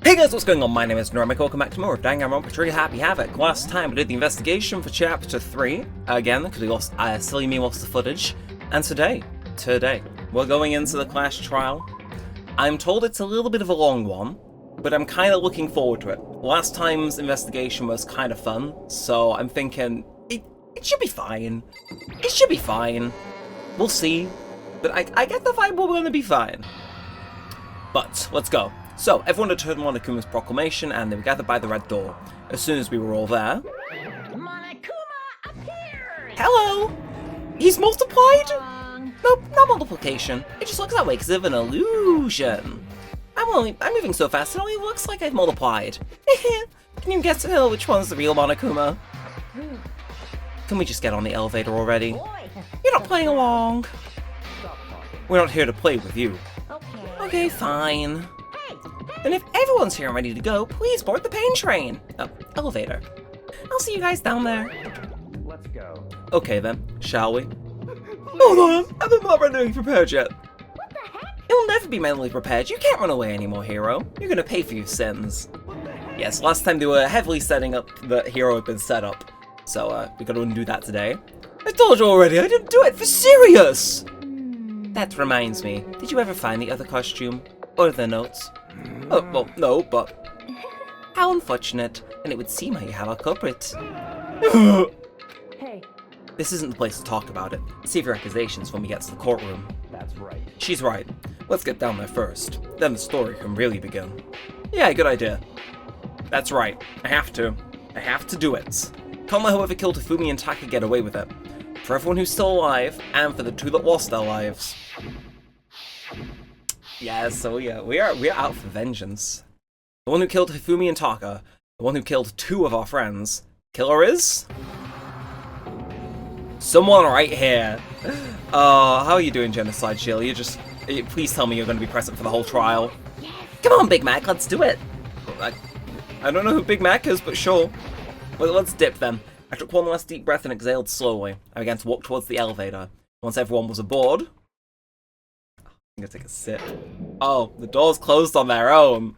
Hey guys, what's going on? My name is Neremik. Welcome back to more of Danganronpa Trigger Happy Havoc. Last time we did the investigation for Chapter 3, again, because we lost, silly me lost the footage. And today, we're going into the class trial. I'm told it's a little bit of a long one, but I'm kind of looking forward to it. Last time's investigation was kind of fun, so I'm thinking, it should be fine. It should be fine. We'll see. But I get the vibe we're going to be fine. But, let's go. So, everyone returned Monokuma's proclamation, and they were gathered by the red door. As soon as we were all there... Monokuma appeared! Hello! He's multiplied? Nope, not multiplication. It just looks that way because of an illusion. I'm moving so fast it only looks like I've multiplied. Can you guess which one's the real Monokuma? Can we just get on the elevator already? You're not playing along. We're not here to play with you. Okay, fine. Then if everyone's here and ready to go, please board the pain train. Oh, elevator. I'll see you guys down there. Let's go. Okay then, shall we? Hold on, I'm not mentally prepared yet. What the heck? You'll never be mentally prepared. You can't run away anymore, Hero. You're gonna pay for your sins. Yes, last time they were heavily setting up that Hero had been set up. So, we gotta undo that today. I told you already, I didn't do it for serious! That reminds me, did you ever find the other costume? Or the notes? Oh, well, no, but... How unfortunate, and it would seem how you have our culprit. Hey. This isn't the place to talk about it. Save your accusations when we get to the courtroom. That's right. She's right. Let's get down there first. Then the story can really begin. Yeah, good idea. That's right. I have to. I have to do it. Can't let whoever killed Hifumi and Taka get away with it. For everyone who's still alive, and for the two that lost their lives. Yeah, so yeah, we are out for vengeance. The one who killed Hifumi and Taka, the one who killed two of our friends. Killer is... someone right here. How are you doing, Genocide Shield? Please tell me you're going to be present for the whole trial. Come on, Big Mac, let's do it. I don't know who Big Mac is, but sure. Well, let's dip then. I took one last deep breath and exhaled slowly. I began to walk towards the elevator. Once everyone was aboard... I'm gonna take a sip. Oh, the doors closed on their own.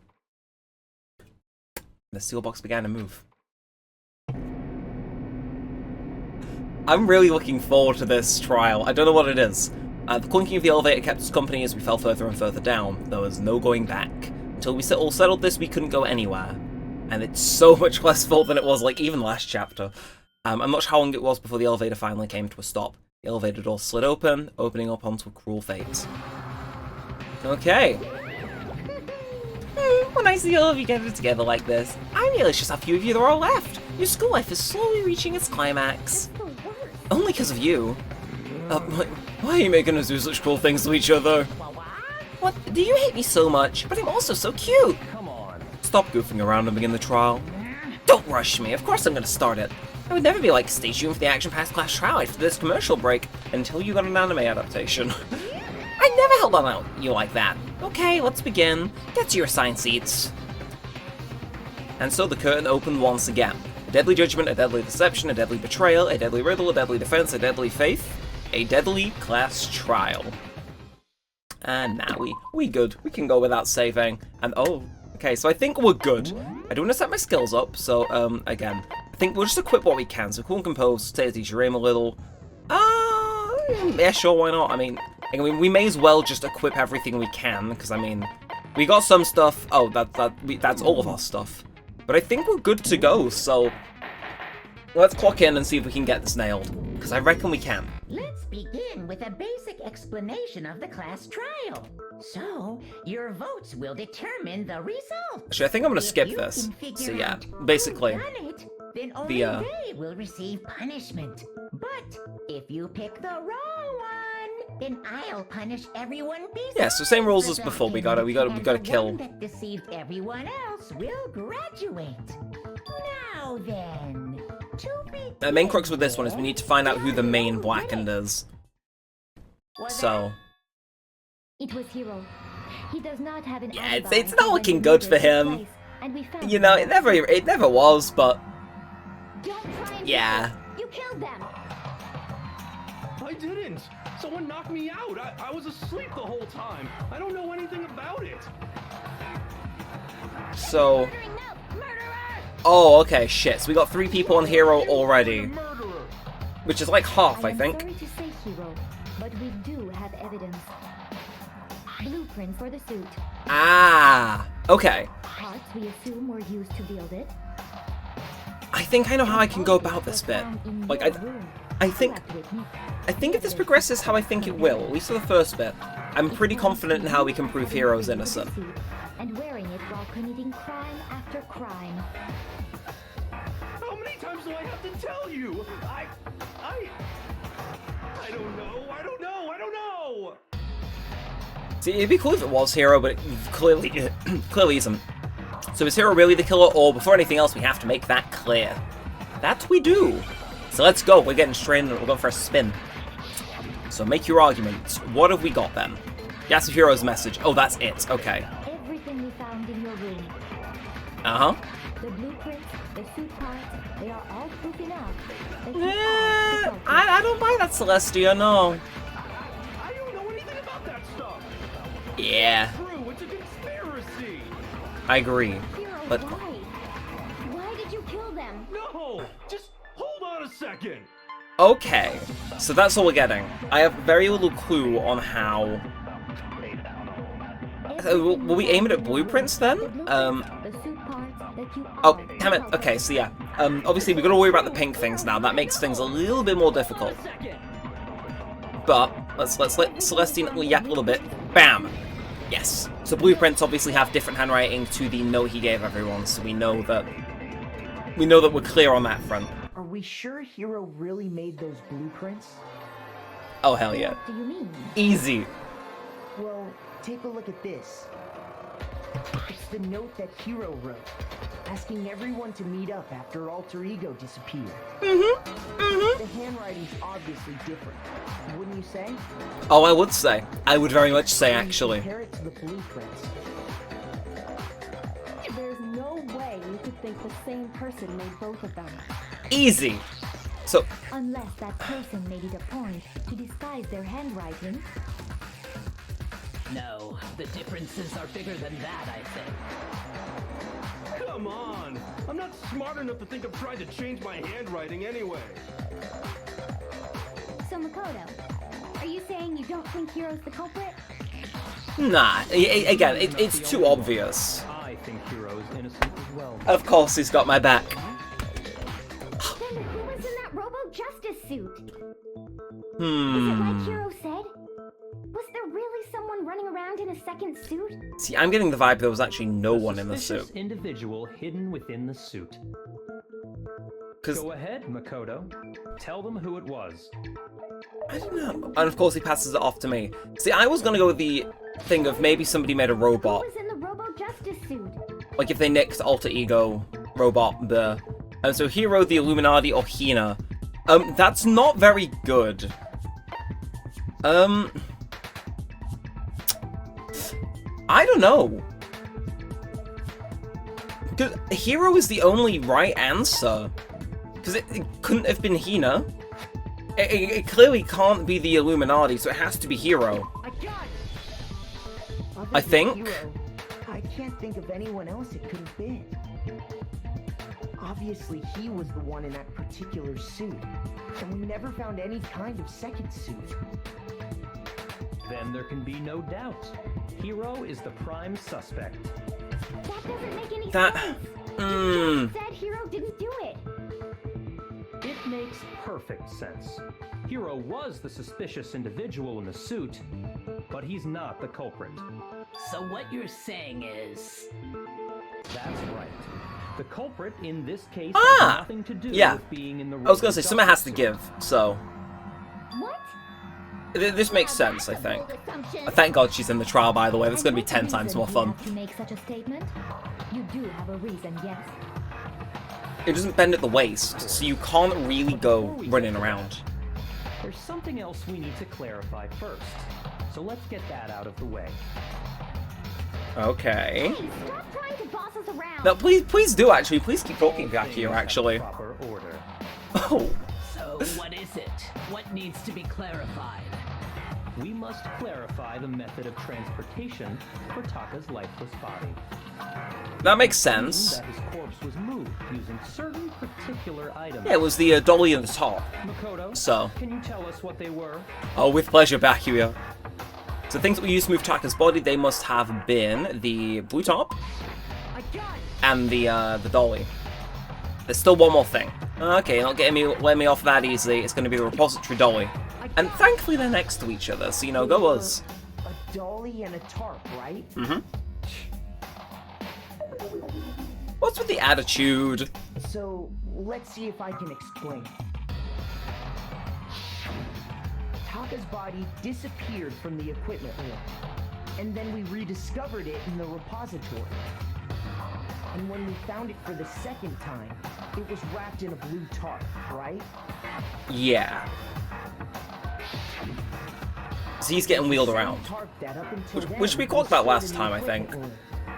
The seal box began to move. I'm really looking forward to this trial. I don't know what it is. The clunking of the elevator kept us company as we fell further and further down. There was no going back. Until we all settled this, we couldn't go anywhere. And it's so much less full than it was, like, even last chapter. I'm not sure how long it was before the elevator finally came to a stop. The elevator door slid open, opening up onto a cruel fate. Okay. Well, nice to see all of you gathered together like this. I realize just how few of you there are left. Your school life is slowly reaching its climax. Only because of you. Why are you making us do such cruel things to each other? What? Do you hate me so much? But I'm also so cute. Come on. Stop goofing around and begin the trial. Don't rush me. Of course I'm going to start it. I would never be like, stay tuned for the action-packed class trial after this commercial break until you got an anime adaptation. I never held on out you like that. Okay, let's begin. Get to your assigned seats. And so the curtain opened once again. A deadly judgment, a deadly deception, a deadly betrayal, a deadly riddle, a deadly defense, a deadly faith, a deadly class trial. And now we good. We can go without saving. And oh, okay, so I think we're good. I don't want to set my skills up, so again, I think we'll just equip what we can. So cool and composed, stay at teacher aim a little. Yeah, sure, why not? I mean, we may as well just equip everything we can, because I mean, we got some stuff. Oh, that's all of our stuff. But I think we're good to go, so let's clock in and see if we can get this nailed, because I reckon we can. Let's begin with a basic explanation of the class trial. So, your votes will determine the result. Actually, I think I'm gonna skip If you this. can figure So yeah, out who basically, done it, then only the, they will receive punishment. But if you pick the wrong one, then I'll punish everyone besides. yeah. So same rules as the before. We second, gotta and the kill. one that deceived everyone else will graduate. Now then, to begin. The main crux with this one is we need to find out who the main blackened is. So It was Hero. He does not have an yeah, alibi it's not for looking when good the for murder took him. place, and we found You know, him. it never was, but Don't try and yeah. fix it. You killed them. I didn't. Someone knocked me out. I was asleep the whole time. I don't know anything about it. So... Oh, okay, shit. So we got 3 people on Hero already. Which is like half, I think. Sorry to say, Hero, but we do have evidence. Blueprints for the suit. Ah, okay. Parts we assume were used to build it. I think I know how I can go about this bit. Like, I think if this progresses how I think it will, at least for the first bit, I'm pretty confident in how we can prove Hero's innocent. And wearing it while committing crime after crime. How many times do I have to tell you? I don't know. See, it'd be cool if it was Hero, but it clearly isn't. So is Hero really the killer, or before anything else, we have to make that clear? That we do. So let's go. We're getting straight in. We're going for a spin. So make your arguments. What have we got then? That's Hero's message. Oh, that's it. Okay. Everything we found in your room. Uh-huh. The blueprints, the suit parts, they are all proof enough that you are the culprit. I don't buy that, Celestia, no. I don't know anything about that stuff. Yeah, True, it's a conspiracy. I agree. Hero, But why? Why did you kill them? No, just hold on a second. okay, so that's all we're getting. I have very little clue on how. Will we aim it at blueprints then? The suit parts that you Oh, are damn it. the Okay, so yeah. Obviously we gotta worry about the pink things now. That makes things a little bit more difficult. But let's let Celestine yap a little bit. Bam. Yes. So blueprints obviously have different handwriting to the note he gave everyone, so we know that we're clear on that front. Are we sure Hero really made those blueprints? Oh hell yeah. What do you mean? Easy. Well, take a look at this. It's the note that Hero wrote, asking everyone to meet up after Alter Ego disappeared. The handwriting's obviously different, wouldn't you say? Oh, I would say. I would very much say, actually. Compare it to the blueprints. There's no way you could think the same person made both of them. Easy. So, Unless that person made it a point to disguise their handwriting. No, the differences are bigger than that, I think. Come on, I'm not smart enough to think of trying to change my handwriting anyway. So Makoto, are you saying you don't think Hero's the culprit? nah. Again, it's too obvious. I think Hero's innocent as well. Of course he's got my back. Then who was in that Robo-Justice suit? Is it Hmm. like Hero said? Was there really someone running around in a second suit? See, I'm getting the vibe there was actually no one in the Suspicious suit. individual hidden within the suit. Because, Go ahead, Makoto. Tell them who it was. I don't know. And of course he passes it off to me. See, I was gonna go with the thing of maybe somebody made a Who robot. was in the Robo-Justice suit? Like if they nicked Alter Ego, Robot, the... so Hero, the Illuminati, or Hina. That's not very good. I don't know. Because Hero is the only right answer. Because it couldn't have been Hina. It clearly can't be the Illuminati, so it has to be Hero. Other I than think. Hero, I can't think of anyone else it could have been. Obviously, he was the one in that particular suit, and we never found any kind of second suit. Then there can be no doubt. Hero is the prime suspect. That doesn't make any That- sense. Hmm. You just said Hero didn't do it. It makes perfect sense. Hero was the suspicious individual in the suit, but he's not the culprit. So what you're saying is... That's right. The culprit in this case Ah! has nothing to do Yeah. with being in the I was gonna say, something has to suit. give, so... What? This makes sense, I think. Bold assumption. Thank God she's in the trial, by the way. That's And gonna be what's 10 the times reason more you fun. have to make such a statement? You do have a reason, yes. It doesn't bend at the waist, so you can't really go running around. There's something else we need to clarify first. So let's get that out of the way. Okay. Hey, stop trying to boss us around. No, please do, actually. Please keep talking back Things here, have actually. Proper order. Oh. So what is it? What needs to be clarified? We must clarify the method of transportation for Taka's lifeless body. That makes sense. That his corpse was moved using certain particular items. Yeah, it was the dolly in the top. Makoto, So. can you tell us what they were? Oh, with pleasure, Bakuya. So things that we used to move Taka's body, they must have been the blue top and the dolly. There's still one more thing. Okay, not letting me off that easily. It's going to be the repository dolly. And thankfully they're next to each other, so, you know, go us. A dolly and a tarp, right? Mm-hmm. What's with the attitude? So, let's see if I can explain. Taka's body disappeared from the equipment room, and then we rediscovered it in the repository. And when we found it for the second time, it was wrapped in a blue tarp, right? Yeah. So he's getting wheeled around. Which we talked about last time, I think.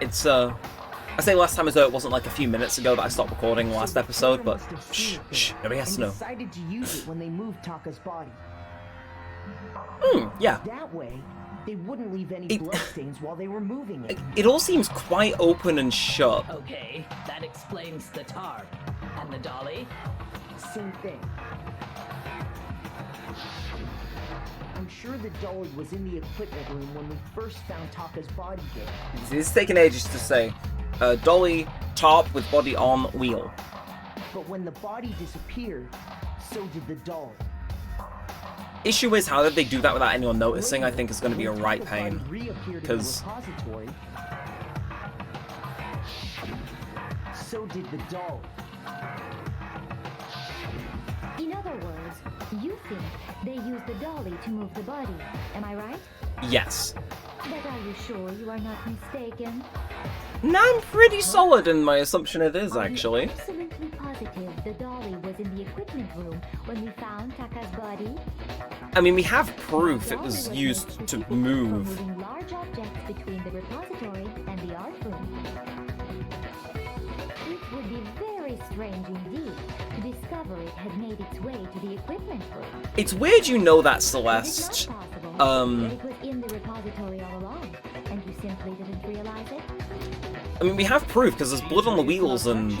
It's, I say last time as though it wasn't like a few minutes ago that I stopped recording the last episode, but shh, nobody has to know. Decided to use it when they moved Taka's body. Yeah. That way, they wouldn't leave any bloodstains while they were moving it. It all seems quite open and shut. Okay, that explains the tarp. And the dolly? Same thing. I'm sure the dolly was in the equipment room when we first found Taka's body there. This is taking ages to say. Dolly, top with body on wheel. But when the body disappeared, so did the dolly. Issue is, how did they do that without anyone noticing? I think is going to be a right pain. Because so did the dolly. In other words, you think they used the dolly to move the body. Am I right? yes. But are you sure you are not mistaken? No, I'm pretty solid in my assumption it is, actually. Absolutely positive the dolly was in the equipment room when we found Taka's body. I mean, we have proof it was used to move. Moving large objects between the repository and the art room. It would be very strange indeed to discover it had made its way to the equipment room. It's weird you know that, It is Celeste. not possible that it was in the repository all along, and you simply didn't realize it. I mean, we have proof because there's blood on the wheels and...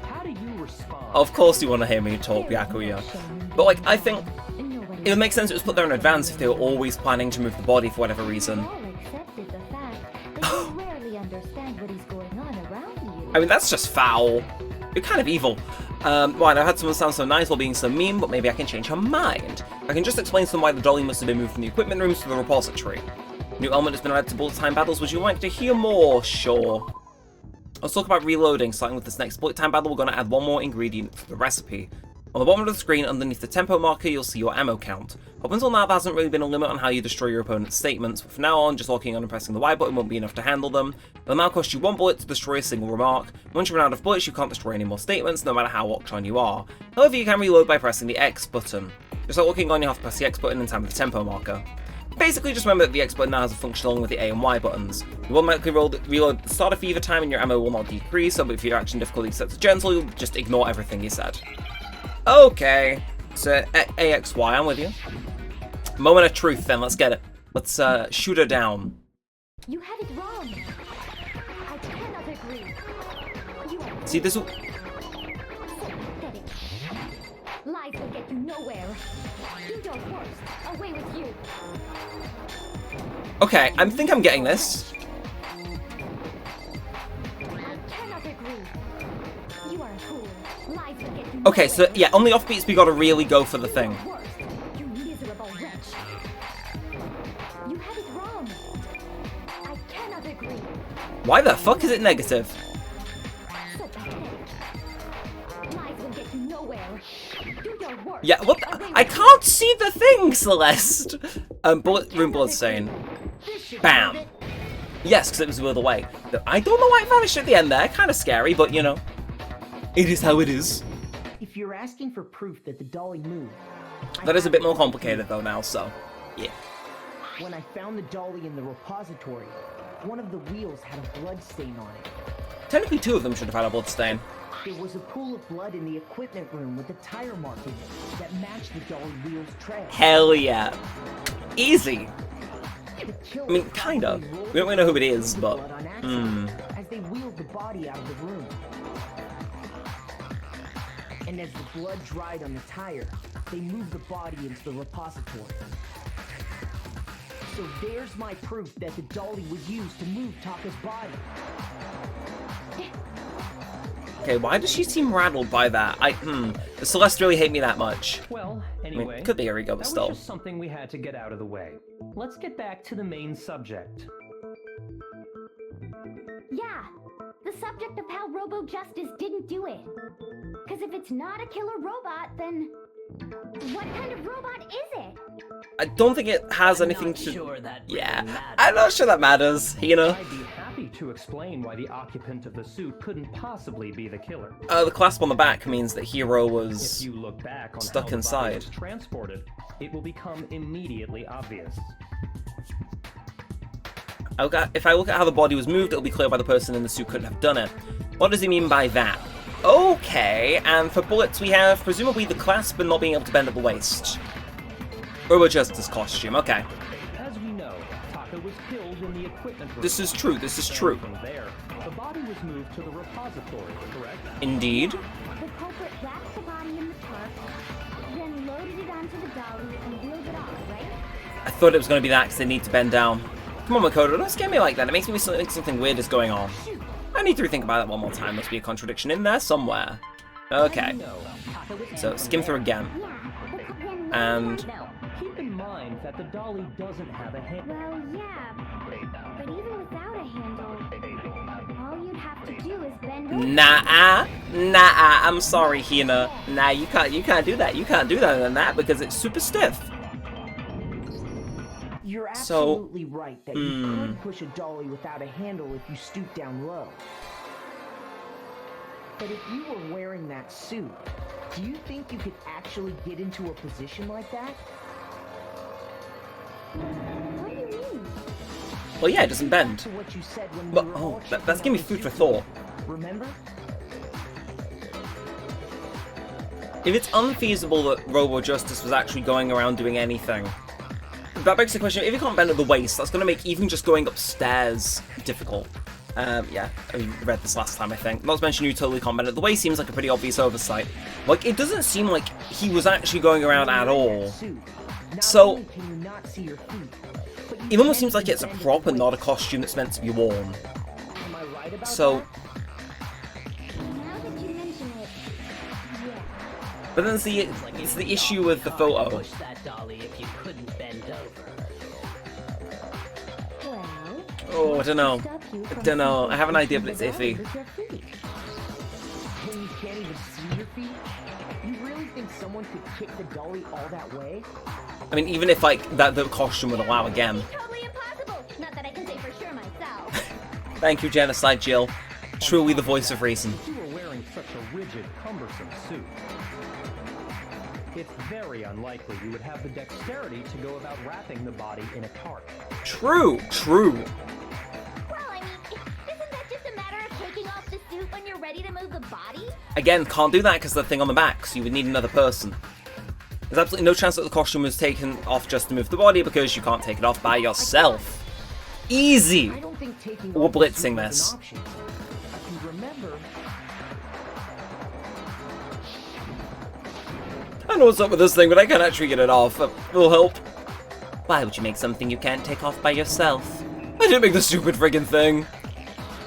How do you respond? Of course you want to hear me talk, Byakuya. But, like, I think it would make sense it was put there in advance if they were always planning to move the body for whatever reason. All accepted the fact that you rarely understand what is going on around you. I mean, that's just foul. You're kind of evil. Right, I had someone sound so nice while being so mean, but maybe I can change her mind. I can just explain to them why the dolly must have been moved from the equipment rooms to the repository. New element has been added to bullet time battles. Would you like to hear more? Sure. Let's talk about reloading. Starting with this next bullet time battle, we're going to add one more ingredient to the recipe. On the bottom of the screen, underneath the tempo marker, you'll see your ammo count. Up until now, there hasn't really been a limit on how you destroy your opponent's statements, but from now on, just locking on and pressing the Y button won't be enough to handle them. It'll now cost you 1 bullet to destroy a single remark. Once you run out of bullets, you can't destroy any more statements, no matter how locked on you are. However, you can reload by pressing the X button. Just like looking on, you have to press the X button in time with the tempo marker. Basically, just remember that the X button now has a function along with the A and Y buttons. You will automatically reload at the start of either time and your ammo will not decrease, so if your action difficulty is set to gentle, you'll just ignore everything you said. Okay, so AXY, I'm with you. Moment of truth then, let's get it. Let's shoot her down. You have it wrong. I cannot agree. You are See, this will... so pathetic. Lies will get you nowhere. Do your worst. Away with you. Okay, I think I'm getting this. I cannot agree. You are a fool. Lies will get you Okay, so yeah, on the offbeats we gotta really go for the thing. worst. You miserable wretch. You have it wrong. I cannot agree. Why the fuck is it negative? So pathetic. Lies will get you nowhere. Do your worst. Yeah, what the... I can't see the thing, Celeste! Bullet room bloodstain. Bam! Yes, because it was the other way. I don't know why it vanished at the end there. Kind of scary, but you know. It is how it is. If you're asking for proof that the dolly moved... That is a bit more complicated though now, so... Yeah. When I found the dolly in the repository, one of the wheels had a blood stain on it. Technically 2 of them should have had a blood stain. There was a pool of blood in the equipment room with a tire mark in it that matched the dolly wheel's trail. Hell yeah. Easy. The killer I mean, kinda. probably rolled We don't really know who it is, the but... blood on accident as they wheeled wheeled the body out of the room. And as the blood dried on the tire, they moved the body into the repository. So there's my proof that the dolly was used to move Taka's body. Okay, why does she seem rattled by that? Does Celeste really hate me that much? Well, I anyway, mean, could be her ego, but that still. was just something we had to get out of the way. Let's get back to the main subject. Yeah, the subject of how Robo Justice didn't do it. Because if it's not a killer robot, then what kind of robot is it? I don't think it has anything Not to... sure that Yeah, really matters. I'm not sure that matters, you know? I'd be happy to explain why the occupant of the suit couldn't possibly be the killer. The clasp on the back means that Hero If was... you look back on stuck how the inside. body was transported, it will become immediately obvious. If I look at how the body was moved, it'll be clear why the person in the suit couldn't have done it. What does he mean by that? Okay, and for bullets we have presumably the clasp and not being able to bend at the waist. Robo Justice costume, okay. As we know, Taka was killed in the equipment room. This is true, this is true. From there, the body was moved to the repository, correct? Indeed. The culprit wrapped the body in the tarp, then loaded it onto the dolly and wheeled it off, right? I thought it was going to be that because they need to bend down. Come on, Makoto, don't scare me like that. It makes me think something weird is going on. I need to rethink about that one more time. Must be a contradiction in there somewhere. Okay. So, skim through again. And... Keep in mind that the dolly doesn't have a hand. Well, yeah, but even without a handle, all you'd have to do is bend over. Nah, I'm sorry, Hina. Nah, you can't do that. You can't do that than that because it's super stiff. You're So, absolutely right that you could push a dolly without a handle if you stoop down low. But if you were wearing that suit, do you think you could actually get into a position like that? What do you mean? Well, yeah, it doesn't bend. To what you said when But, we were all that's checking giving me out food the for suit thought. Remember? If it's unfeasible that Robo Justice was actually going around doing anything, that begs the question, if you can't bend at the waist, that's going to make even just going upstairs difficult. Yeah, I read this last time, I think. Not to mention you totally can't bend at the waist seems like a pretty obvious oversight. Like, it doesn't seem like he was actually going around at all. So, it almost seems like it's a prop and not a costume that's meant to be worn. So... Now that you mention it, yeah. But then it's the issue with the photo. Push that dolly if you couldn't bend over. Well, Oh, I don't know. I don't know. I have an idea, but it's iffy. When you can't even see your feet? You really think someone could kick the dolly all that way? I mean, even if, like, that the costume would allow again. totally impossible. Not that I can say for sure myself. Thank you, Genocide Jill. Truly the voice of reason. If you were wearing such a rigid, cumbersome suit, it's very unlikely you would have the dexterity to go about wrapping the body in a tarp. True, true. Well, I mean, isn't that just a matter of taking off the suit when you're ready to move the body? Again, can't do that because of the thing on the back, so you would need another person. There's absolutely no chance that the costume was taken off just to move the body because you can't take it off by yourself. Easy! I don't think taking We're off the blitzing suit was this. an option. If you remember, I know what's up with this thing, but I can't actually get it off. It'll help. Why would you make something you can't take off by yourself? I didn't make the stupid friggin' thing.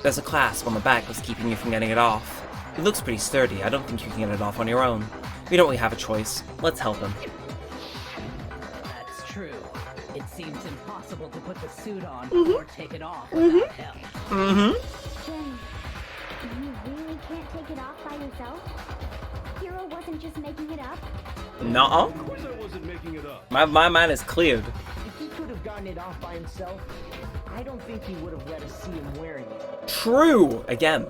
There's a clasp on the back that's keeping you from getting it off. It looks pretty sturdy. I don't think you can get it off on your own. We don't really have a choice. Let's help him. That's true. It seems impossible to put the suit on or take it off without help. Jen, you really can't take it off by yourself? Hero wasn't just making it up? Nuh-uh. Of course I wasn't making it up. My mind is cleared. if he could have gotten it off by himself, I don't think he would have let us see him wearing it. True! Again.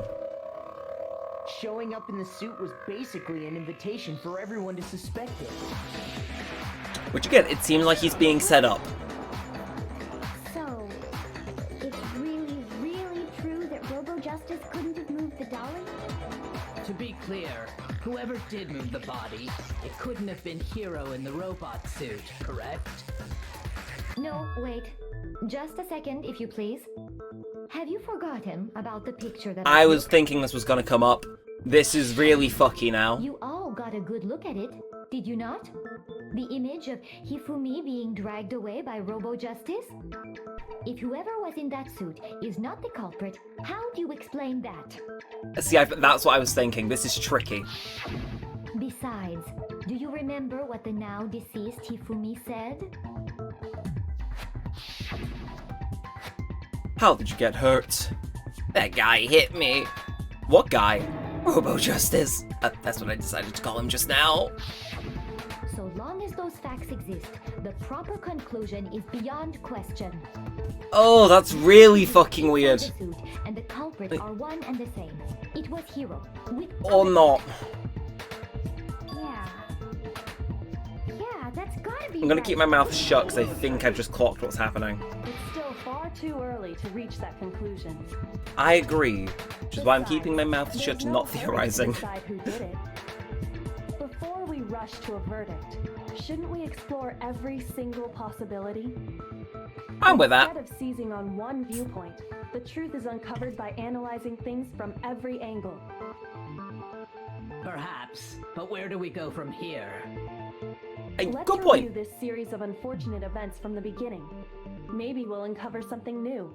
Showing up in the suit was basically an invitation for everyone to suspect it. Which again, it seems like he's being set up. So, it's really, really true that Robo Justice couldn't have moved the dolly? To be clear, whoever did move the body, it couldn't have been Hero in the robot suit, correct? No, wait. Just a second, if you please. Have you forgotten about the picture that I was thinking this was gonna come up. This is really fucky now. You all got a good look at it, did you not? The image of Hifumi being dragged away by Robo Justice? If whoever was in that suit is not the culprit, how do you explain that? See, that's what I was thinking. This is tricky. Besides, do you remember what the now deceased Hifumi said? How did you get hurt? That guy hit me. What guy? Robo Justice. That's what I decided to call him just now. So long as those facts exist, the proper conclusion is beyond question. Oh, that's really fucking weird. The suit and the culprit are one and the same. It was Hiro. Or not. Yeah, that's gotta be I'm gonna right. keep my mouth shut because I think I've just clocked what's happening. It's still far too early to reach that conclusion. I agree, which is why I'm keeping my mouth shut and not theorizing. Decide who did it. Before we rush to a verdict, shouldn't we explore every single possibility? I'm with that. Instead of seizing on one viewpoint, the truth is uncovered by analyzing things from every angle. Perhaps, but where do we go from here? Hey, Let's good review point. this series of unfortunate events from the beginning. Maybe we'll uncover something new.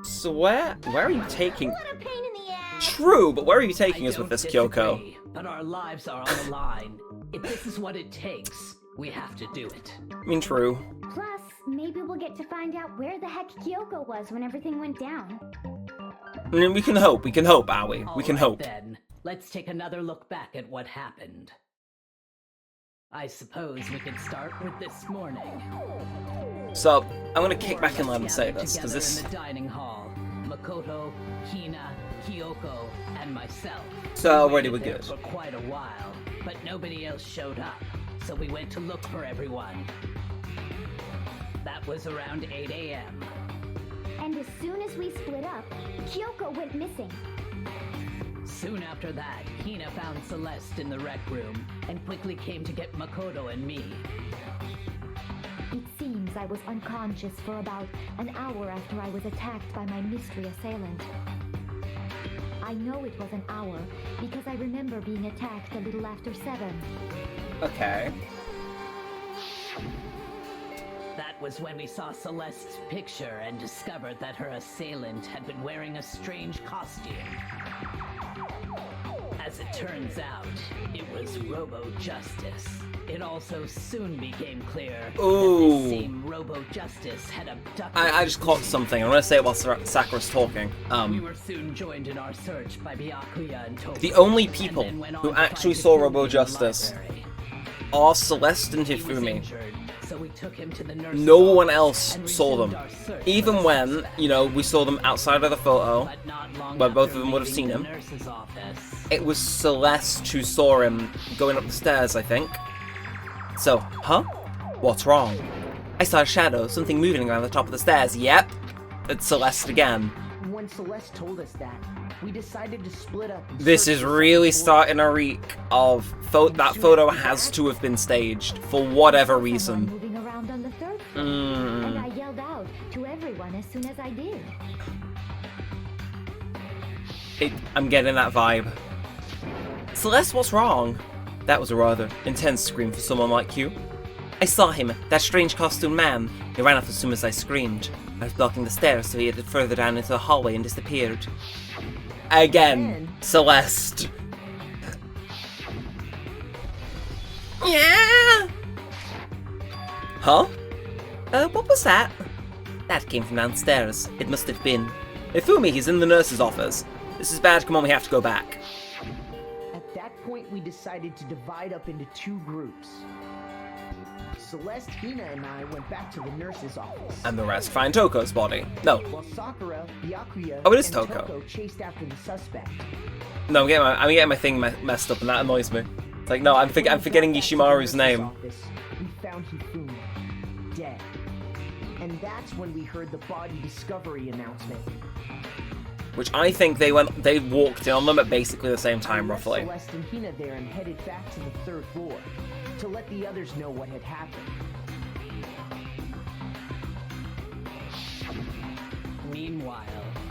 So where are you taking? What a pain in the ass! True, but where are you taking I us with don't this, Kyoko? disagree, but our lives are on the line. If this is what it takes, we have to do it. I mean, true. Plus, maybe we'll get to find out where the heck Kyoko was when everything went down. I mean, we can hope, Aoi. We can Alright hope. Then, let's take another look back at what happened. I suppose we could start with this morning. So, I'm gonna kick back and let him Us say gathered this, because together this... in the dining hall. Makoto, Hina, Kyoko, and myself. So already waited we're there good. for quite a while, but nobody else showed up, so we went to look for everyone. That was around 8 a.m. And as soon as we split up, Kyoko went missing. Soon after that, Hina found Celeste in the rec room and quickly came to get Makoto and me. It seems I was unconscious for about an hour after I was attacked by my mystery assailant. I know it was an hour because I remember being attacked a little after 7. Okay. That was when we saw Celeste's picture and discovered that her assailant had been wearing a strange costume. As it turns out, it was Robo Justice. It also soon became clear that Ooh. this same Robo Justice had abducted... I just caught something. I'm gonna say it while Sakura's talking. We were soon joined in our search by Byakuya and Toko. The only and people then went on who to actually find saw Hifumi Robo in the Justice library. are Celeste and He was Hifumi. injured, so we took him to the nurse's No one office else and saw resumed them. our search Even for the when, suspect. you know, we saw them outside of the photo, But not long where both after of them would have leaving seen the him. nurse's office, It was Celeste who saw him going up the stairs, I think. So, huh? What's wrong? I saw a shadow, something moving around the top of the stairs. Yep, it's Celeste again. When Celeste told us that, we decided to split up. and This search is the really second floor. starting a reek of that photo has to have been staged for whatever Someone reason. moving around on the 3rd floor, and I Mm. yelled out to everyone as soon as I did. I'm getting that vibe. Celeste, what's wrong? That was a rather intense scream for someone like you. I saw him, that strange costumed man. He ran off as soon as I screamed. I was blocking the stairs, so he headed further down into the hallway and disappeared. Again, Celeste. Yeah. Huh? What was that? That came from downstairs. It must have been. Ifumi, he's in the nurse's office. This is bad, come on, we have to go back. At that point, we decided to divide up into 2 groups. Celeste, Hina, and I went back to the nurse's office. And the rest find Toko's body. No, While Sakura, Byakuya, Oh, it is and Toko. Toko chased after the suspect. no, I'm getting my thing messed up and that annoys me. It's like, no, I'm When we got forgetting back to the Ishimaru's nurse's name. office, we found Hifumi, dead. And that's when we heard the body discovery announcement. Which I think they walked in on them at basically the same time, I left roughly. Celeste and Hina there and headed back to the 3rd floor to let the others know what had happened. Meanwhile,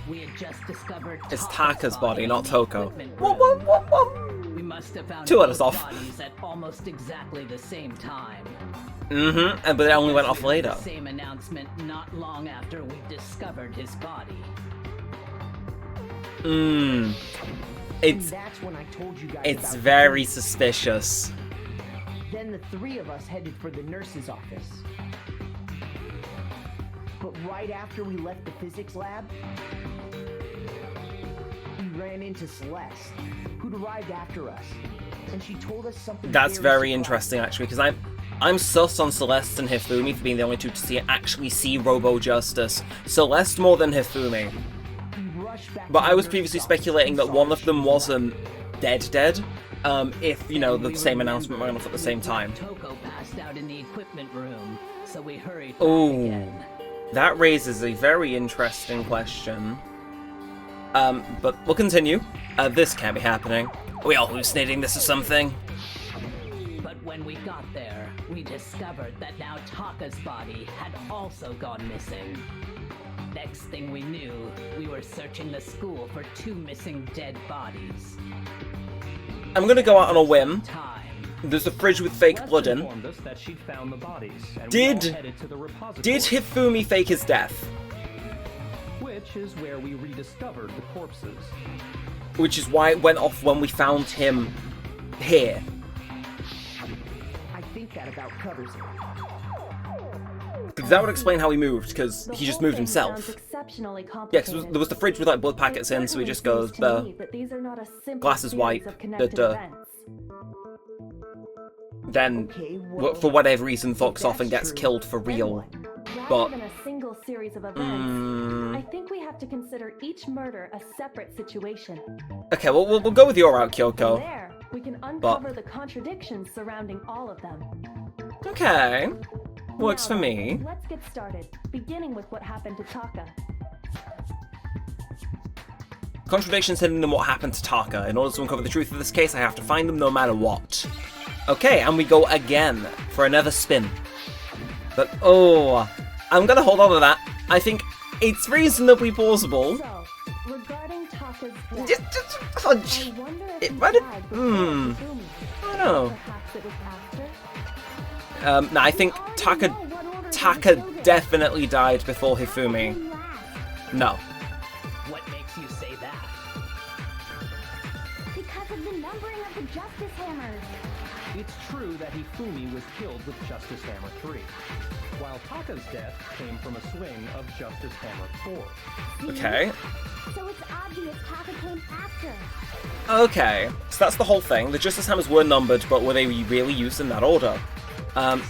we had just discovered It's Taka's body, not in the Toko. equipment Whoop, room. whoop, whoop, whoop. We must have found Two letters both off. bodies at almost exactly the same time. But it only went off We heard later. the same announcement not long after we discovered his body. And It's that's when I told you guys it's about very suspicious. Then the three of us headed for the nurse's office. But right after we left the physics lab, we ran into Celeste, who'd arrived after us, and she told us something. That's very surprising. interesting, actually, because I'm sus on Celeste and Hifumi for being the only two to actually see Robo Justice. Celeste more than Hifumi. We rushed back But to I the was nurse's previously office speculating and that saw one her of them shooting wasn't dead. If, you know, the We same remembered announcement went off at the same time. Toko passed out in the equipment room, so we hurried back Ooh. again. That raises a very interesting question. But we'll continue. This can't be happening. Are we all hallucinating this or something? But when we got there, we discovered that now Taka's body had also gone missing. Next thing we knew, we were searching the school for 2 missing dead bodies. I'm gonna go out on a whim. Time. There's a fridge with fake Celeste blood in. informed us that she'd found the bodies, and Did- we all headed to the repository, Did Hifumi fake his death? which is where we rediscovered the corpses. Which is why it went off when we found him here. I think that about covers it. Because that would explain how he moved, because The he just whole there thing himself. sounds exceptionally Yeah, complicated. because there was the fridge with like blood packets in, so he It just goes, certainly seems to me that these are not a simple glass is series white, of connected duh. events. then, Okay, well, for whatever reason, fucks if off and that's gets true, killed for then real. what? Rather But- than a single series of events, I think we have to consider each murder a separate situation. Okay, well, we'll go with your route, From Kyoko. there, we can uncover the contradictions surrounding all of them. Okay. Works Now, for me. Let's get started, beginning with what happened to Taka. Contradictions hidden in what happened to Taka. In order to uncover the truth of this case, I have to find them no matter what. Okay, and we go again for another spin. But, oh, I'm gonna hold on to that. I think it's reasonably plausible. So, regarding Taka's death, Just a hunch. I wonder if It he might have- died before hmm. Hifumi. I don't know. Perhaps it was after. No, I think We already Taka know what order they Taka were killed in. definitely died before Hifumi. Came last No. What makes you say that? because of the numbering of the Justice Hammers. It's true that Hifumi was killed with Justice Hammer 3, while Taka's death came from a swing of Justice Hammer 4. Okay. So it's obvious Taka came after. Okay. So that's the whole thing. The Justice Hammers were numbered, but were they really used in that order? And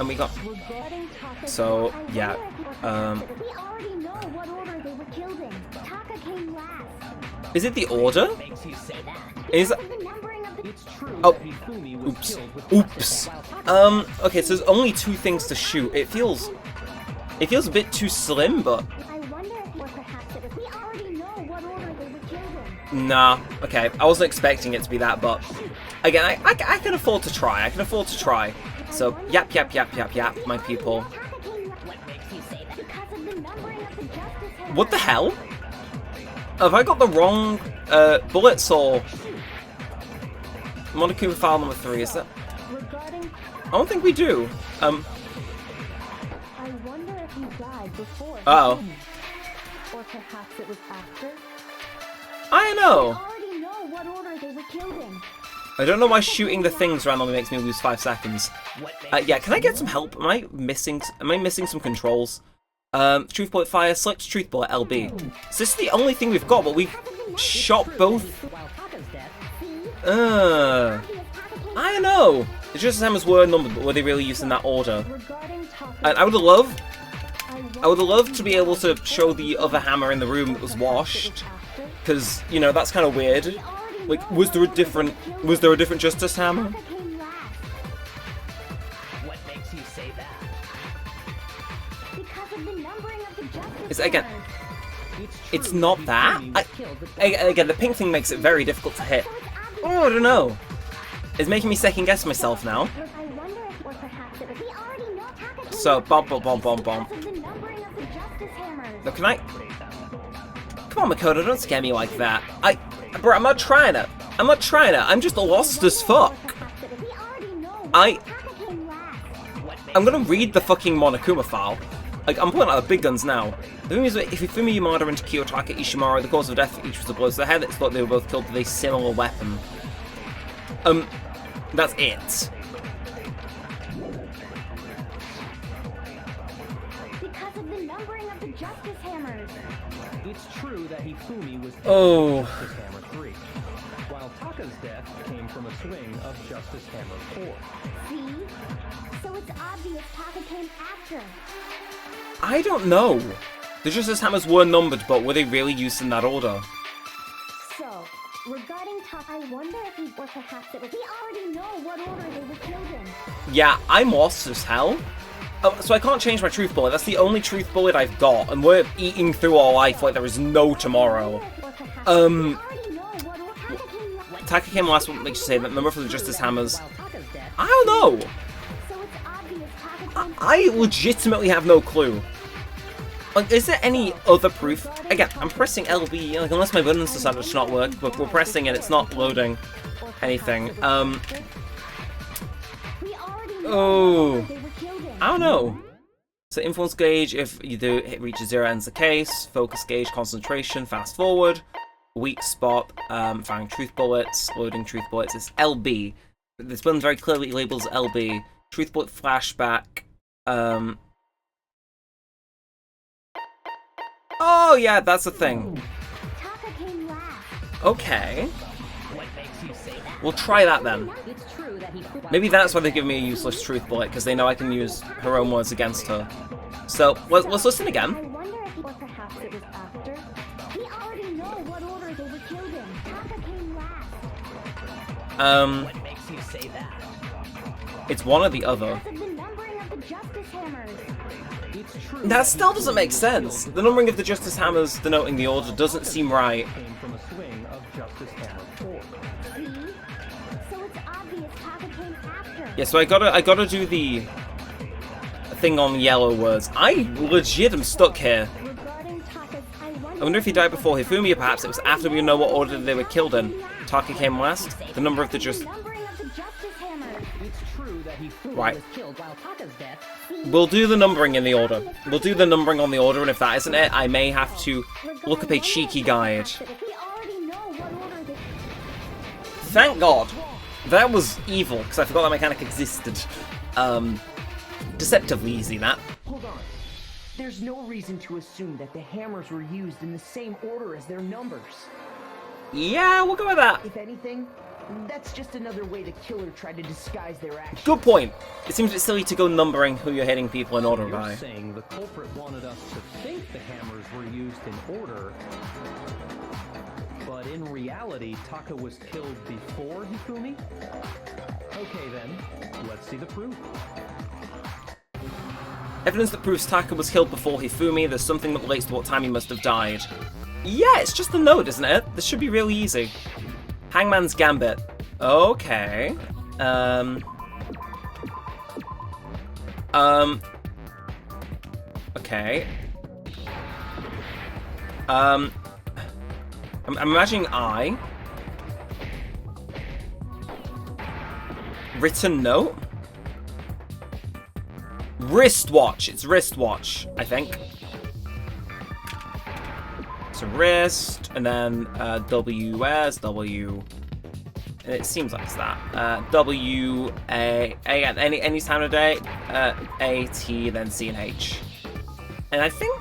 we got... Regarding Taka's So, death, yeah. We already know what order they were killed in. Taka came last. Is it the order? Makes you say that? Is Because of the numbering of the It's true Oh. that Hifumi was Oops. killed with Oops. Justice Hammer, while Okay, so there's only 2 things to shoot. It feels a bit too slim, but... I wonder if or perhaps it is. We already know what order they were killed in. Nah. Okay, I wasn't expecting it to be that, but... Again, I can afford to try. I can afford to try. So, yap, my people. Taka came last. What makes you say that? Because of the numbering of the Justice Hammers. What the hell? Have I got the wrong, bullets, or... Monokuma file number 3, is that... regarding, I don't think we do. I wonder if he died before. Uh-oh. Hifumi. Or perhaps it was after. I We know. already know what order they were killed in. I don't know why shooting the things randomly makes me lose 5 seconds. What makes Yeah, can I get some help? Am I missing some controls? Truth bullet fire, select truth bullet LB. So this is the only thing we've got, but we've shot both. While Taka's death, I don't know. The Justice Hammers were numbered, but were they really used in that order? Regarding Taka's And I would have loved to be able to show the other hammer in the room that was washed, because you know that's kind of weird. Like, was there a different Justice Hammer? Taka came last. what makes you say that? Because of the numbering of the Justice It's again. Hammers. It's not that. Hifumi was killed with Again, the pink thing makes it very difficult to hit. So it's obvious. Oh, I don't know. It's making me second guess myself now. I wonder if or perhaps it was. We already know Taka came So, last. bump. Because of the numbering of the Justice Hammers. Now, can I? Come on, Makoto, don't scare me like that. Bro, I'm not trying to. I'm not trying to. I'm just lost as fuck. I'm gonna read the fucking Monokuma file. Like, I'm pulling out the big guns now. The thing is, if Hifumi Yamada and Kiyotaka Ishimura, the cause of death for each was a blow to the head, it's thought they were both killed with a similar weapon. That's it. Because of the numbering of the Justice Hammers. It's true that Hifumi was Oh. Justice Hammer 3, while Taka's death came from a swing of Justice Hammer 4. See? So it's obvious Taka came after. I don't know. The Justice Hammers were numbered, but were they really used in that order? So, regarding Taka, I wonder if he, or perhaps it was, we already know what order they were killed in. Yeah, I'm lost as hell. So I can't change my truth bullet. That's the only truth bullet I've got, and we're eating through our life like there is no tomorrow. Taka came last, what makes you say that number for the Justice Hammers? I don't know. I legitimately have no clue. Like, is there any other proof? Again, I'm pressing LB, like, unless my buttons decided to not work, but we're pressing and it's not loading anything. Oh, I don't know. So influence gauge, if you do it reaches 0, ends the case. Focus gauge, concentration, fast forward. Weak spot, firing truth bullets, loading truth bullets. It's LB. This button very clearly labels LB. Truth bullet flashback. Oh yeah, that's a thing. Okay. We'll try that then. Maybe that's why they give me a useless truth bullet, because they know I can use her own words against her. So, let's listen again. I wonder if he, or perhaps it was after. We already know what order they were killed in. Taka came last. What makes you say that? It's one or the other. Because of the numbering of the Justice Hammers. That still doesn't make sense. The numbering of the Justice Hammers denoting the order doesn't seem right. Came from a swing of Justice Hammer 4. See? So it's obvious Taka came after. Yeah, so I gotta do the thing on yellow words. I legit am stuck here. Regarding Taka's, I wonder if he died before Hifumi, or perhaps it was after we know what order they were killed in. Taka came last. The number of the numbering of the Justice Hammers. It's true that Hifumi Right. was killed while Taka's death. We'll do the numbering in the order. We'll do the numbering on the order, and if that isn't it, I may have to look up a cheeky guide. We already know what order they... Thank God. That was evil, because I forgot that mechanic existed. Deceptively easy, that. Hold on. There's no reason to assume that the hammers were used in the same order as their numbers. Yeah, we'll go with that. If anything, that's just another way the killer tried to disguise their actions. Good point. It seems a bit silly to go numbering who you're hitting people in order You're by. saying the culprit wanted us to think the hammers were used in order, but in reality, Taka was killed before Hifumi? Okay then, let's see the proof. Evidence that proves Taka was killed before Hifumi. There's something that relates to what time he must have died. Yeah, it's just a note, isn't it? This should be really easy. Hangman's Gambit. Okay. Okay. I'm imagining written note? Wristwatch. It's wristwatch, I think. So wrist, and then WS, W. And it seems like it's that. W, A at any time of day. A, T, then C and H. And I think,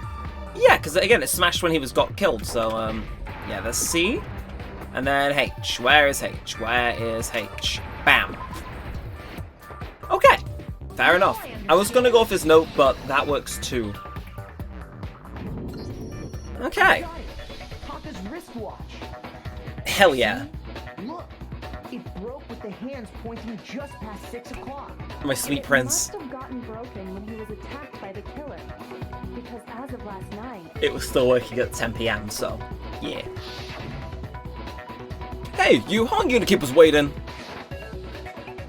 yeah, because again, it smashed when he got killed. So yeah, there's C, and then H. Where is H? Where is H? Bam. Okay, fair enough. I was gonna go off his note, but that works too. Okay. Taka's wristwatch. Hell yeah. Look, it broke with the hands pointing just past 6 o'clock. My sweet It prince. must have gotten broken when he was attacked by the killer. Because as of last night, It was still working at 10 PM, so yeah. Hey, you, how long are you gonna keep us waiting?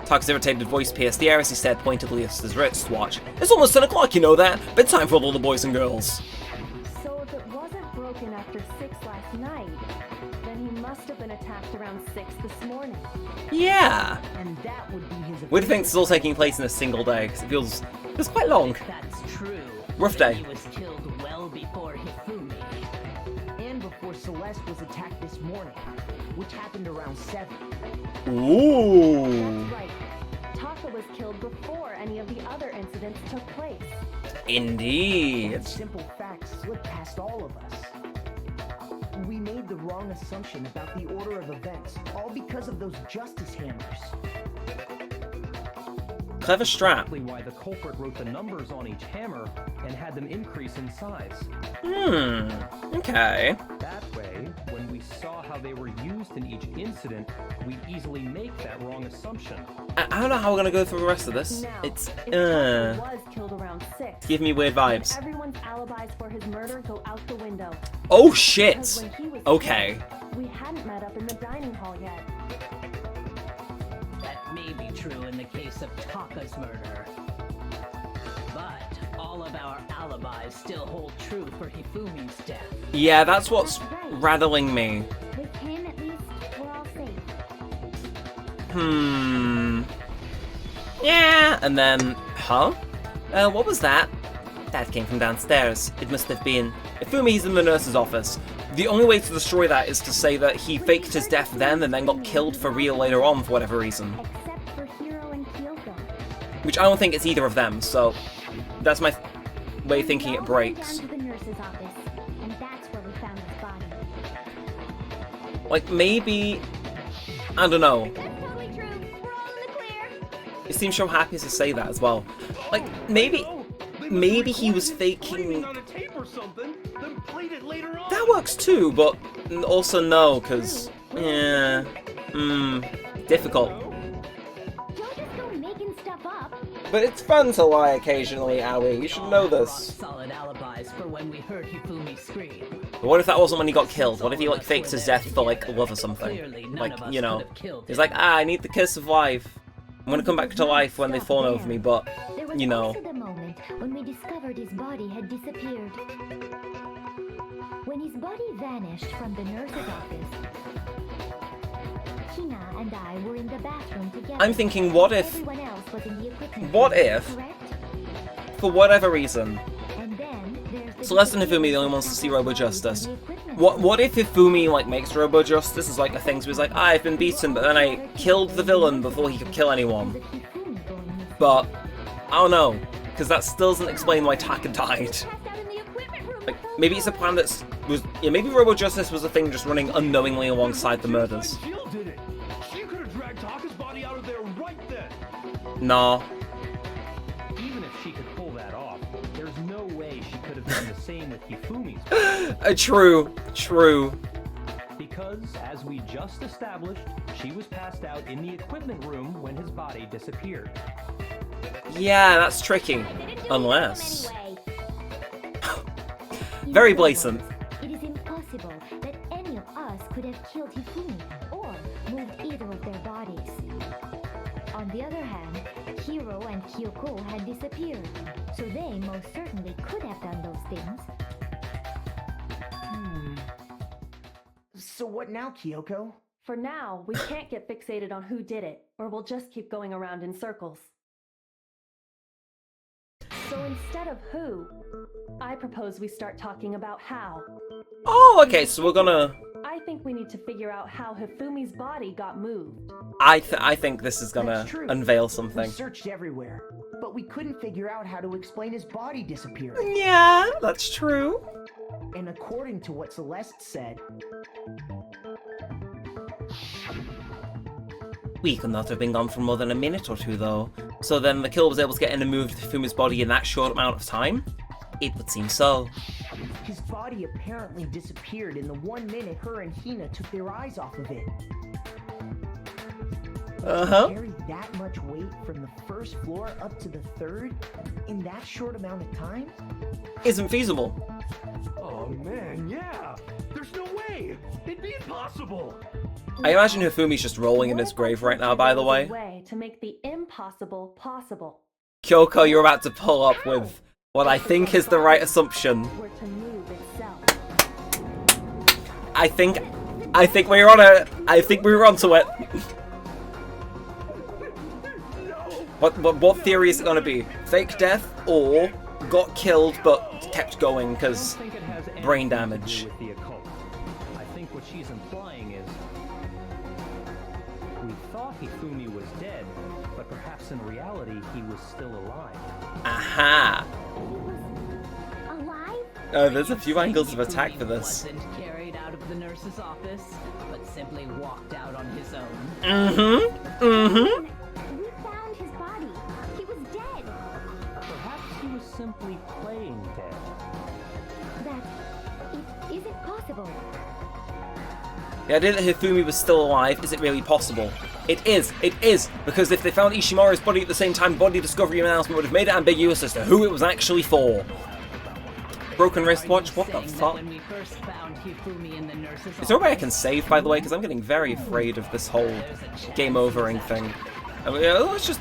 Taka's irritated voice pierced the air as he stared pointedly at his wristwatch. It's almost 10 o'clock, you know that. Bedtime for all the boys and girls. so if it wasn't broken after 6 last must have been attacked around 6 this morning. Yeah. And that would be his Weird to think it's all taking place in a single day, because it feels quite long. That's true. Rough day. He was killed well before Hifumi. and before Celeste was attacked this morning, which happened around 7. Ooh. That's right. Taka was killed before any of the other incidents took place. Indeed. And simple facts slip past all of us. We made the wrong assumption about the order of events, all because of those justice hammers. Clever strap. Exactly why the culprit wrote the numbers on each hammer and had them increase in size. Okay. That way, when we saw how they were used in each incident, we'd easily make that wrong assumption. I don't know how we're gonna go through the rest of this. Now, It's, if Taka was killed around 6, give me weird vibes. everyone's alibis for his murder go out the window. Oh Because shit! when he was Okay. killed, we hadn't met up in the dining hall yet. That may be true in the case of Taka's murder. But all of our alibis still hold true for Hifumi's death. Yeah, that's what's rattling me. With him, at least, we're all safe. Yeah, and then, huh? What was that? That came from downstairs. It must have been. Ifumi's in the nurse's office. The only way to destroy that is to say that he faked his death then and then got killed for real later on for whatever reason. Except for Hiro and Kyoko. Which I don't think it's either of them, so that's my way of thinking it breaks. We all went down to the nurse's office, and that's where we found his body. Like, maybe... I don't know. That's totally true. We're all in the clear. It seems so happy to say that as well. Like, maybe he was faking... on a tape or something, then played it later on. That works too, but also no, because... Yeah... difficult. Don't just go making stuff up. But it's fun to lie occasionally, Aoi. You should know this. Solid alibis for when we heard Hifumi scream. But what if that wasn't when he got killed? What if he, like, faked his death for, like, love or something? Clearly, none Like, of us you know, could have killed he's him. like, I need the kiss of life. I'm gonna come back to life when they fawn over me, but, There was you know. also the moment when we discovered his body had disappeared. When his body vanished from the nurse's office, Hina and I were in the bathroom together. I'm thinking, what if, Everyone else was in the equipment What room, if- correct? for whatever reason, And then there's the Celeste and Hifumi are the only ones to see Robo Justice. What if Hifumi, like, makes Robo Justice as, like, a thing, so he's like, I've been beaten, but then I killed the villain before he could kill anyone. But, I don't know, because that still doesn't explain why Taka died. Passed out in the equipment room. Like, maybe it's a plan that's maybe Robo Justice was a thing just running unknowingly alongside the murders. Jill did it. She could have dragged Taka's body out of there right then. Nah. Even if she could pull that off, there's no way she could have done the same with Hifumi's. True. Because, as we just established, she was passed out in the equipment room when his body disappeared. Yeah, that's tricky. They didn't do Unless... it anyway. Very blatant. It is impossible that any of us could have killed Hifumi or moved either of their bodies. On the other hand, Hiro and Kyoko had disappeared, so they most certainly could have done those things. So what now, Kyoko? For now, we can't get fixated on who did it, or we'll just keep going around in circles. So instead of who, I propose we start talking about how. Oh, okay, so we're gonna... I think we need to figure out how Hifumi's body got moved. I think this is gonna That's true. unveil We something. searched everywhere, but we couldn't figure out how to explain his body disappearing. Yeah, that's true. And according to what Celeste said, We could not have been gone for more than a minute or two, though. So then the killer was able to get in and move Fumi's body in that short amount of time? It would seem so. his body apparently disappeared in the 1 minute her and Hina took their eyes off of it. Uh-huh. Carry that much weight from the first floor up to the 3rd in that short amount of time? Isn't feasible. Oh man, yeah. There's no way. It'd be impossible. I imagine Hifumi's just rolling in his grave right now, by the way. Way to make the impossible possible. Kyoko, you're about to pull up with what I think is the right assumption. Were to move itself. I think I think we're on it. I think we're onto it. What theory is it gonna be? Fake death or got killed but kept going because brain damage? With the occult. I think what she's implying is we thought Hifumi was dead, but perhaps in reality he was still alive. Aha! Alive? There's a few angles of attack for this. Wasn't carried out of the nurse's office, but simply walked out on his own. Mm-hmm. Mm-hmm. We found his body. He was dead. Perhaps he was simply playing dead. That it isn't possible. The idea that Hifumi was still alive, is it really possible? It is, because if they found Ishimaru's body at the same time, body discovery announcement would have made it ambiguous as to who it was actually for. Broken wristwatch, what the fuck? When we first found Hifumi in the nurse's Is there a way I office, can save, by the way? Because I'm getting very afraid of this whole game overing thing. I mean, let's just...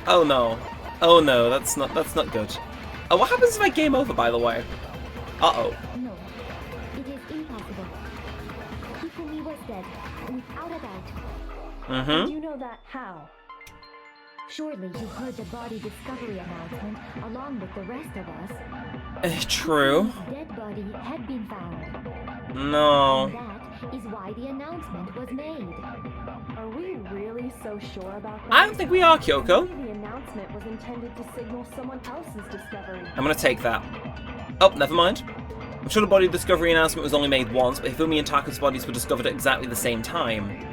Oh no. Oh no, that's not good. Oh, what happens if I game over, by the way? Uh-oh. No, it is impossible. Hifumi was dead, without a doubt. Mm-hmm. You know that how? Surely you heard the body discovery announcement along with the rest of us. True. His dead body had been found. No. And that is why the announcement was made. Are we really so sure about that? I don't think we are, Kyoko. Maybe the announcement was intended to signal someone else's discovery. I'm gonna take that. Oh, never mind. I'm sure the body discovery announcement was only made once, but Hifumi and Taka's bodies were discovered at exactly the same time.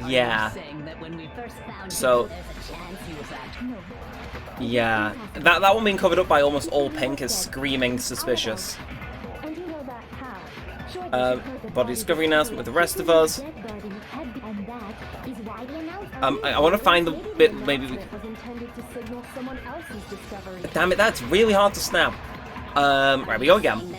Yeah. saying that when we first found So- him, there's a chance he was at. No. Yeah. That one being covered up by almost all pink is screaming suspicious. And you know that how? Surely Uh, you heard the body discovery announcement with the rest of us. Dead body had been, and that is why the announcement. I want to find the bit, maybe we... announcement was intended to signal someone else's discovery. Damn it, that's really hard to snap. Right, we go again.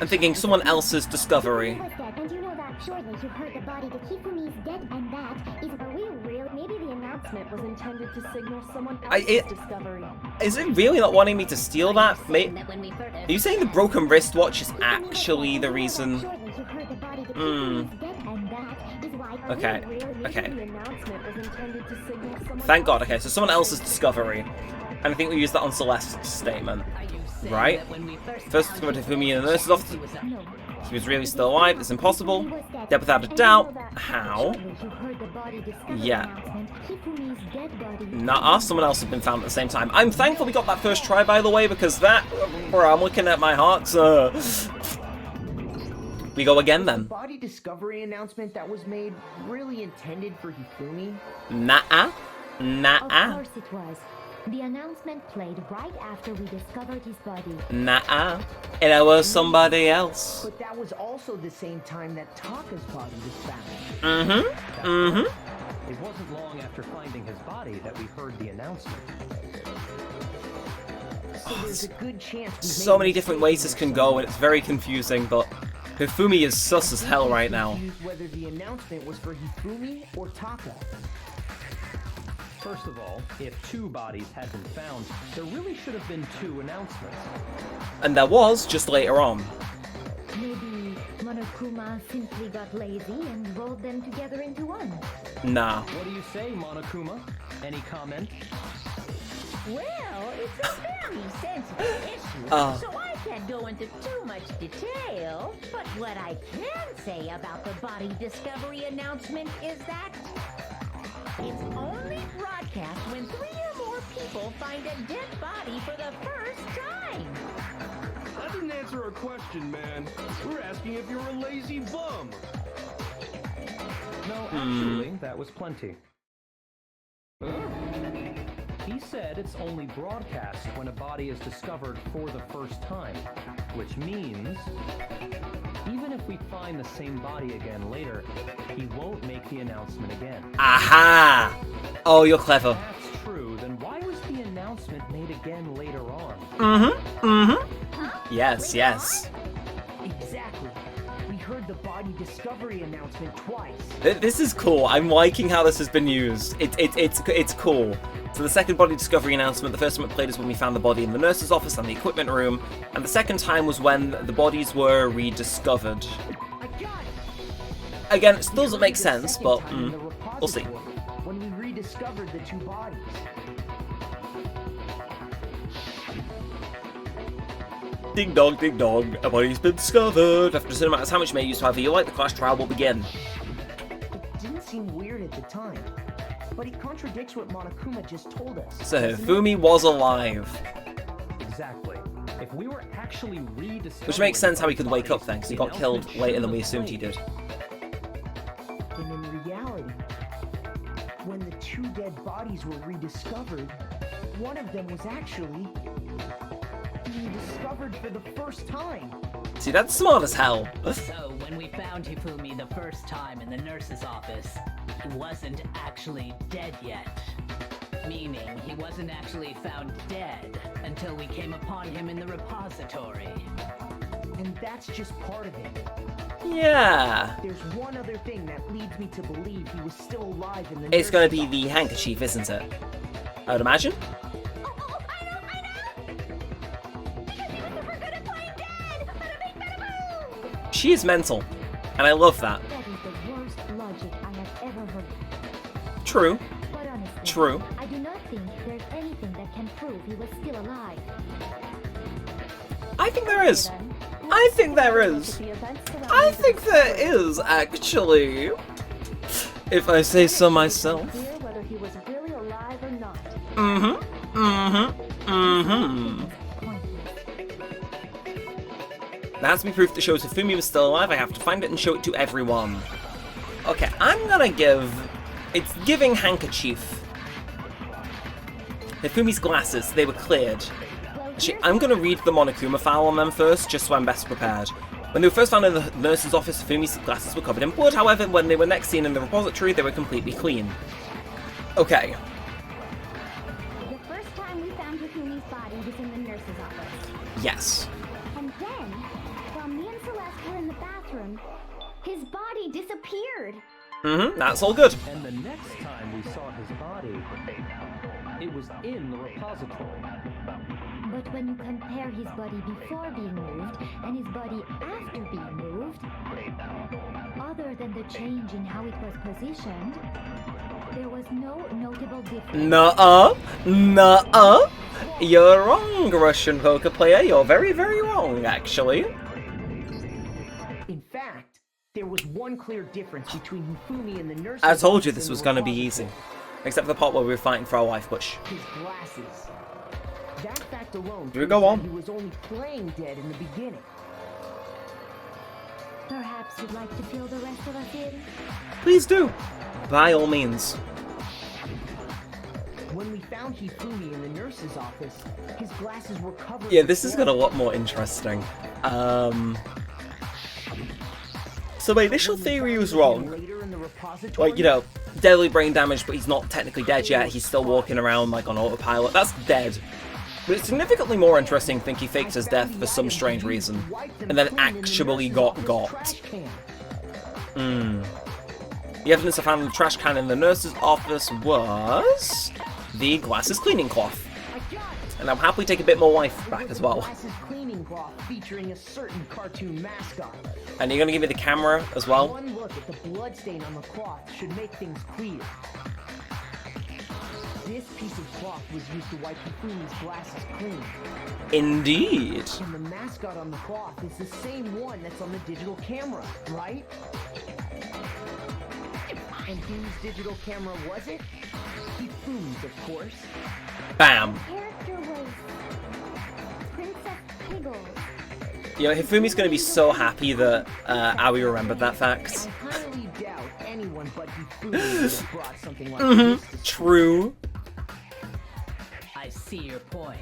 I'm thinking someone else's discovery. He was dead, and you know that. Surely you heard the body that Hifumi's dead, and that is. Are we real? Maybe the announcement was intended to signal someone I- else's it- discovery. Is it really not wanting me to steal that? Are you saying the broken wristwatch is actually the reason? Surely you heard the body that Hmm. Hifumi's dead, and that is why. Are Okay, we real? Maybe the okay. announcement was intended to signal someone Thank God, else's okay, so someone else's discovery. And I think we use that on Celeste's statement. Are you saying Right? that when we First discovered Hifumi in the nurse's office. No. He was really still alive, it's impossible. He was dead. Dead without a And you doubt. know that. How? Surely you heard the body discovery Yeah. announcement. Hifumi's dead body. Nuh-uh, someone else had been found at the same time. I'm thankful we got that first try, by the way, because that... Bro, I'm looking at my heart, We go again, The then. body discovery announcement that was made really intended for Hifumi? Nah-uh. Of Nah-uh. course it was. The announcement played right after we discovered his body. Nah-uh. And I was somebody else. But that was also the same time that Taka's body was found. Mm-hmm. Mm-hmm. It wasn't long after finding his body that we heard the announcement. So there's a good chance we So made many a different mistake ways this can here go, and it's very confusing, but Hifumi is sus as hell right now. confused whether the announcement was for Hifumi or Taka. First of all, if two bodies had been found, there really should have been two announcements. And there was, just later on. Maybe Monokuma simply got lazy and rolled them together into one. Nah. What do you say, Monokuma? Any comment? Well, it's a very sensitive issue, so I can't go into too much detail. But what I can say about the body discovery announcement is that it's only broadcast when 3 or more people find a dead body for the first time. That didn't answer our question, man. We're asking if you're a lazy bum. No, actually, that was plenty. He said it's only broadcast when a body is discovered for the first time, which means even if we find the same body again later, he won't make the announcement again. Aha! Oh, you're clever. If that's true, then why was the announcement made again later on? Mm-hmm. Mm-hmm. Yes, yes. Exactly. We heard the body discovery announcement twice. This is cool. I'm liking how this has been used. It's cool. So the second body discovery announcement, the first time it played is when we found the body in the nurse's office and the equipment room, and the second time was when the bodies were rediscovered. I got it! Again, it still doesn't make sense, but we'll see. When we rediscovered the two bodies. Ding dong, a body's been discovered. After a certain amount of time which may use to feel like the class trial will begin. It didn't seem weird at the time, but it contradicts what Monokuma just told us. So Hifumi was alive. Exactly. If we were actually rediscovering, Which makes sense how he could wake up then, because he got killed later than we assumed he did. And in reality, when the two dead bodies were rediscovered, one of them was actually rediscovered for the first time. See, that's smart as hell. So, when we found Hifumi the first time in the nurse's office, he wasn't actually dead yet. Meaning, he wasn't actually found dead until we came upon him in the repository. And that's just part of it. Yeah. There's one other thing that leads me to believe he was still alive in the It's gonna be nurse's the handkerchief, isn't it? I would imagine. Oh, I know! Because he was super good at playing dead! Bada bing, bada boom! She is mental, and I love that. That is the worst logic I have ever heard. True. But honestly, True. I do not think there's anything that can prove he was still alive. I think there is. Then, I think there is. the events surrounding I the think there is, actually. If I say so myself. clear whether he was really alive or not. There has to be proof that shows Hifumi was still alive. I have to find it and show it to everyone. Okay, I'm gonna give... It's giving handkerchief. Hifumi's glasses, they were cleared. Actually, I'm gonna read the Monokuma file on them first, just so I'm best prepared. When they were first found in the nurse's office, Hifumi's glasses were covered in blood. However, when they were next seen in the repository, they were completely clean. Okay. The first time we found Hifumi's body was in the nurse's office. Yes. And then, while me and Celeste were in the bathroom, his body disappeared. That's all good. And the next time we saw his body, it was in the repository. But when you compare his body before being moved and his body after being moved, other than the change in how it was positioned, there was no notable difference. Nuh-uh. You're wrong, Russian poker player. You're very, very wrong, actually. In fact, there was one clear difference between Hifumi and the nurse's I told you office this in was the gonna be repository. easy. Except for the part where we were fighting for our life, Bush. His glasses. That fact alone Do we go proves that on? he was only playing dead in the beginning. Perhaps you'd like to fill the rest of us in? Please do. By all means. When we found Hifumi in the nurse's office, his glasses were covered. Yeah, with this is blood. got a lot more interesting. So my initial When we theory found was him wrong. later in the repository, Like, you know, deadly brain damage, but he's not technically dead yet. He's still walking around, like, on autopilot. That's dead. But it's significantly more interesting to think he faked his death for some strange reason, and then actually got. The evidence I found in the trash can in the nurse's office was the glasses cleaning cloth. And I'll happily take a bit more life back as well. Glasses cleaning cloth featuring a certain cartoon mascot. And you're gonna give me the camera as well? One look at the bloodstain on the cloth should make things clear. This piece of cloth was used to wipe Hifumi's glasses clean. Indeed. And the mascot on the cloth is the same one that's on the digital camera, right? And whose digital camera was it? Hifumi's, of course. Bam. The character was Princess Piggles. You know, Hifumi's gonna be so happy that Aoi remembered that fact. I highly doubt anyone but Hifumi would have brought something like this. True. I see your point.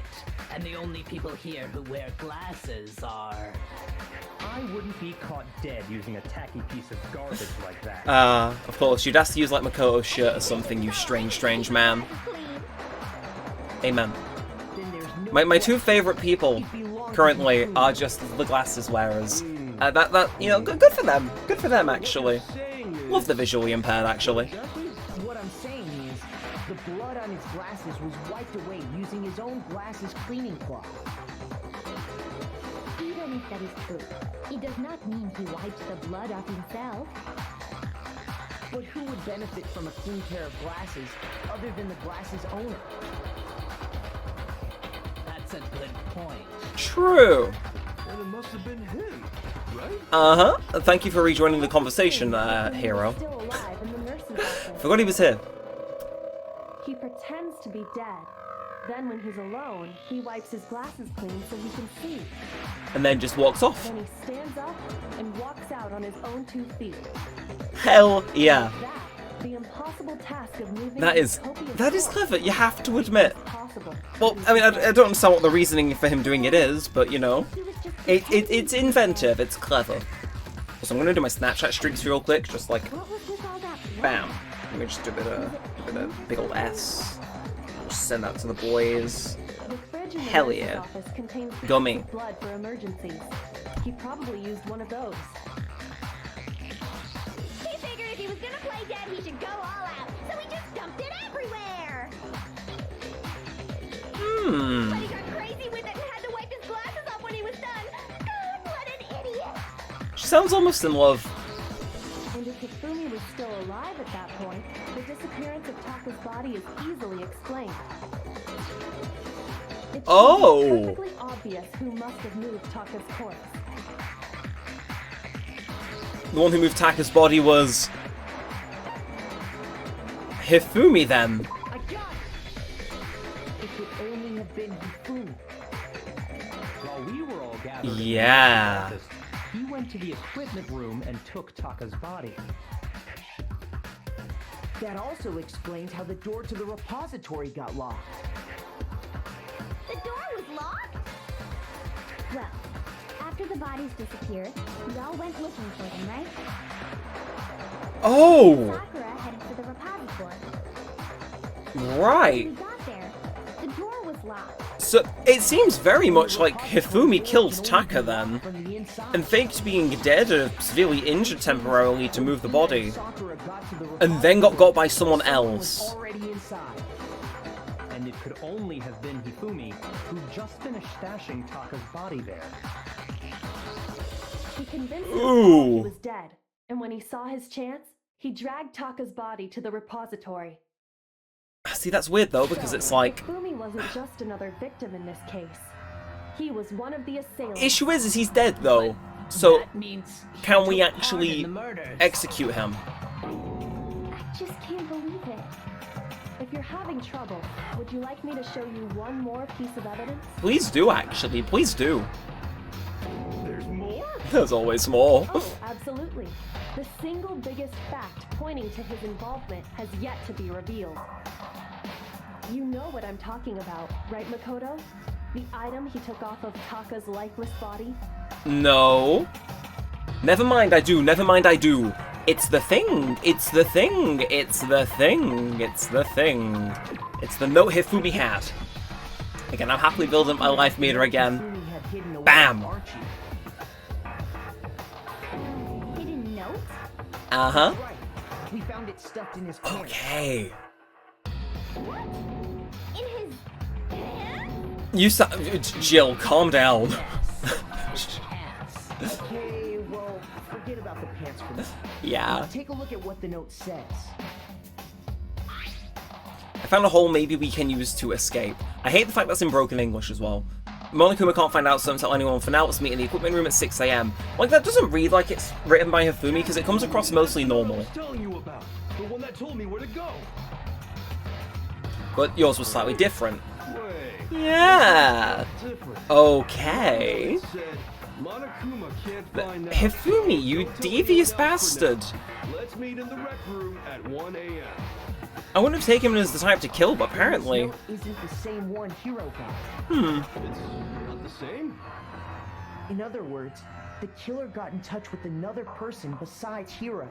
And the only people here who wear glasses are... I wouldn't be caught dead using a tacky piece of garbage like that. Of course, you'd have to use like Makoto's shirt or something, you strange man. Amen. Then there's no My two favorite people currently are just the glasses wearers. That you know, good for them. Good for them, actually. Love the visually impaired, actually. What I'm saying is, the blood on his glasses was wiped away using his own glasses cleaning cloth. Even if that is true, it does not mean he wiped the blood off himself. But who would benefit from a clean pair of glasses other than the glasses owner? That's a good point. True. And it must have been him, right? Uh-huh. Thank you for rejoining the conversation, hero. Still alive in the nurse's office. Forgot he was here. He pretends to be dead. Then when he's alone, he wipes his glasses clean so he can see. And then just walks off. Then he stands up and walks out on his own 2 feet. Hell yeah. That, the impossible task of moving That is copious clever, you have to admit. possible. Well, I mean, I don't understand what the reasoning for him doing it is, but you know, it's inventive, it's clever. So I'm gonna do my Snapchat streaks real quick, just like, What was with all that blood? bam. Let me just do a bit of big old S. Just send that to the boys. The fridge in the Hell nurse's yeah. office contains Go packs me. of blood for emergencies. He probably used one of those. He figured if he was gonna play dead, he should go all out. So he just dumped it everywhere. But he got crazy with it and had to wipe his glasses off when he was done. God, what an idiot! She sounds almost in love. And if Hifumi was still alive at that point, the disappearance of Taka's body is easily explained. It should Oh. be perfectly obvious who must have moved Taka's corpse. The one who moved Taka's body was Hifumi then. I got it! It could only have been Hifumi. While we were all gathered in the Yeah. office, he went to the equipment room and took Taka's body. That also explains how the door to the repository got locked. The door was locked? Well, after the bodies disappeared, we all went looking for them, right? Oh, Sakura headed for the repository. When right. we got there, the door was locked. So it seems very much like Hifumi killed Taka then, From the inside. and faked being dead or severely injured temporarily to move the body, Sakura got to the and then got by someone Someone was else. already inside. And it could only have been Hifumi, who just finished stashing Taka's body there. He convinced himself Ooh. he was dead, and when he saw his chance, he dragged Taka's body to the repository. See, that's weird though, because it's like, Hifumi wasn't just another victim in this case. He was one of the assailants. issue is he's dead though. So That means he can we took part actually in the murders. execute him? I just can't believe it. If you're having trouble, would you like me to show you one more piece of evidence? Please do, actually. Please do. There's more? There's always more. Oh, absolutely. The single biggest fact pointing to his involvement has yet to be revealed. You know what I'm talking about, right, Makoto? The item he took off of Taka's lifeless body? No. Never mind, I do. Never mind, I do. It's the thing. It's the thing. It's the thing. It's the thing. It's the note Hifumi had. Again, I'm happily building my life meter again. Hifumi had hidden away Bam. from Archie. Hidden note? Uh-huh. Right. We found it stuffed in his pants. Okay. In his pants? You Jill, calm down. Pants. Okay, well, forget about the pants for now. Yeah. Take a look at what the note says. I found a hole maybe we can use to escape. I hate the fact that's in broken English as well. Monokuma can't find out, so don't tell anyone. For now, let's meet in the equipment room at 6 AM. Like, that doesn't read like it's written by Hifumi, because it comes across mostly normal. I was telling you about the one that told me where to go. But yours was slightly different. Wait. Yeah. Different. Okay. It said, Monokuma can't find out. Hifumi, you Don't tell devious anyone else for now. bastard. Let's meet in the rec room at 1 a.m. I wouldn't have taken him as the type to kill, but apparently. This note isn't the same one Hiro got. It's not the same. In other words, the killer got in touch with another person besides Hiro.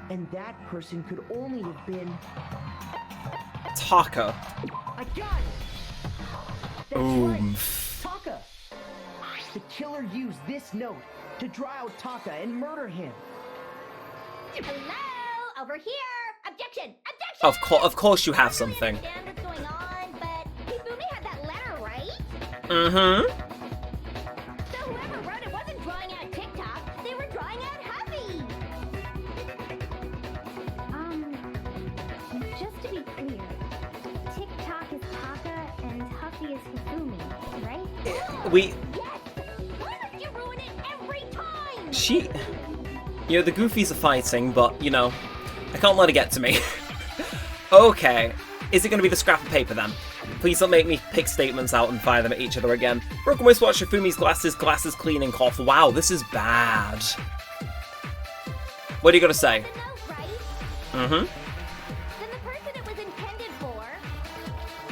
And that person could only have been... Taka. I got it! That's right! Taka! The killer used this note to draw out Taka and murder him. Hello? Over here! Objection! Objection! Of course you have something. I don't really understand what's going on, but Hifumi had that letter, right? Mm-hmm. So whoever wrote it wasn't drawing out TikTok, they were drawing out Huffy! We... Why must you ruin it every time? She... You know, the Goofies are fighting, but, you know, I can't let it get to me. Okay. Is it going to be the scrap of paper, then? Please don't make me pick statements out and fire them at each other again. Broken wristwatch, Hifumi's glasses cleaning cough. Wow, this is bad. What are you going to say? The note, right? Mm-hmm. Then the person it was intended for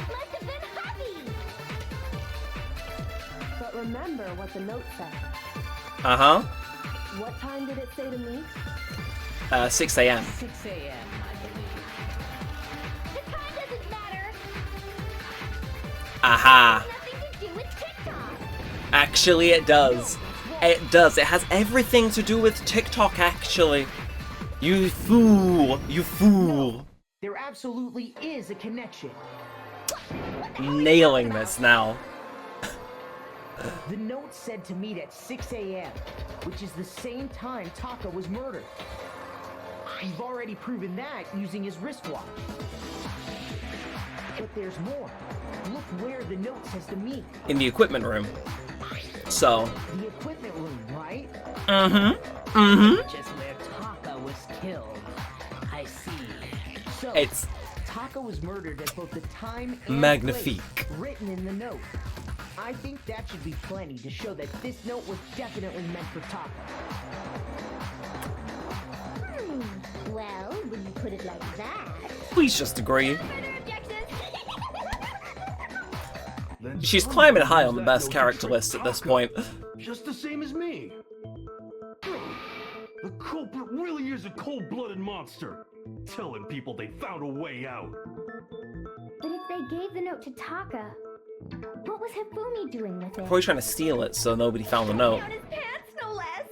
must have been Happy. But remember what the note said. Uh-huh. What time did it say to me? 6 a.m. 6 a.m., I believe. The time doesn't matter. Aha. Nothing to do with TikTok. Actually, it does. It does. It has everything to do with TikTok, actually. You fool. You fool. There absolutely is a connection. Nailing this now. The note said to meet at 6 a.m., which is the same time Taka was murdered. You've already proven that using his wristwatch. But there's more. Look where the note says to meet. In the equipment room. So. The equipment room, right? Mm-hmm. Mm-hmm. Just where Taka was killed. I see. So, It's Taka was murdered at both the time and magnifique. place written in the note. I think that should be plenty to show that this note was definitely meant for Taka. Well, when you put it like that. Please just agree. Further objections? Then She's someone climbing high used on the that best note to character trick list at this Taka, point. Just the same as me. The culprit really is a cold-blooded monster. Telling people they found a way out. But if they gave the note to Taka, what was Hifumi doing with it? Probably trying to steal it so nobody found the note. Down his pants, no less.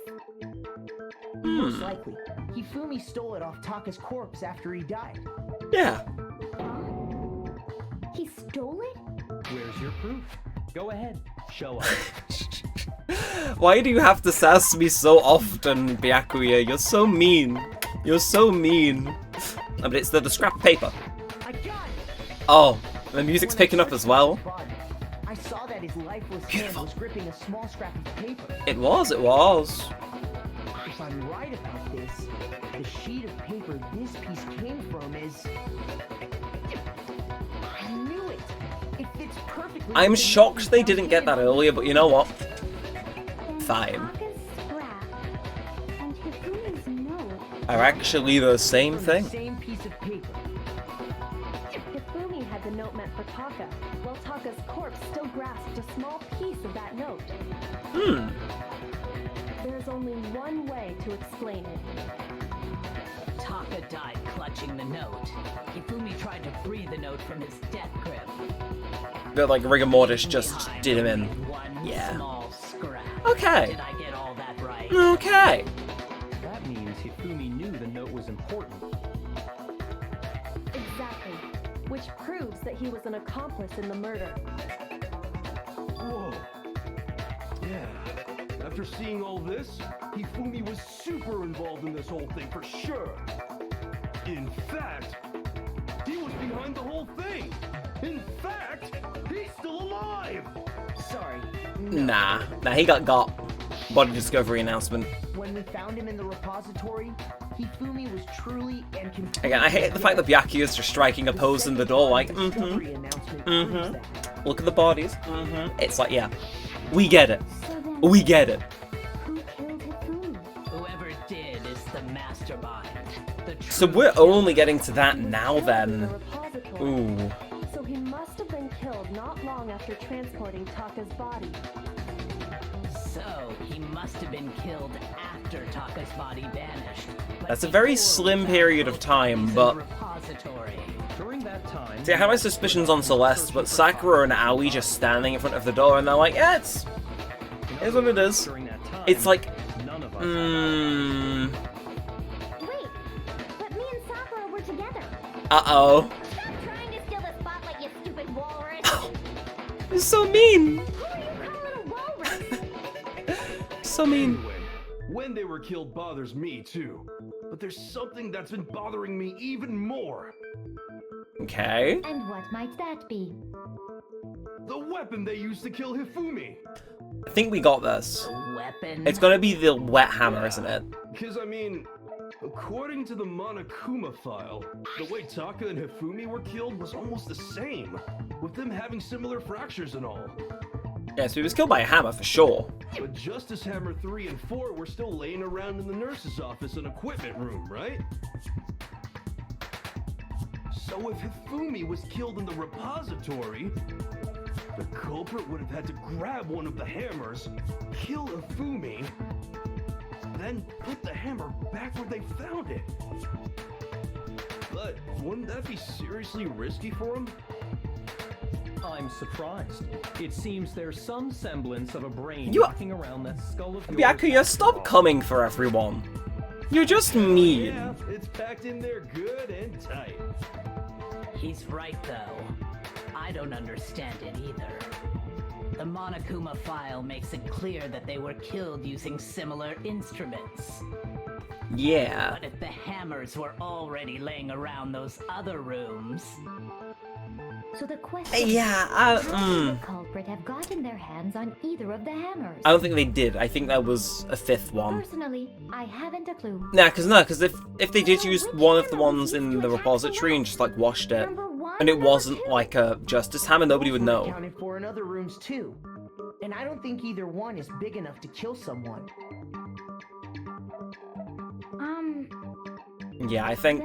Most likely, Hifumi stole it off Taka's corpse after he died. Yeah. He stole it? Where's your proof? Go ahead, show us. Why do you have to sass me so often, Byakuya? You're so mean. You're so mean. But it's the scrap of paper. I got it! Oh, the music's picking up as well. I saw that his lifeless hand was gripping a small scrap of paper. It was, it was. If I'm right about this, the sheet of paper this piece came from is... I knew it! It fits perfectly... I'm with the shocked note they we didn't found get that here. earlier, but you know what? Then Fine. Taka's scrap and Hifumi's note. Are actually the same From the thing. same piece of paper. Hifumi had the note meant for Taka, while Taka's corpse still grasped a small piece of that note. There's only one way to explain it. Taka died clutching the note. Hifumi tried to free the note from his death grip. But like rigor mortis just Behind did him in. only one Yeah. small scrap. Okay. Did I get all that right? Okay. That means Hifumi knew the note was important. Exactly. Which proves that he was an accomplice in the murder. Whoa. Yeah. After seeing all this, Hifumi was super involved in this whole thing for sure. In fact, he was behind the whole thing. In fact, he's still alive. Sorry. Nah, he got. Body discovery announcement. When we found him in the repository, Hifumi was truly and completely... Again, I hate the fact that Byakuya is just striking a pose in the door like, Look at the bodies. It's like, yeah. We get it. So then, We get it. who killed Hifumi? Whoever did is the mastermind. The So true we're killer. only getting to that He was now killed in then. the repository. Ooh. So he must have been killed not long after transporting Taka's body. So he must have been killed after Taka's body vanished. But That's a very before slim we period found of time, in the but- repository. During that time... See, I had my suspicions on Celeste, but Sakura and Aoi just standing in front of the door and they're like, yeah, it's what it is. During that time, It's like, none of us Wait, but me and Sakura were together. uh-oh. Stop trying to steal the spotlight, you stupid walrus. You're so mean. Who are you calling a walrus? So mean. Anyway, when they were killed bothers me too. But there's something that's been bothering me even more. Okay. And what might that be? The weapon they used to kill Hifumi! I think we got this. A weapon? It's gonna be the wet hammer, isn't it? Because, I mean, according to the Monokuma file, the way Taka and Hifumi were killed was almost the same, with them having similar fractures and all. Yeah, so he was killed by a hammer for sure. But Justice Hammer 3 and 4 were still laying around in the nurse's office and equipment room, right? So if Hifumi was killed in the repository, the culprit would have had to grab one of the hammers, kill Hifumi, then put the hammer back where they found it. But wouldn't that be seriously risky for him? I'm surprised. It seems there's some semblance of a brain You- knocking around that skull of yours. Byakuya, stop coming for everyone. You're just mean. Yeah, it's packed in there good and tight. He's right, though. I don't understand it either. The Monokuma file makes it clear that they were killed using similar instruments. Yeah. But if the hammers were already laying around those other rooms... So the question Yeah, how could the culprit have gotten their hands on either of the hammers? I don't think they did. I think there was a fifth one. Personally, I haven't a clue. Nah, because if they did use one of the ones in the repository and just like washed it, Number 1 and it or number wasn't 2? like a Justice Hammer, nobody would know. Accounted for in other rooms too. And I don't think either one is big enough to kill someone. Yeah, I think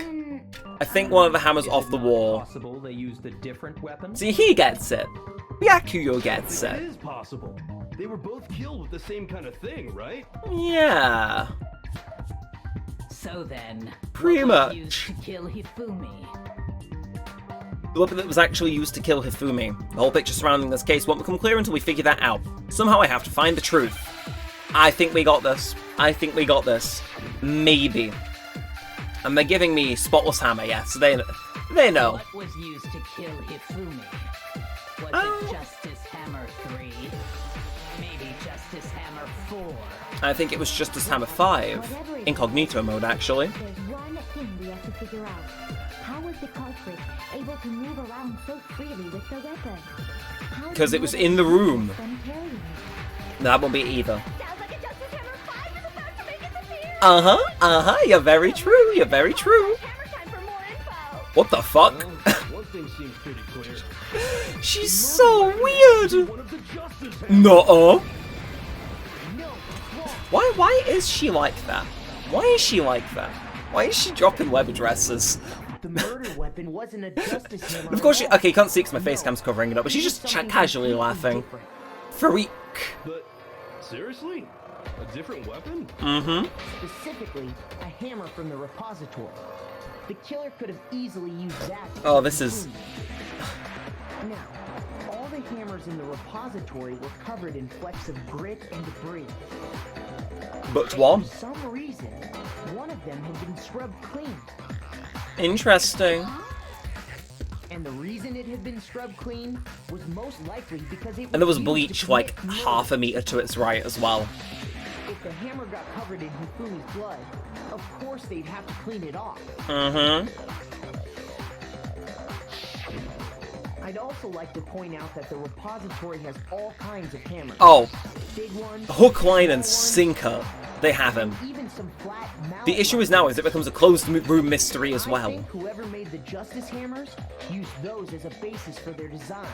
Then one of the hammers Is off it the not wall. possible they used a different weapon? See, he gets it. Byakuya gets It it. is possible. They were both killed with the same kind of thing, right? Yeah. So then, Pretty what was much. used to kill Hifumi? The weapon that was actually used to kill Hifumi. The whole picture surrounding this case won't become clear until we figure that out. Somehow I have to find the truth. I think we got this. I think we got this. Maybe. And they're giving me Spotless Hammer, yeah, so they know. What was used to kill Hifumi? Was it Justice Hammer 3? Maybe Justice Hammer 4? I think it was Justice Hammer 5. Incognito mode, actually. There's one thing we have to figure out. How was the culprit able to move around so freely with the weapon? How did 'Cause it was nobody in the room. notice them carrying it? That won't be either. Sounds like a Justice Hammer 5 is about to make its appearance. You're very true, you're very true. Hammer time for more info. What the fuck? Well, one thing seems pretty clear. She's so weird. One of the Justice Hammers. Nuh-uh. Why is she like that? Why is she like that? Why is she dropping web addresses? The murder weapon wasn't a justice hammer. Of course she... at all. Okay, you can't see because my face cam's covering it up, but she's just Something casually completely laughing. different. Freak. But seriously? A different weapon? Mm-hmm. Specifically, a hammer from the repository. The killer could have easily used that. to Oh, kill this is... Hifumi. Now, all the hammers in the repository were covered in flecks of grit and debris. But one. For some reason, one of them had been scrubbed clean. Interesting. And the reason it had been scrubbed clean was most likely because it And there was used bleach to like commit half a murder. meter to its right as well. If the hammer got covered in Hifumi's blood, of course they'd have to clean it off. Mm-hmm. I'd also like to point out that the repository has all kinds of hammers. Oh, Big ones, hook, line, and small ones, sinker. They have him. even some flat mallet The issue is ones. now is it becomes a closed room mystery as I well. think whoever made the Justice Hammers used those as a basis for their design.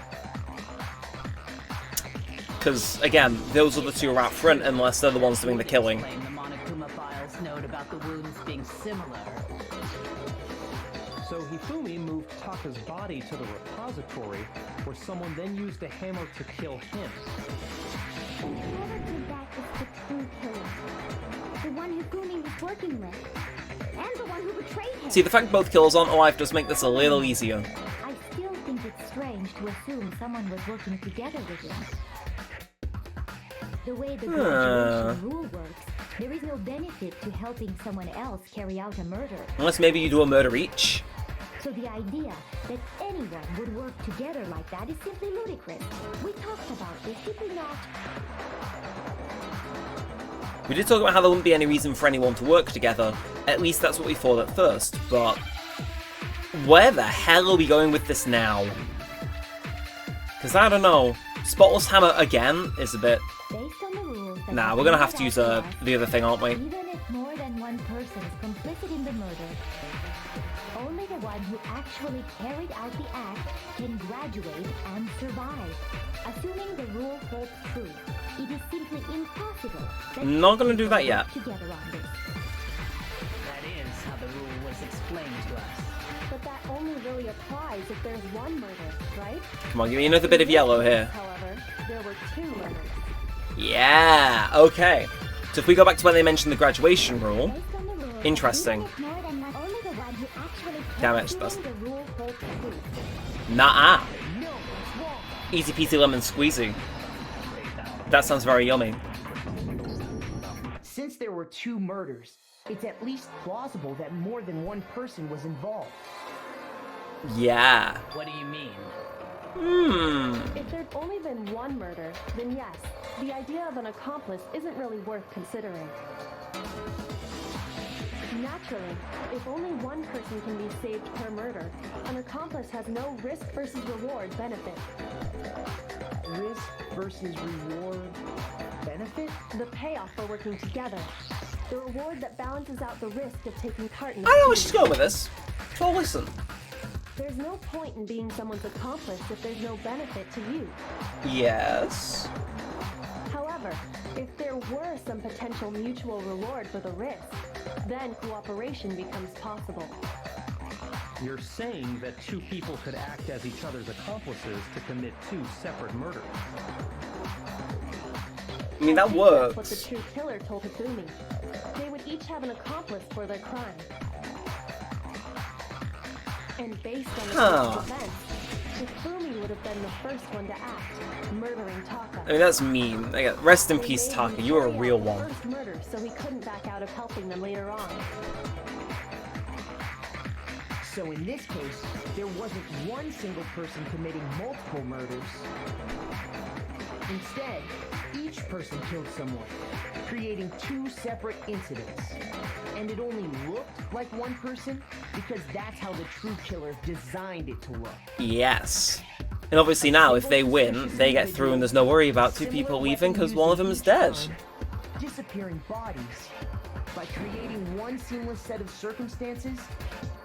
Because, again, those are the two are out front unless they're the ones doing the killing. Explain the Monokuma file's note about the wounds being similar. So Hifumi moved Taka's body to the repository, where someone then used a hammer to kill him. Whoever did that is the true killer. The one Hifumi was working with. And the one who betrayed him. See, the fact both kills aren't alive does make this a little easier. I still think it's strange to assume someone was working together with him. The way the graduation rule works, there is no benefit to helping someone else carry out a murder. Unless maybe you do a murder each. So the idea that anyone would work together like that is simply ludicrous. We talked about this, did we not? We did talk about how there wouldn't be any reason for anyone to work together. At least that's what we thought at first, but... where the hell are we going with this now? Because I don't know. Spotless Hammer again is a bit... Based on the rules that Nah, have we're gonna been have to use set out for the other thing, aren't we? us, even if more than one person is complicit in the murder, only the one who actually carried out the act can graduate and survive. Assuming the rule holds true, it is simply impossible that Not gonna do people that yet. work together on this. That is how the rule was explained to us. But that only really applies if there's one murder, right? Come on, give me another bit of yellow here. However, there were 2 murders. Yeah, okay. So if we go back to when they mentioned the graduation rule, Based on the rules, interesting. even if more than one, only the one who actually Damn it, carried that's- the rule holds true. Nah. Easy peasy lemon squeezy. That sounds very yummy. Since there were 2 murders, it's at least plausible that more than one person was involved. What Yeah. do you mean? If there'd only been one murder, then yes, the idea of an accomplice isn't really worth considering. Naturally, if only one person can be saved per murder, an accomplice has no risk versus reward benefit. Risk versus reward benefit? The payoff for working together. The reward that balances out the risk of taking part in I know where she's going with this. So listen. There's no point in being someone's accomplice if there's no benefit to you. Yes. However, if there were some potential mutual reward for the risk, then cooperation becomes possible. You're saying that 2 people could act as each other's accomplices to commit 2 separate murders. I mean, that I think that's what works. the true killer told Hifumi. They would each have an accomplice for their crime. And based on the Huh. first events, Hifumi would have been the first one to act, murdering Taka. I mean, that's mean. Rest in peace, They made Taka. him You were a carry out real the one. first murder, so he couldn't back out of helping them later on. So in this case, there wasn't one single person committing multiple murders. Instead, each person killed someone, creating 2 separate incidents. And it only looked like one person because that's how the true killer designed it to look. Yes. And obviously now, if they win, they get through and there's no worry about 2 people leaving because one of them is dead. Disappearing bodies. By creating one seamless set of circumstances,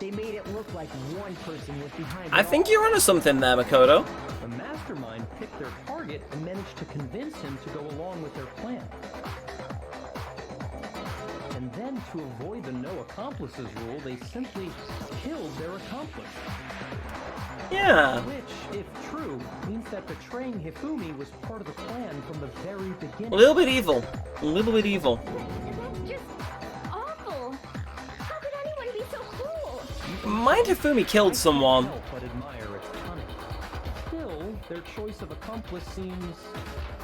they made it look like one person was behind it I think all. you're onto something there, Makoto. The mastermind picked their target and managed to convince him to go along with their plan. And then, to avoid the no accomplices rule, they simply killed their accomplice. Yeah. Which, if true, means that betraying Hifumi was part of the plan from the very beginning. A little bit evil. A little bit evil. That's just awful. How could anyone be so cruel? Mind Hifumi killed someone. I can't help but admire its cunning. Still, their choice of accomplice seems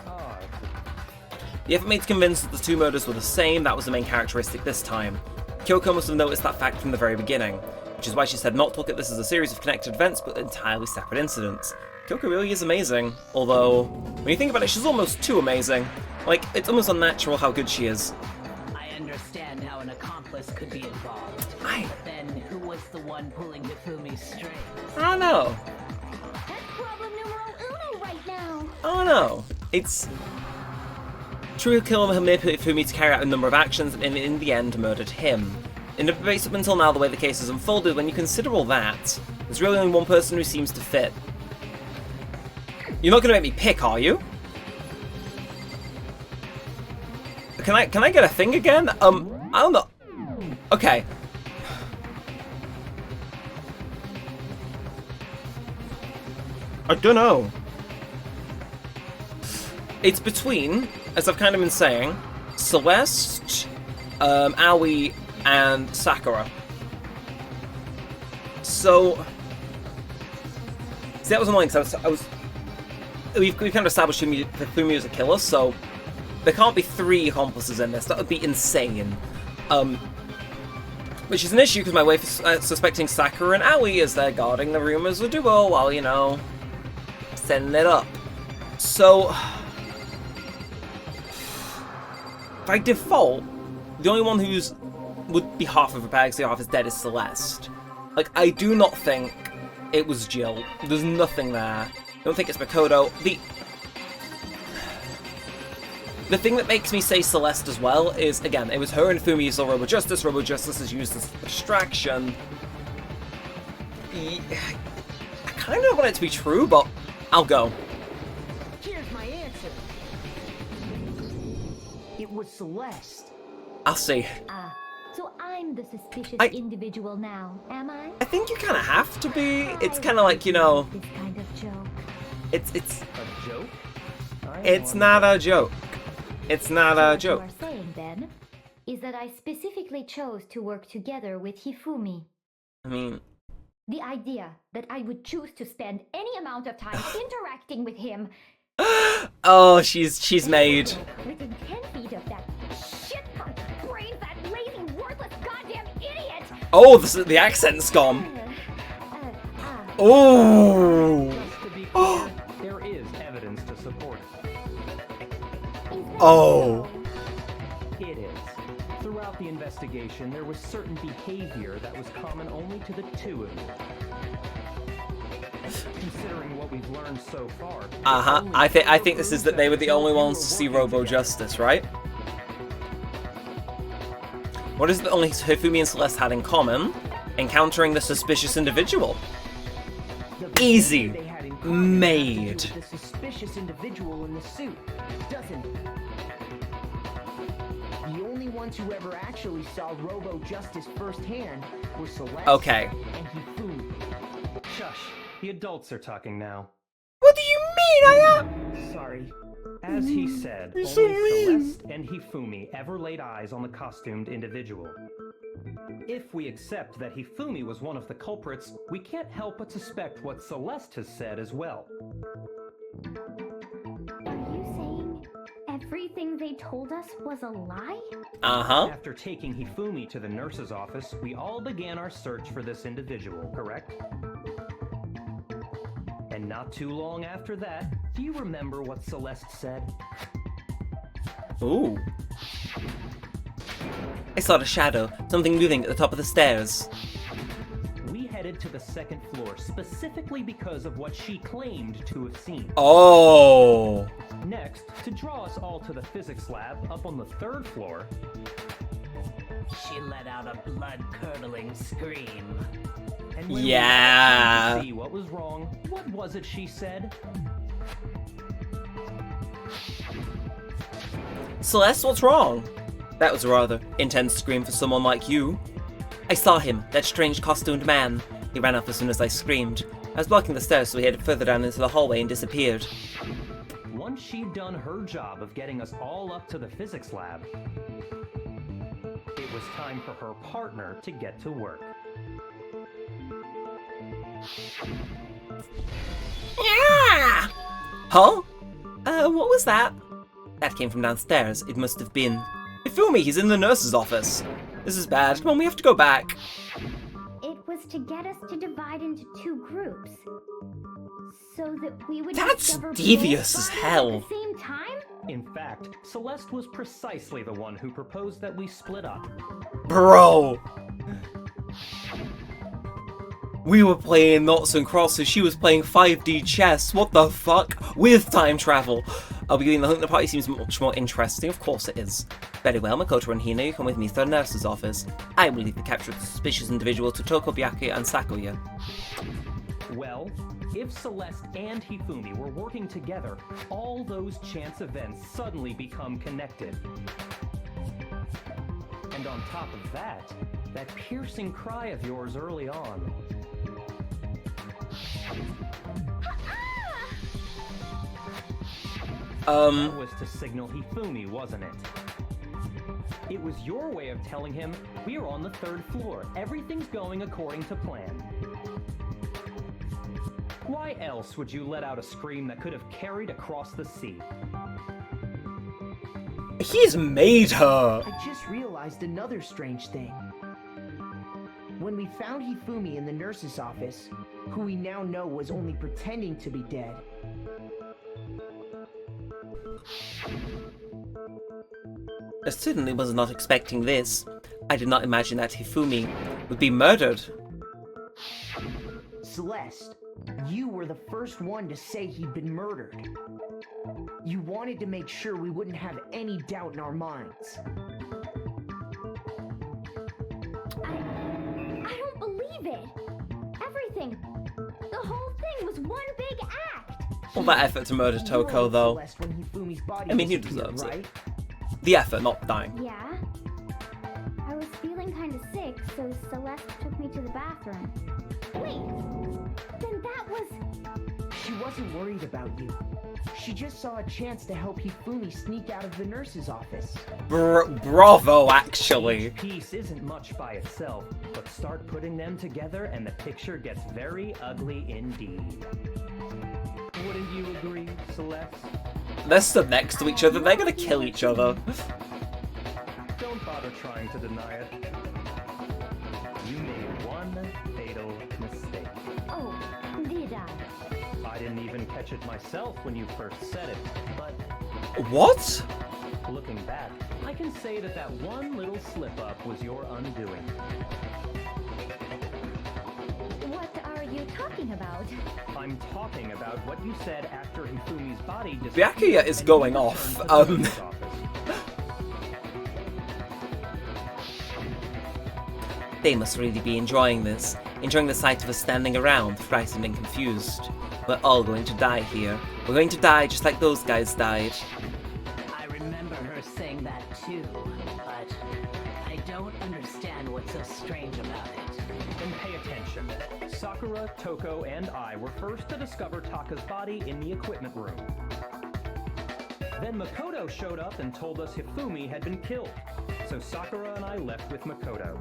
odd. The effort made to convince that the 2 murders were the same, that was the main characteristic this time. Kyoko must have noticed that fact from the very beginning, which is why she said not to look at this as a series of connected events, but entirely separate incidents. Kyoko really is amazing, although, when you think about it, she's almost too amazing. Like, it's almost unnatural how good she is. I understand how an accomplice could be involved. I But then, who was the one pulling Hifumi's strings? don't know. That's problem numero uno right now. I don't know. It's... True killer manipulated Hifumi to carry out a number of actions and in the end murdered him. In the debate up until now, the way the case has unfolded, when you consider all that, there's really only one person who seems to fit. You're not gonna make me pick, are you? Can I get a thing again? I don't know. Okay. I don't know. It's between, as I've kind of been saying, Celeste, Aoi, and Sakura. So, see, that was annoying because we've kind of established Hifumi as a killer, so there can't be 3 accomplices in this. That would be insane. Which is an issue because my wife is suspecting Sakura and Aoi as they're guarding the room as a duo while, you know, setting it up. So, by default, the only one would be half of a bag, so half is dead, is Celeste. Like, I do not think it was Jill. There's nothing there. don't think it's Makoto. The thing that makes me say Celeste as well is, again, it was her and Fumi who saw Robo Justice. Robo Justice is used as a distraction. I kind of want it to be true, but I'll go. Here's my answer. It was Celeste. I'll see. Ah, so I'm the suspicious individual now, am I? I think you kind of have to be. It's kind of like, you know... This kind of joke. It's A joke? It's not a joke. It's not a joke. What you are saying, then, is that I specifically chose to work together with Hifumi. I mean... The idea that I would choose to spend any amount of time interacting with him... Oh, she's made. Within 10 feet of that shit-cunt brain, that lazy, worthless, goddamn idiot! Oh, the accent's gone. Oh. Just to be clear, there is evidence to support it. Oh. It is. Throughout the investigation, there was certain behavior that was common only to the two of you. Considering what we've learned so far... I think this is that they were the only ones to see Robo Justice, right? What is it that only Hifumi and Celeste had in common? Encountering the suspicious individual. Easy. Made. The suspicious individual in the suit, doesn't it? The only ones who ever actually saw Robo Justice firsthand were Celeste Okay. and Hifumi. Shush. The adults are talking now. What do you mean, I am? Sorry. As he said, You're only so mean. Celeste and Hifumi ever laid eyes on the costumed individual. If we accept that Hifumi was one of the culprits, we can't help but suspect what Celeste has said as well. Are you saying everything they told us was a lie? Uh-huh. After taking Hifumi to the nurse's office, we all began our search for this individual, correct? And not too long after that, do you remember what Celeste said? Ooh. I saw the shadow, something moving at the top of the stairs. We headed to the second floor specifically because of what she claimed to have seen. Oh. Next, to draw us all to the physics lab up on the third floor, She let out a blood-curdling scream. and when Yeah. we could see what was wrong, what was it she said? Celeste, what's wrong? That was a rather intense scream for someone like you. I saw him, that strange costumed man. He ran up as soon as I screamed. I was blocking the stairs, so he headed further down into the hallway and disappeared. Once she'd done her job of getting us all up to the physics lab, it was time for her partner to get to work. Yeah! Huh? What was that? That came from downstairs. It must have been... Hifumi, he's in the nurse's office. This is bad. Come on, we have to go back. It was to get us to divide into two groups. So that we would That's discover devious both as bodies hell. At the same time? In fact, Celeste was precisely the one who proposed that we split up. Bro! We were playing noughts and crosses, she was playing 5D chess, what the fuck? With time travel! I'll be doing the hunt, the party seems much more interesting, of course it is. Very well, Makoto and Hina, you come with me to the nurse's office. I will leave the captured suspicious individual to Tokobyaki and Sakuya. Well, if Celeste and Hifumi were working together, all those chance events suddenly become connected. And on top of that piercing cry of yours early on. That was to signal Hifumi, wasn't it? It was your way of telling him, we're on the third floor, everything's going according to plan. Why else would you let out a scream that could have carried across the sea? He's made her! I just realized another strange thing. When we found Hifumi in the nurse's office, who we now know was only pretending to be dead, I certainly was not expecting this. I did not imagine that Hifumi would be murdered. Celeste, you were the first one to say he'd been murdered. You wanted to make sure we wouldn't have any doubt in our minds. I don't believe it. Everything, the whole thing was one big act. All that effort to murder Toko, though. Celeste, when Hifumi's body I mean, he disappeared, deserves right? it. The effort, not dying. Yeah. I was feeling kind of sick, so Celeste took me to the bathroom. Wait, then that was... She wasn't worried about you. She just saw a chance to help Hifumi sneak out of the nurse's office. Bravo, actually. Each piece isn't much by itself, but start putting them together and the picture gets very ugly indeed. Wouldn't you agree, Celeste? They're stood next to each other. They're gonna kill each other. Don't bother trying to deny it. You made one fatal mistake. Oh, did I? I didn't even catch it myself when you first said it, but What? looking back, I can say that that one little slip-up was your undoing. What are you talking about? I'm talking about what you said after Hifumi's body Byakuya is going off. They must really be enjoying this. Enjoying the sight of us standing around, frightened and confused. We're all going to die here. We're going to die just like those guys died. I remember her saying that too, but I don't understand what's so strange about it. Then pay attention. Sakura, Toko, and I were first to discover Taka's body in the equipment room. Then Makoto showed up and told us Hifumi had been killed. So Sakura and I left with Makoto.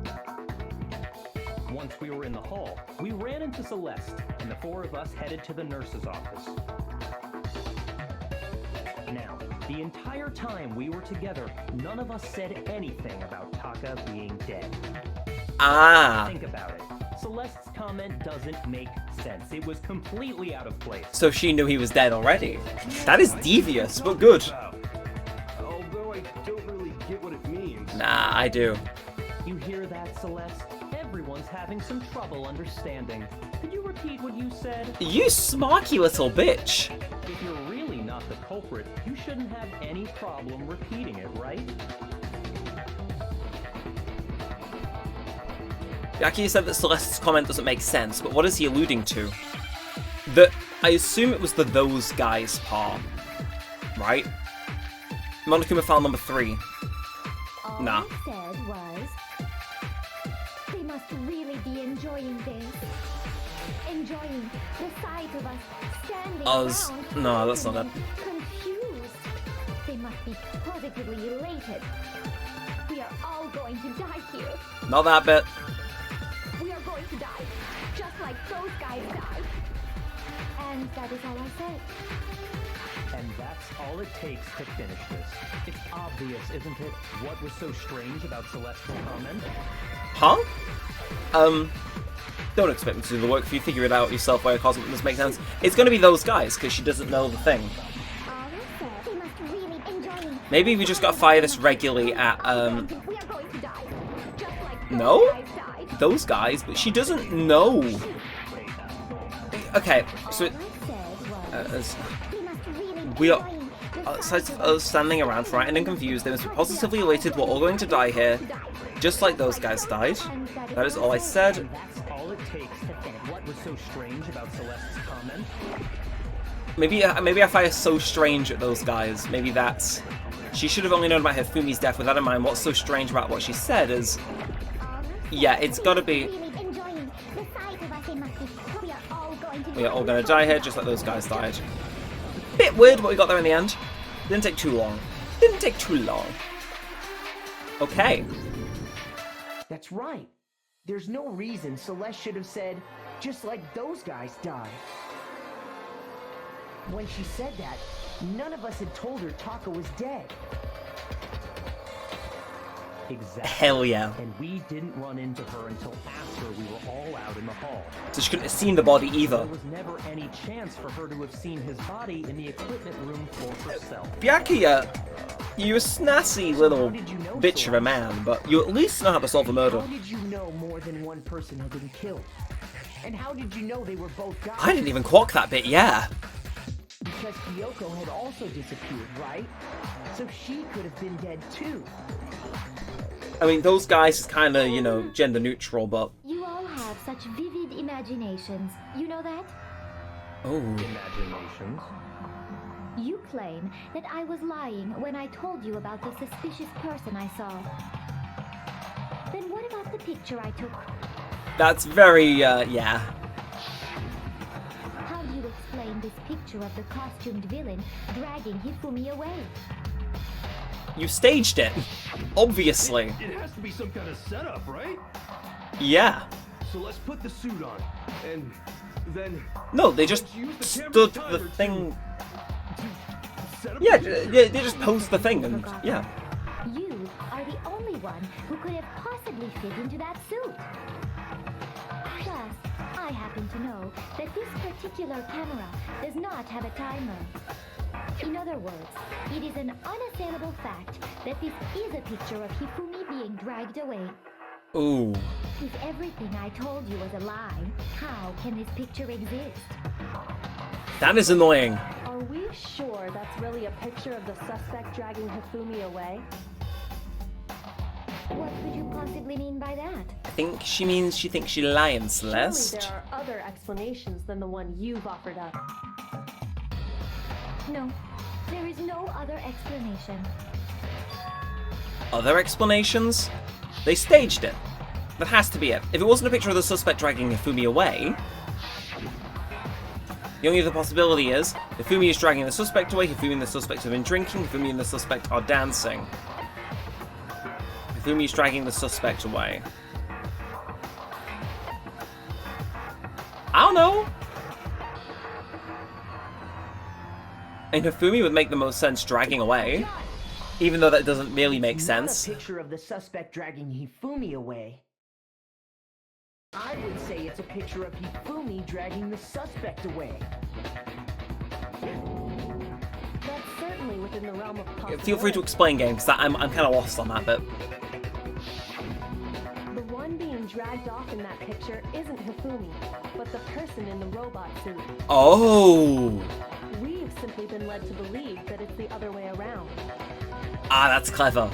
Once we were in the hall, we ran into Celeste, and the four of us headed to the nurse's office. Now, the entire time we were together, none of us said anything about Taka being dead. Ah. Think about it. Celeste's comment doesn't make sense. It was completely out of place. So she knew he was dead already. That is devious, but good. Although I don't really get what it means. Nah, I do. You hear that, Celeste? Everyone's having some trouble understanding. Could you repeat what you said? You smarky little bitch. If you're really not the culprit, you shouldn't have any problem repeating it, right? Byakuya said that Celeste's comment doesn't make sense, but what is he alluding to? I assume it was the those guys part, right? Monokuma file number 3. All Nah. I said was, they must really be enjoying this. Enjoying the sight of us standing Us. around. No, that's not it. Confused. They must be positively elated. We are all going to die here. Not that bit. We are going to die, just like those guys died. And that is all I said. And that's all it takes to finish this. It's obvious, isn't it? What was so strange about Celeste's comment? Huh? Don't expect me to do the work for you. Figure it out yourself why a cosmic must make sense. It's gonna be those guys, because she doesn't know the thing. All I said, they must really enjoy. Maybe we just gotta fire this regularly at, We are going to die, just like those No? guys died. those guys, but she doesn't know. Okay, so All I said was, as they must really we are enjoy the outside sight of us standing around, frightened and confused, they must be positively elated. We're all going to die here, just like those guys died. That is all I said. And that's all it takes to finish. What was so strange about Celeste's comment? Maybe I fire so strange at those guys. Maybe that's... She should have only known about Hifumi's death with that in mind. What's so strange about what she said is... Yeah, it's gotta be... We are all gonna die here, just like those guys died. Bit weird, but we got there in the end. Didn't take too long. Didn't take too long. Okay. That's right. There's no reason Celeste should have said, just like those guys died. When she said that, none of us had told her Taka was dead. Exactly. Hell yeah. And we didn't run into her until after we were all out in the hall. So she couldn't have seen the body either. There was never any chance for her to have seen his body in the equipment room for herself. Byakuya, you're a snazzy little bitch of a man, but you at least know how to solve a murder. How did you know more than one person had been killed? And how did you know they were both guys? I didn't even clock that bit, yeah. Because Kyoko had also disappeared, right? So she could have been dead too. I mean, those guys is kind of, you know, gender neutral, but... You all have such vivid imaginations. You know that? Oh. Imaginations. You claim that I was lying when I told you about the suspicious person I saw. Then what about the picture I took? That's very, yeah. How do you explain this picture of the costumed villain dragging Hifumi away? You staged it. Obviously. It has to be some kind of setup, right? Yeah. So let's put the suit on, and then... No, they just let's use the stood camera the timer thing... to set up Yeah, the- they just posed the thing and, yeah. You are the only one who could have possibly fit into that suit. Plus, I happen to know that this particular camera does not have a timer. In other words, it is an unassailable fact that this is a picture of Hifumi being dragged away. Ooh. If everything I told you was a lie, how can this picture exist? That is annoying. Are we sure that's really a picture of the suspect dragging Hifumi away? What could you possibly mean by that? I think she means she thinks she's lying, Surely Celeste. there are other explanations than the one you've offered up. No, there is no other explanation. Other explanations? They staged it. That has to be it. If it wasn't a picture of the suspect dragging Hifumi away, the only other possibility is Hifumi is dragging the suspect away, Hifumi and the suspect have been drinking, Hifumi and the suspect are dancing. Hifumi is dragging the suspect away. I don't know. And Hifumi would make the most sense dragging away, even though that doesn't really make Not sense. a picture of the suspect dragging Hifumi away. I would say it's a picture of Hifumi dragging the suspect away. That's certainly within the realm of possibility. Feel free to explain, game, because I'm kind of lost on that bit. The one being dragged off in that picture isn't Hifumi, but the person in the robot suit. Oh! We've simply been led to believe that it's the other way around. Ah, that's clever.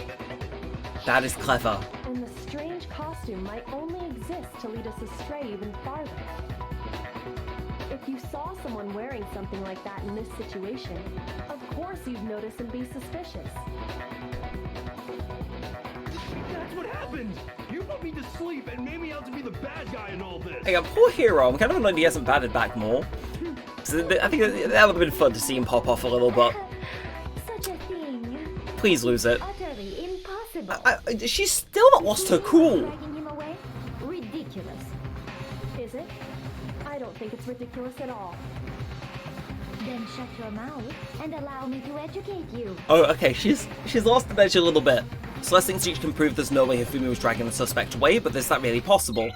That is clever. And the strange costume might only exist to lead us astray even farther. If you saw someone wearing something like that in this situation, of course you'd notice and be suspicious. That's what happened! You put me to sleep and made me out to be the bad guy in all this! Hey, poor hero. I'm kind of annoyed he hasn't batted back more. 'Cause I think that would have been fun to see him pop off a little, but Such a thing. please lose it. Utterly impossible. She's still not lost her cool. Dragging him away? Ridiculous. Is it? I don't think it's ridiculous at all. Then shut your mouth and allow me to educate you. Oh, okay, she's lost the edge a little bit. Celeste thinks she can prove there's no way Hifumi was dragging the suspect away, but is that really possible?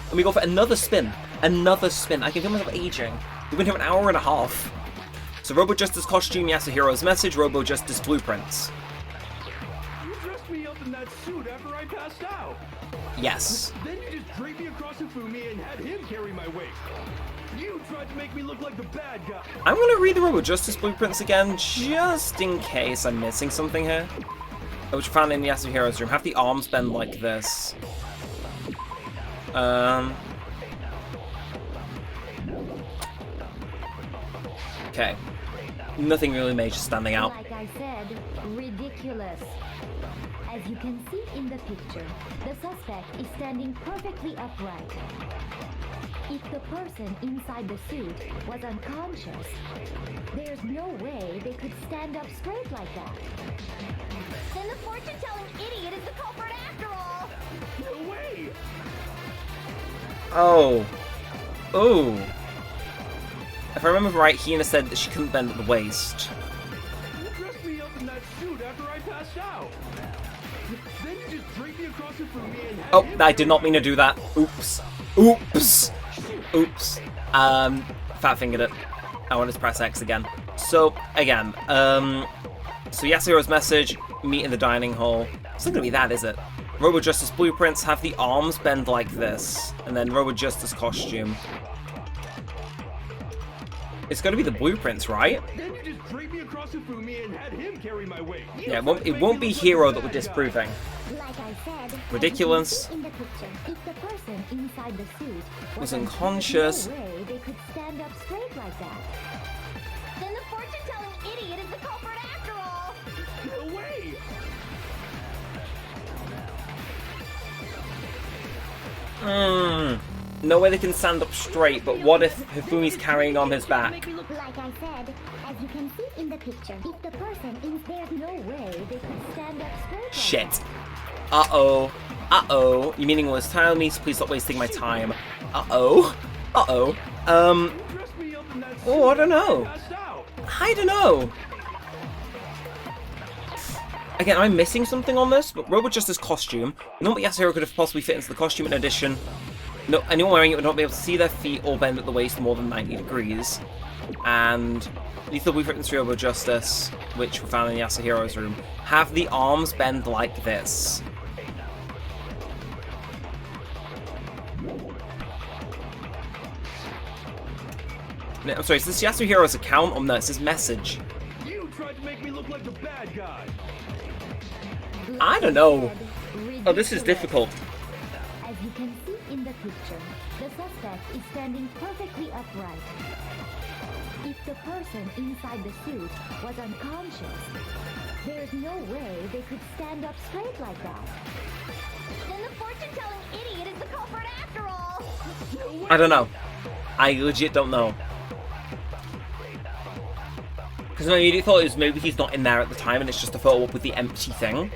And we go for another spin. Another spin. I can feel myself aging. We've been here an hour and a half. So Robo Justice costume, Yasuhiro's message, Robo Justice blueprints. You dressed me up in that suit after I passed out! Yes. Then you just draped me across Hifumi and had him carry my weight! You tried to make me look like the bad guy! I'm gonna read the Robo Justice blueprints again, just in case I'm missing something here. Which I found in Yasuhiro's room. Have the arms bend like this. Okay. Nothing really major standing out. Like I said, ridiculous. As you can see in the picture, the suspect is standing perfectly upright. If the person inside the suit was unconscious, there's no way they could stand up straight like that. Then the fortune-telling idiot is the culprit after all! No way! Oh. Oh. If I remember right, Hina said that she couldn't bend at the waist. You dressed me up in that suit after I passed out! Then you just draped me across Hifumi and had Oh, him I did not carry mean to do that. Oops. Oops. Oops. Fat fingered it. I wanted to press X again. So, again, so Yasuhiro's message, meet in the dining hall. It's not gonna be that, is it? Robo Justice blueprints have the arms bend like this, and then Robo Justice costume. It's gonna be the blueprints, right? Then you just dragged me across Hifumi and had him carry my weight. Yeah, it won't be Hero that we're disproving. Like I said, Ridiculous. in the picture, if the person inside the suit Was unconscious. no way they could stand up straight like that. Then the fortune-telling idiot is the culprit after all. No way! No way they can stand up straight, but what if Hifumi's carrying on his back? Like I said, as you can see in the picture, if the person is there's no way they could stand up straight like Shit. that. Uh-oh. Uh-oh. You meaningless tile-me, so please stop wasting my time. Uh-oh. Uh-oh. Dress me up in that Oh, I don't suit know. and passed out. I don't know. Again, I'm missing something on this, but Robo Justice costume. Not that Yasuhiro could have possibly fit into the costume in addition. No, anyone wearing it would not be able to see their feet or bend at the waist more than 90 degrees. And Lethal Blueprint and Robo Justice, which were found in Yasuhiro's room, have the arms bend like this. No, I'm sorry, is this Yasuhiro's account? Oh no, it's his message. You tried to make me look like the bad guy. I don't know. Oh, this is difficult. As you can see in the picture, the suspect is standing perfectly upright. If the person inside the suit was unconscious, there's no way they could stand up straight like that. Then the fortune-telling idiot is the culprit after all. I don't know. I legit don't know. Because my immediate thought is maybe he's not in there at the time and it's just a photo up with the empty thing.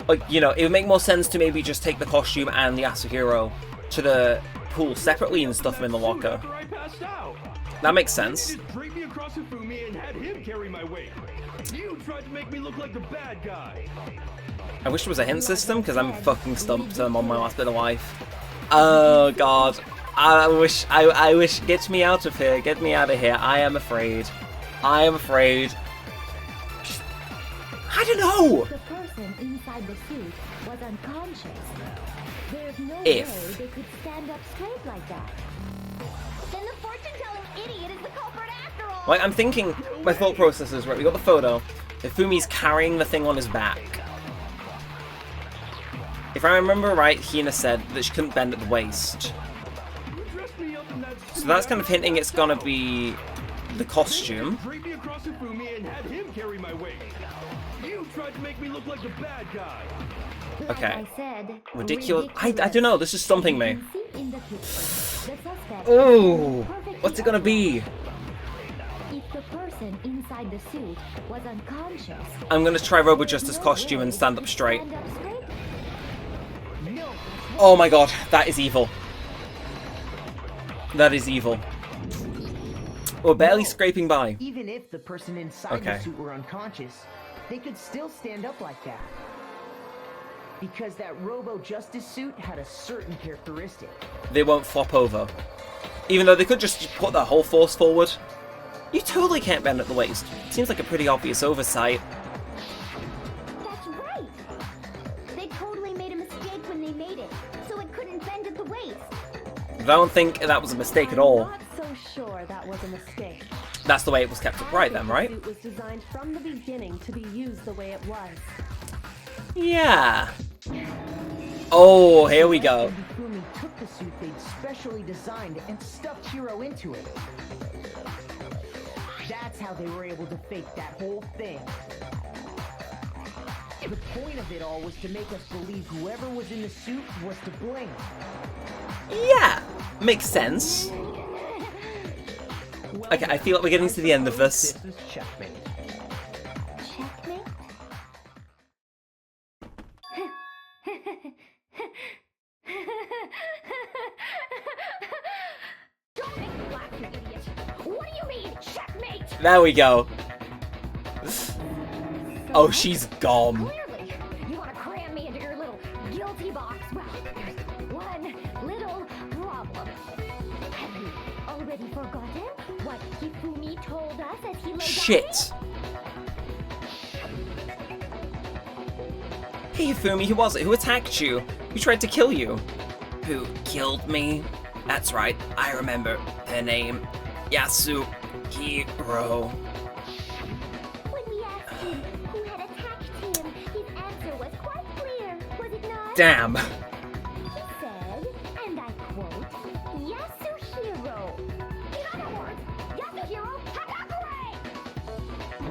Like, you know, it would make more sense to maybe just take the costume and the Yasuhiro to the pool separately and stuff them in the locker. After I passed out. That makes sense. You just dragged me across Hifumi and had him carry my weight. You tried to make me look like the bad guy. I wish there was a hint system, because I'm fucking stumped on my last bit of life. Oh god. I wish, get me out of here, get me out of here. I am afraid. I am afraid. I don't know! The person inside the suit was unconscious. There's no If. way they could stand up straight like that. Then the fortune-telling idiot is the culprit after all. Like, I'm thinking, my thought process is, right, we got the photo. Hifumi's carrying the thing on his back. If I remember right, Hina said that she couldn't bend at the waist. So that's kind of hinting it's gonna be the costume. Dragged me across Hifumi and had him carry my weight. You tried to make me look like the bad guy. Like Okay. I said, Ridiculous. I don't know, this is stumping me. You can see in the picture, the suspect Ooh, is perfectly what's it gonna be? If the person inside the suit was unconscious, I'm gonna try Robo Justice costume and stand up straight. stand up straight. Oh my god, that is evil. That is evil. We're barely scraping by. Even if the person inside Okay. the suit were unconscious, they could still stand up like that. Because that Robo Justice suit had a certain characteristic. They won't flop over. Even though they could just put their whole force forward. You totally can't bend at the waist. Seems like a pretty obvious oversight. That's right. They totally made a mistake when they made it, so it couldn't bend at the waist. I don't think that was a mistake at all. I'm not so sure that was a mistake. That's the way it was kept upright then, right? The suit was designed from the beginning to be used the way it was. Yeah. Oh, here we go. Hifumi took the suit they'd specially designed and stuffed Hiro into it. That's how they were able to fake that whole thing. The point of it all was to make us believe whoever was in the suit was to blame. Yeah, makes sense. Okay, I feel like we're getting to the end of this. This is checkmate. Checkmate? Don't make me laugh, you idiot. What do you mean, checkmate? There we go. Oh, she's gone. Clearly, you want to cram me into your little guilty box. Well, there's one little problem. Have you already forgotten what Hifumi told us as he lay Shit. Hey Fumi, who was it? Who attacked you? Who tried to kill you? Who killed me? That's right, I remember her name. Yasuhiro. When we asked him who had attacked him, his answer was quite clear, was it not? Damn. He said, and I quote, Yasuhiro. In other words, Yasuhiro Hagakure!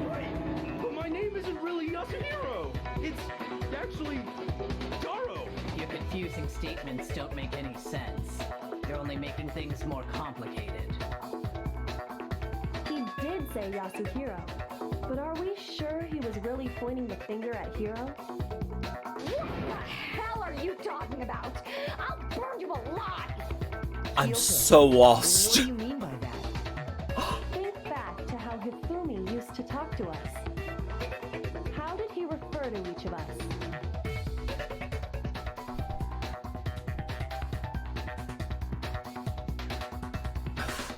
Right. But my name isn't really Yasuhiro. It's actually Garo. Your confusing statements don't make any sense. You're only making things more complicated. He did say Yasuhiro, but are we sure he was really pointing the finger at Hiro? What the hell are you talking about? I'll burn you alive! I'm so What lost. do you mean by that? Think back to how Hifumi used to talk to us. How did he refer to each of us?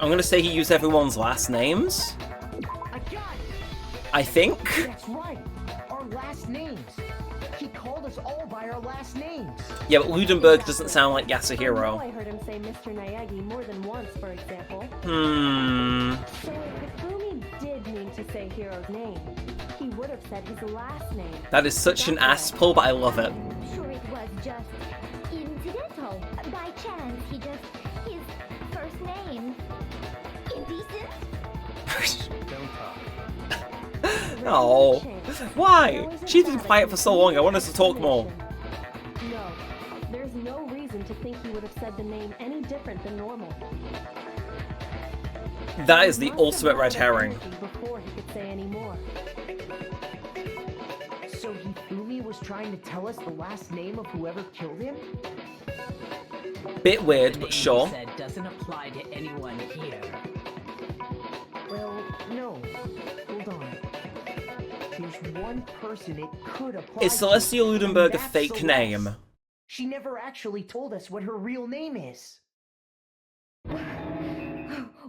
I'm gonna say he used everyone's last names. I got it. I think. That's right. Our last names. He called us all by our last names. Yeah, but Ludenberg doesn't sound like I know Yasuhiro. I heard him say Mr. Nayagi more than once, for example. So if Hifumi did mean to say Hiro's name, he would have said his last name. That is such an ass pull, but I love it. Sure, it was just incidental. By chance, his first name. Indecent? Don't talk. Oh, why? She's been quiet for so long. I want us to talk more. No, there's no reason to think he would have said the name any different than normal. That is the He must have ultimate red had herring. energy before he could say any more. So Hifumi was trying to tell us the last name of whoever killed him? Bit weird, The but name sure. you said doesn't apply to anyone here. Well, no. Hold on. There's one person it could apply Is to, Celestia and Ludenberg a that's fake Celeste. name? She never actually told us what her real name is.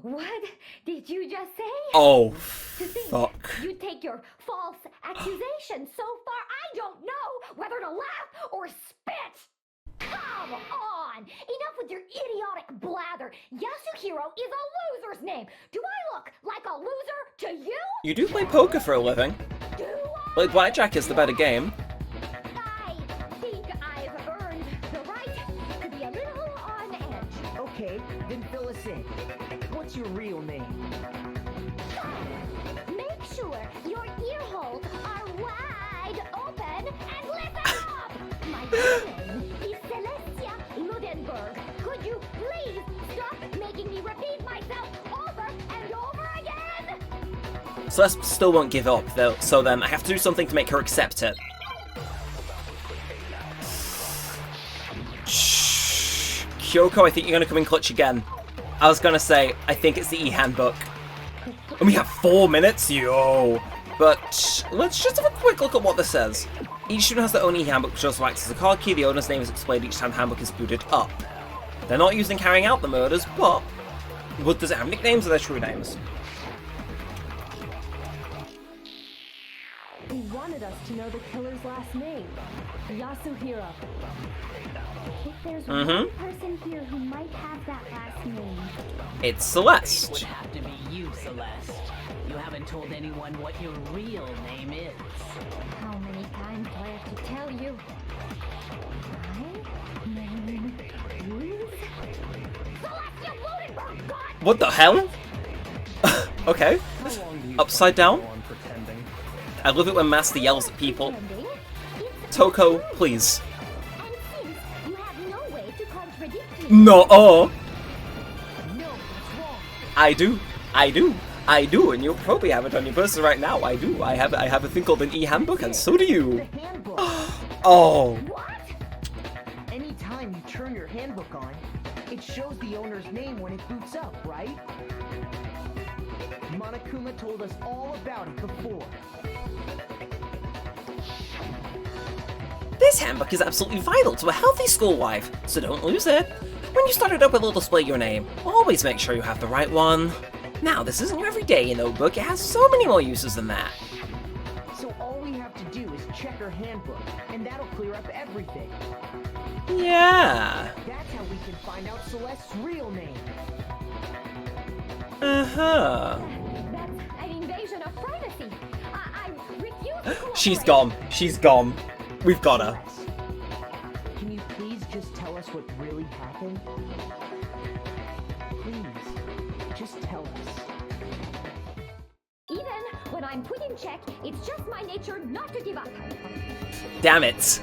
What did you just say? Oh, To think fuck. you take your false accusation so far, I don't know whether to laugh or spit! Come on! Enough with your idiotic blather! Yasuhiro is a loser's name! Do I look like a loser to you? You do play poker for a living. Do I? Like, blackjack is the better game. I think I've earned the right to be a little on edge. Okay, then fill us in. What's your real name? Make sure your ear holes are wide open and listen up! My name is Celestia Ludenberg. Could you please stop making me repeat myself over and over again? Celeste still won't give up, though, so then I have to do something to make her accept it. Shh. Kyoko, I think you're gonna come in clutch again. I was gonna say, I think it's the e-handbook. And we have 4 minutes? Yo! But let's just have a quick look at what this says. Each student has their own e-handbook, which also acts as a card key. The owner's name is explained each time the handbook is booted up. They're not used in carrying out the murders, but does it have nicknames or their true names? He wanted us to know the killer's last name, Yasuhiro. If there's one person here who might have that last name, It's Would Celeste. have to be you, Celeste. You haven't told anyone what your real name is. how many times do I have to tell you? My name is Celestia Ludenberg! God! What the hell? Okay. How long do you Upside plan to down? go on pretending? I love it when Master yells at people. Pretending? It's Toko, true. please. And since you have no way to contradict me, No, No, that's wrong. I do, and you probably have it on your person right now. I do. I have a thing called an e-handbook, and so do The you. handbook. Oh, what? Anytime you turn your handbook on, it shows the owner's name when it boots up, right? Monokuma told us all about it before. this handbook is absolutely vital to a healthy school life, so don't lose it. When you start it up, it'll display your name. Always make sure you have the right one. Now, this isn't your everyday notebook. It has so many more uses than that. So all we have to do is check Instructor Handbook, and that'll clear up everything. Yeah. That's how we can find out Celeste's real name. Uh-huh. That's an invasion of privacy. I refuse to She's gone. She's gone. We've got her. Can you please just tell us what really happened? Please, just tell us. Even when I'm put in check, it's just my nature not to give up. Damn it.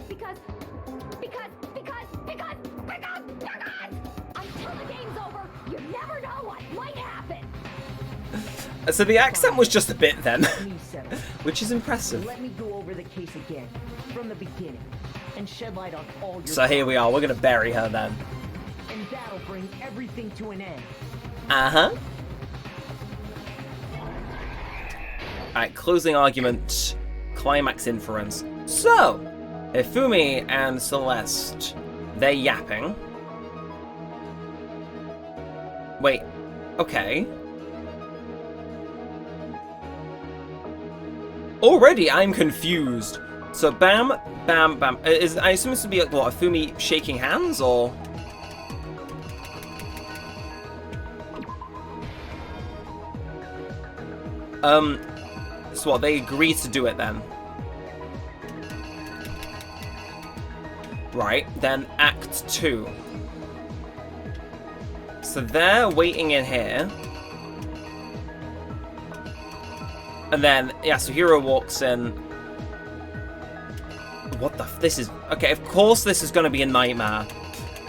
Because until the game's over, you never know what might happen. So the accent was just a bit then, Let me settle. which is impressive. Let me go over the case again, from the beginning, and shed light on all your So here we are. We're gonna bury her then. and that'll bring everything to an end. Uh-huh. Alright, closing argument, climax inference. So, Ifumi and Celeste, they're yapping. Wait, okay. Already I'm confused. So Bam, Bam, Bam. I assume this would be like, what, Ifumi shaking hands, or? So what, they agreed to do it then? Right, then Act 2. So they're waiting in here. And then Yasuhiro walks in. What the this is... Okay, of course this is going to be a nightmare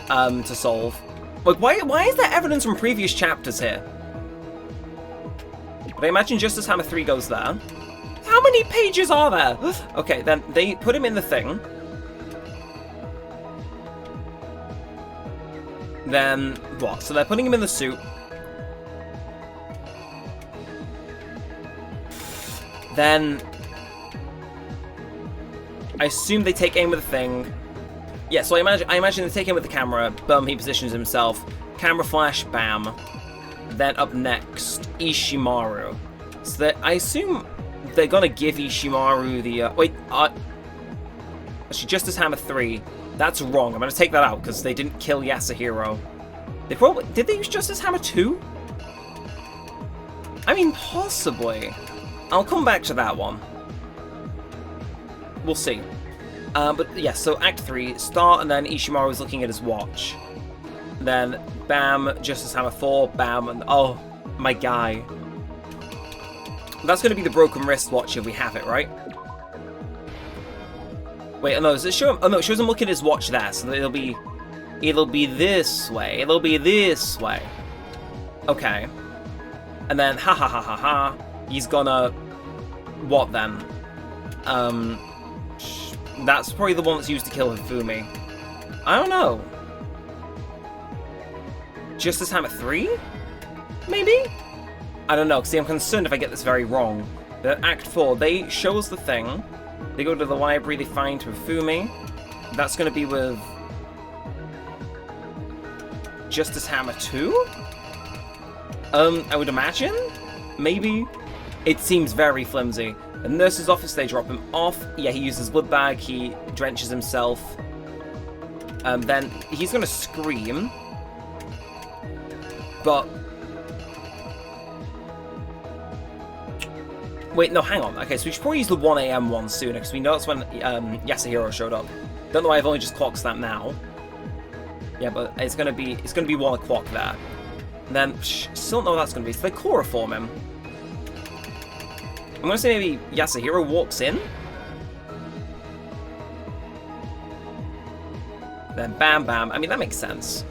to solve. Like, why is there evidence from previous chapters here? But I imagine Justice Hammer 3 goes there. How many pages are there? Okay, then they put him in the thing. Then, what? So they're putting him in the suit. Then, I assume they take aim with the thing. Yeah, so I imagine they take aim with the camera. Boom, he positions himself. Camera flash, bam. Then up next, Ishimaru. So that I assume they're gonna give Ishimaru the actually, Justice Hammer 3. That's wrong. I'm gonna take that out because they didn't kill Yasuhiro. They probably did. They use Justice Hammer 2? I mean, possibly. I'll come back to that one. We'll see. But yeah, so Act 3 start, and then Ishimaru's looking at his watch. Then bam, Justice Hammer 4, bam, and oh, my guy. That's going to be the broken wristwatch if we have it, right? Wait, no, does it show him? Oh no, it shows him looking at his watch there, so it'll be this way. It'll be this way. Okay. And then, ha ha ha ha ha, he's gonna... What then? That's probably the one that's used to kill Hifumi. I don't know. Justice Hammer 3? Maybe? I don't know, see, I'm concerned if I get this very wrong. But Act 4, they show us the thing. They go to the library, they find Hifumi. That's going to be with... Justice Hammer 2? I would imagine? Maybe? It seems very flimsy. The nurse's office, they drop him off. Yeah, he uses blood bag, he drenches himself. Then he's going to scream. But... Wait, no, hang on. Okay, so we should probably use the 1 AM one sooner, because we know that's when Yasuhiro showed up. Don't know why I've only just clocked that now. Yeah, but it's gonna be 1 o'clock there. And then still don't know what that's gonna be. So they chloroform him. I'm gonna say maybe Yasuhiro walks in. Then bam bam. I mean, that makes sense.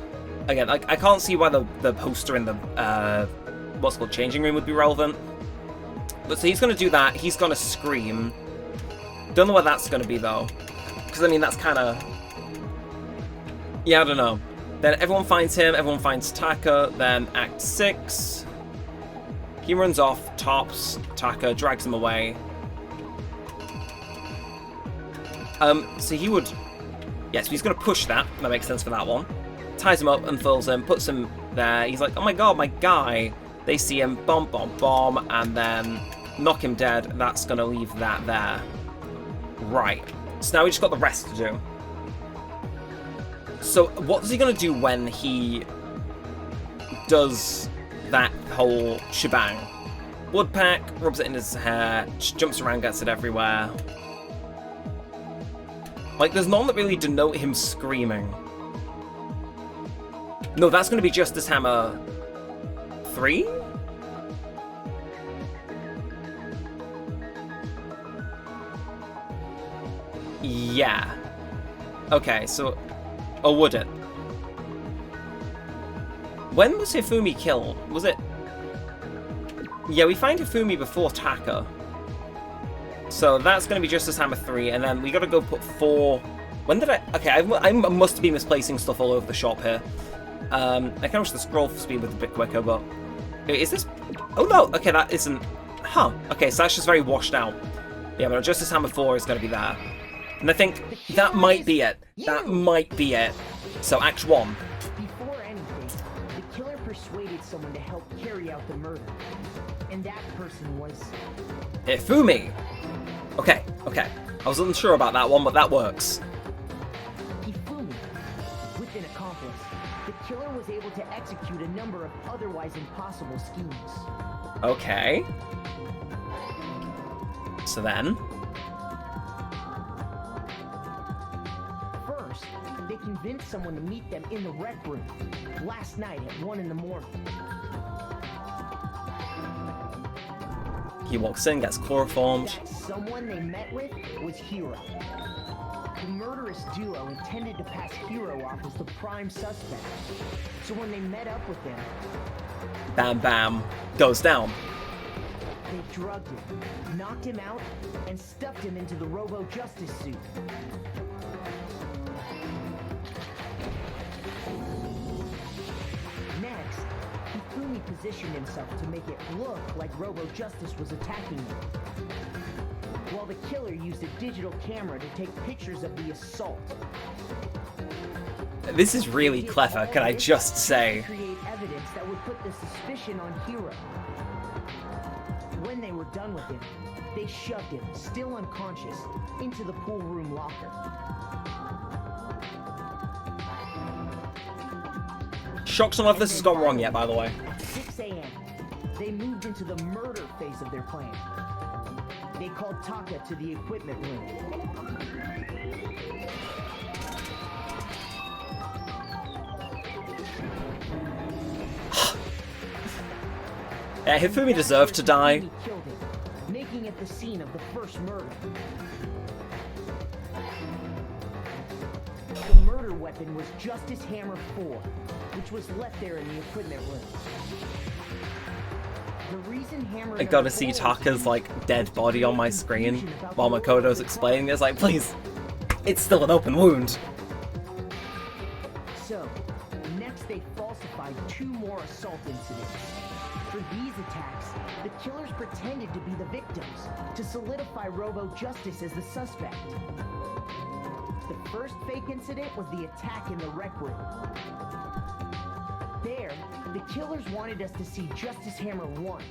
Again, I can't see why the poster in the what's called changing room would be relevant. But so he's going to do that. He's going to scream. Don't know what that's going to be, though. Because, I mean, that's kind of... Yeah, I don't know. Then everyone finds him. Everyone finds Taka. Then Act 6. He runs off, tops Taka, drags him away. So he would... Yes, he's going to push that. That makes sense for that one. Ties him up, unfurls him, puts him there. He's like, oh my god, my guy. They see him, bomb, bomb, bomb, and then knock him dead. That's gonna leave that there. Right. So now we just got the rest to do. So what's he gonna do when he does that whole shebang? Blood pack, rubs it in his hair, just jumps around, gets it everywhere. Like, there's none that really denote him screaming. No, that's going to be Justice Hammer 3? Yeah. Okay, so... Or would it? When was Hifumi killed? Was it... Yeah, we find Hifumi before Taka. So that's going to be Justice Hammer 3, and then we got to go put 4... When did I... Okay, I must be misplacing stuff all over the shop here. I can wish the scroll speed was a bit quicker, but... Is this... Oh no! Okay, that isn't... Huh. Okay, so that's just very washed out. Yeah, but Justice Hammer 4 is going to be there. And I think that might be it. That might be it. So Act 1. Before anything, the killer persuaded someone to help carry out the murder. And that person was... Hifumi! Okay, okay. I was unsure about that one, but that works. Hifumi. With an accomplice, the killer was able to execute a number of otherwise impossible schemes. Okay. So then... First, they convinced someone to meet them in the rec room last night at 1 in the morning. He walks in, gets chloroformed. That someone they met with was Hiro. The murderous duo intended to pass Hiro off as the prime suspect. So when they met up with him, Bam bam. Goes down. they drugged him, knocked him out, and stuffed him into the Robo-Justice suit. Next, Hifumi positioned himself to make it look like Robo-Justice was attacking him, while the killer used a digital camera to take pictures of the assault. This is really clever, can I just say. Create evidence that would put the suspicion on Hiro. When they were done with him, they shoved him, still unconscious, into the pool room locker. Shocked some of this has gone wrong yet, by the way. At 6 a.m., they moved into the murder phase of their plan. They called Taka to the equipment room. Yeah, Hifumi deserved to die. Hifumi killed him, making it the scene of the first murder. The murder weapon was Justice Hammer 4, which was left there in the equipment room. The reason Hammer I gotta see Taka's, like, dead body on my screen while Makoto's explaining this. Like, please. It's still an open wound. So, next they falsified 2 more assault incidents. For these attacks, the killers pretended to be the victims to solidify Robo-Justice as the suspect. The first fake incident was the attack in the rec room. There, the killers wanted us to see Justice Hammer 1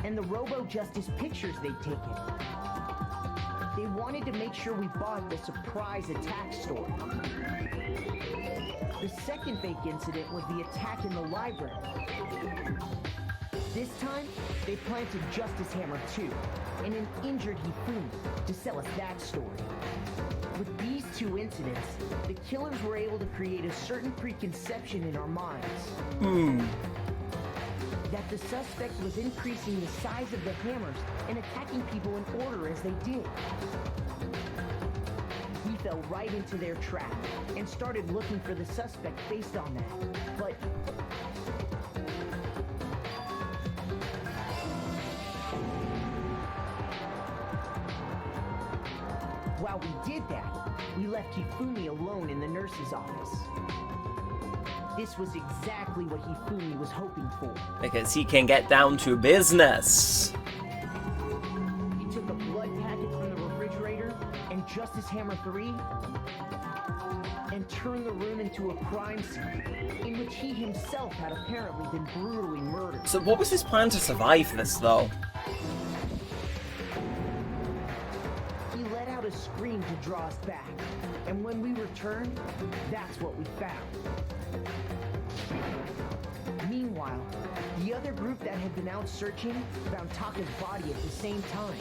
and the Robo-Justice pictures they'd taken. They wanted to make sure we bought the surprise attack story. The second fake incident was the attack in the library. This time, they planted Justice Hammer 2 and an injured Hifumi to sell us that story. With these 2 incidents, the killers were able to create a certain preconception in our minds. That the suspect was increasing the size of the hammers and attacking people in order as they did. We fell right into their trap and started looking for the suspect based on that. But while we did that, we left Hifumi alone in the nurse's office. This was exactly what Hifumi was hoping for. Because he can get down to business. He took a blood packet from the refrigerator and Justice Hammer 3 and turned the room into a crime scene in which he himself had apparently been brutally murdered. So what was his plan to survive this, though? draw us back. And when we returned, that's what we found. Meanwhile, the other group that had been out searching found Taka's body at the same time.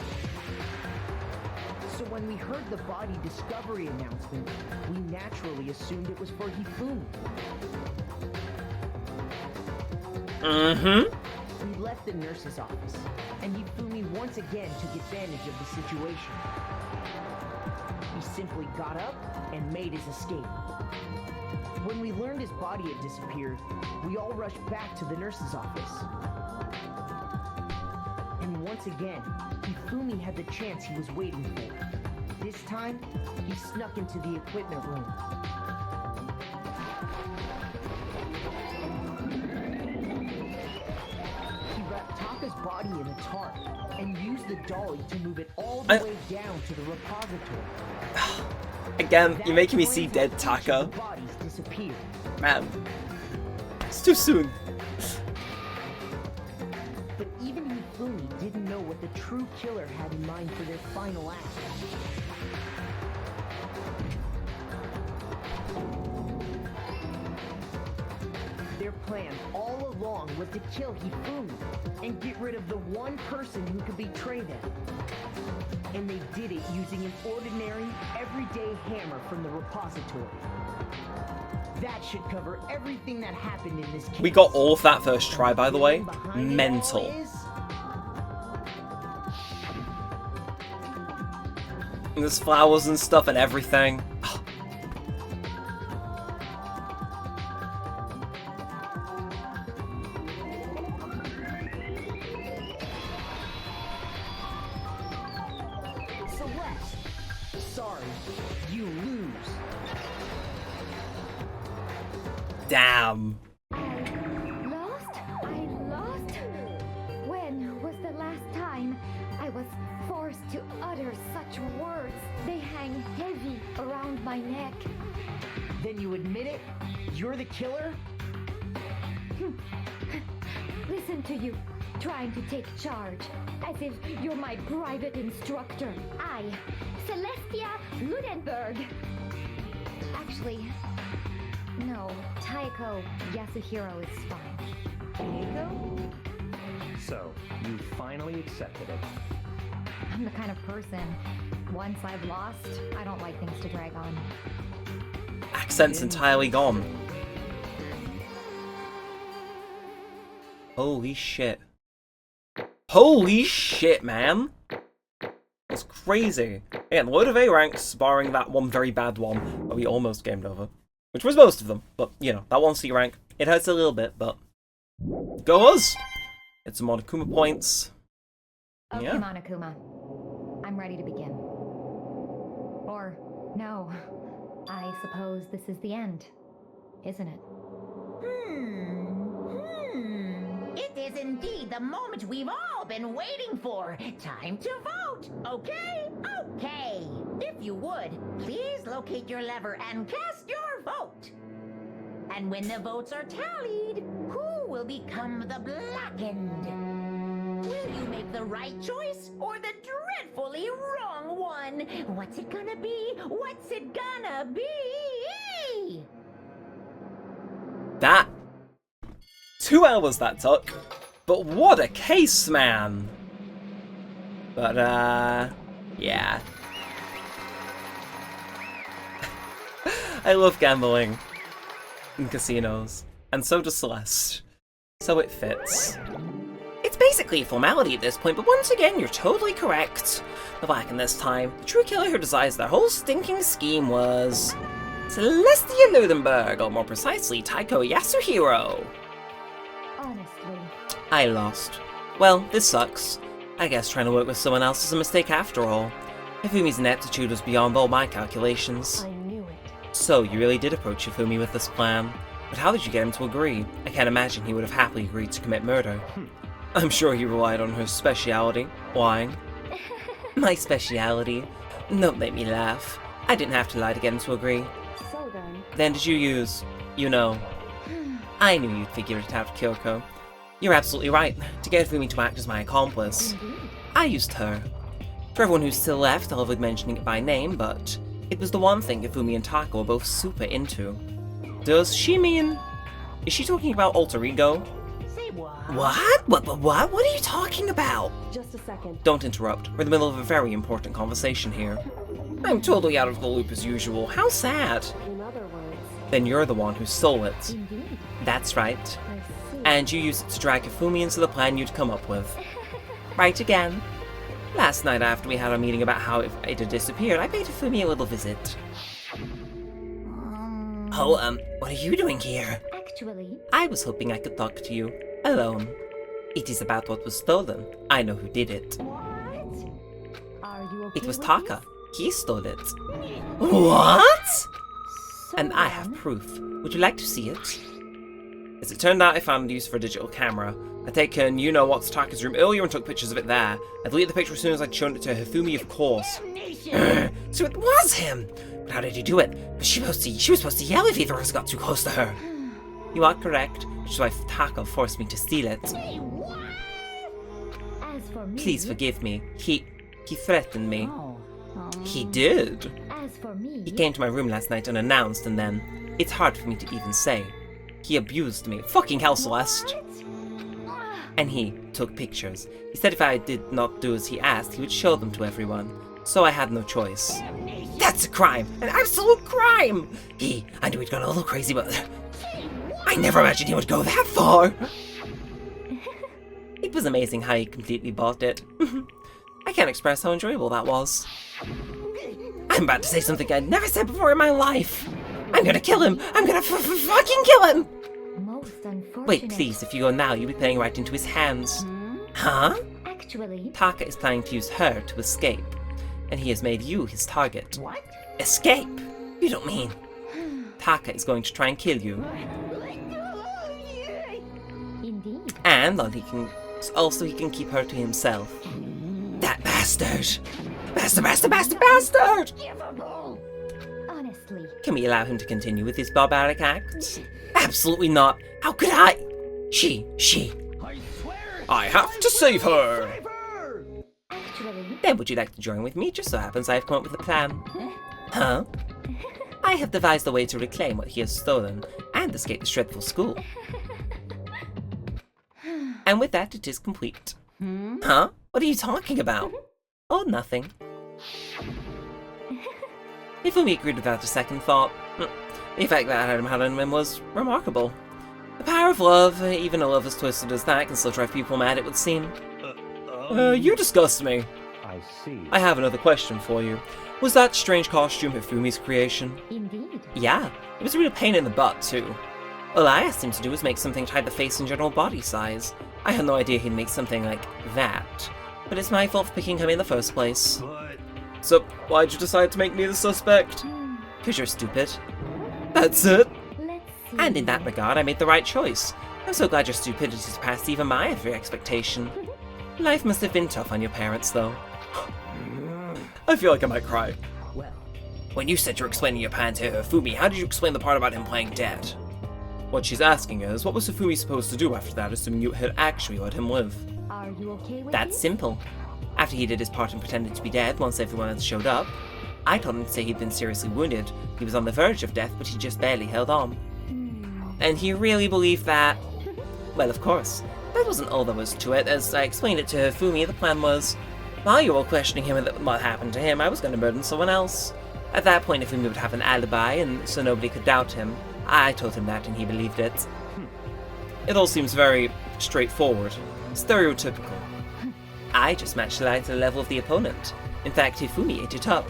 So when we heard the body discovery announcement, we naturally assumed it was for Hifumi. We left the nurse's office, and Hifumi once again took advantage of the situation. He simply got up and made his escape. When we learned his body had disappeared, we all rushed back to the nurse's office. And once again, Hifumi had the chance he was waiting for. This time, he snuck into the equipment room. He wrapped Taka's body in a tarp and used the dolly to move it all the way down to the repository. Again, you're making me see dead Taka. Man, it's too soon. But even Hifumi didn't know what the true killer had in mind for their final act. Their plan all along was to kill Hifumi and get rid of the one person who could betray them. And they did it using an ordinary, everyday hammer from the repository. That should cover everything that happened in this case. We got all of that first try, by the way. Mental. And there's flowers and stuff and everything. Sorry, you lose. Damn. Lost? I lost? When was the last time I was forced to utter such words? They hang heavy around my neck. Then you admit it? You're the killer? Listen to you, trying to take charge, as if you're my private instructor. I, Celestia Ludenberg. Actually, no, Taiko Yasuhiro is fine. Taiko? So, you finally accepted it. I'm the kind of person, once I've lost, I don't like things to drag on. Accent's entirely gone. Holy shit. Holy shit, man! It's crazy. Again, load of A ranks, barring that one very bad one where we almost gamed over. Which was most of them, but, you know, that one C rank. It hurts a little bit, but... Go us! Get some Monokuma points. Okay, Yeah. Monokuma. I'm ready to begin. Or, no. I suppose this is the end, isn't it? It is indeed the moment we've all been waiting for. Time to vote, okay? Okay. If you would, please locate your lever and cast your vote. And when the votes are tallied, who will become the blackened? Will you make the right choice or the dreadfully wrong one? What's it gonna be? What's it gonna be? That... 2 hours that took. But what a case, man! But, yeah. I love gambling in casinos. And so does Celeste. So it fits. It's basically a formality at this point, but once again, you're totally correct. The Blackened this time, the true killer who devised their whole stinking scheme was... Celestia Ludenberg, or more precisely, Taiko Yasuhiro. Honestly. I lost. Well, this sucks. I guess trying to work with someone else is a mistake after all. Hifumi's ineptitude was beyond all my calculations. I knew it. So, you really did approach Hifumi with this plan. But how did you get him to agree? I can't imagine he would have happily agreed to commit murder. I'm sure he relied on her speciality, lying. My speciality? Don't make me laugh. I didn't have to lie to get him to agree. So then... Then did you use... you know... I knew you'd figure it out, Kyoko. You're absolutely right. To get Hifumi to act as my accomplice, I used her. For everyone who's still left, I'll avoid mentioning it by name, but It was the one thing Ifumi and Taka were both super into. Does she mean... Is she talking about alter ego? Say what? What? What are you talking about? Just a second. Don't interrupt. We're in the middle of a very important conversation here. I'm totally out of the loop as usual. How sad. In other words, Then you're the one who stole it. Indeed. That's right. I see. And you used it to drag Ifumi into the plan you'd come up with. Right again. Last night after we had our meeting about how it had disappeared, I paid Ifumi a little visit. Oh, what are you doing here? Actually, I was hoping I could talk to you. Alone. It is about what was stolen. I know who did it. are you okay It was with Taka. this? He stole it. What? So And I have then, proof. Would you like to see it? As it turned out, I found use for a digital camera. I'd taken you-know-what's Taka's room earlier and took pictures of it there. I deleted the picture as soon as I'd shown it to Hifumi, of course. So it was him! But how did he do it? But she was supposed to yell if either of us got too close to her. You are correct, which is why Taka forced me to steal it. As for me, Please forgive me. He threatened me. Oh. He did. As for me, He came to my room last night unannounced, and then... It's hard for me to even say. He abused me. Fucking hell, Celeste. And he took pictures. He said if I did not do as he asked, he would show them to everyone. So I had no choice. That's a crime! An absolute crime! I knew he'd gone a little crazy, but... I never imagined he would go that far! It was amazing how he completely bought it. I can't express how enjoyable that was. I'm about to say something I'd never said before in my life! I'm gonna kill him! I'm gonna fucking kill him! most unfortunate. Wait, please, if you go now, you'll be playing right into his hands. Huh? Actually, Taka is planning to use her to escape, and he has made you his target. What? Escape? You don't mean... Taka is going to try and kill you. indeed. And he can keep her to himself. That bastard! Bastard! Honestly, Can we allow him to continue with his barbaric acts? Absolutely not! How could I? She. I swear! I have to save her! actually, Then would you like to join with me? Just so happens I have come up with a plan. Huh? I have devised a way to reclaim what he has stolen and escape this dreadful school. And with that, it is complete. Huh? What are you talking about? Oh, nothing. Ifumi agreed without a second thought. The effect that item had on him was remarkable. The power of love, even a love as twisted as that, can still drive people mad, it would seem. You disgust me. I see. I have another question for you. Was that strange costume Hifumi's creation? indeed. Yeah, it was a real pain in the butt, too. All I asked him to do was make something to hide the face and general body size. I had no idea he'd make something like that. But it's my fault for picking him in the first place. But So, why'd you decide to make me the suspect? 'Cause you're stupid. That's it. Let's see. And in that regard, I made the right choice. I'm so glad your stupidity surpassed even my every expectation. Life must have been tough on your parents, though. I feel like I might cry. Well, When you said you were explaining your plan to Hifumi, how did you explain the part about him playing dead? What she's asking is, what was Hifumi supposed to do after that, assuming you had actually let him live? Are you okay with That's this? simple. After he did his part and pretended to be dead once everyone else showed up, I told him to say he'd been seriously wounded. He was on the verge of death, but he just barely held on. And he really believed that? Well, of course. That wasn't all there was to it. As I explained it to Hifumi, the plan was, while you were all questioning him and what happened to him, I was going to murder someone else. At that point, Hifumi would have an alibi, and so nobody could doubt him. I told him that, and he believed it. It all seems very straightforward, stereotypical. I just matched the lie to the level of the opponent. In fact, Hifumi ate it up.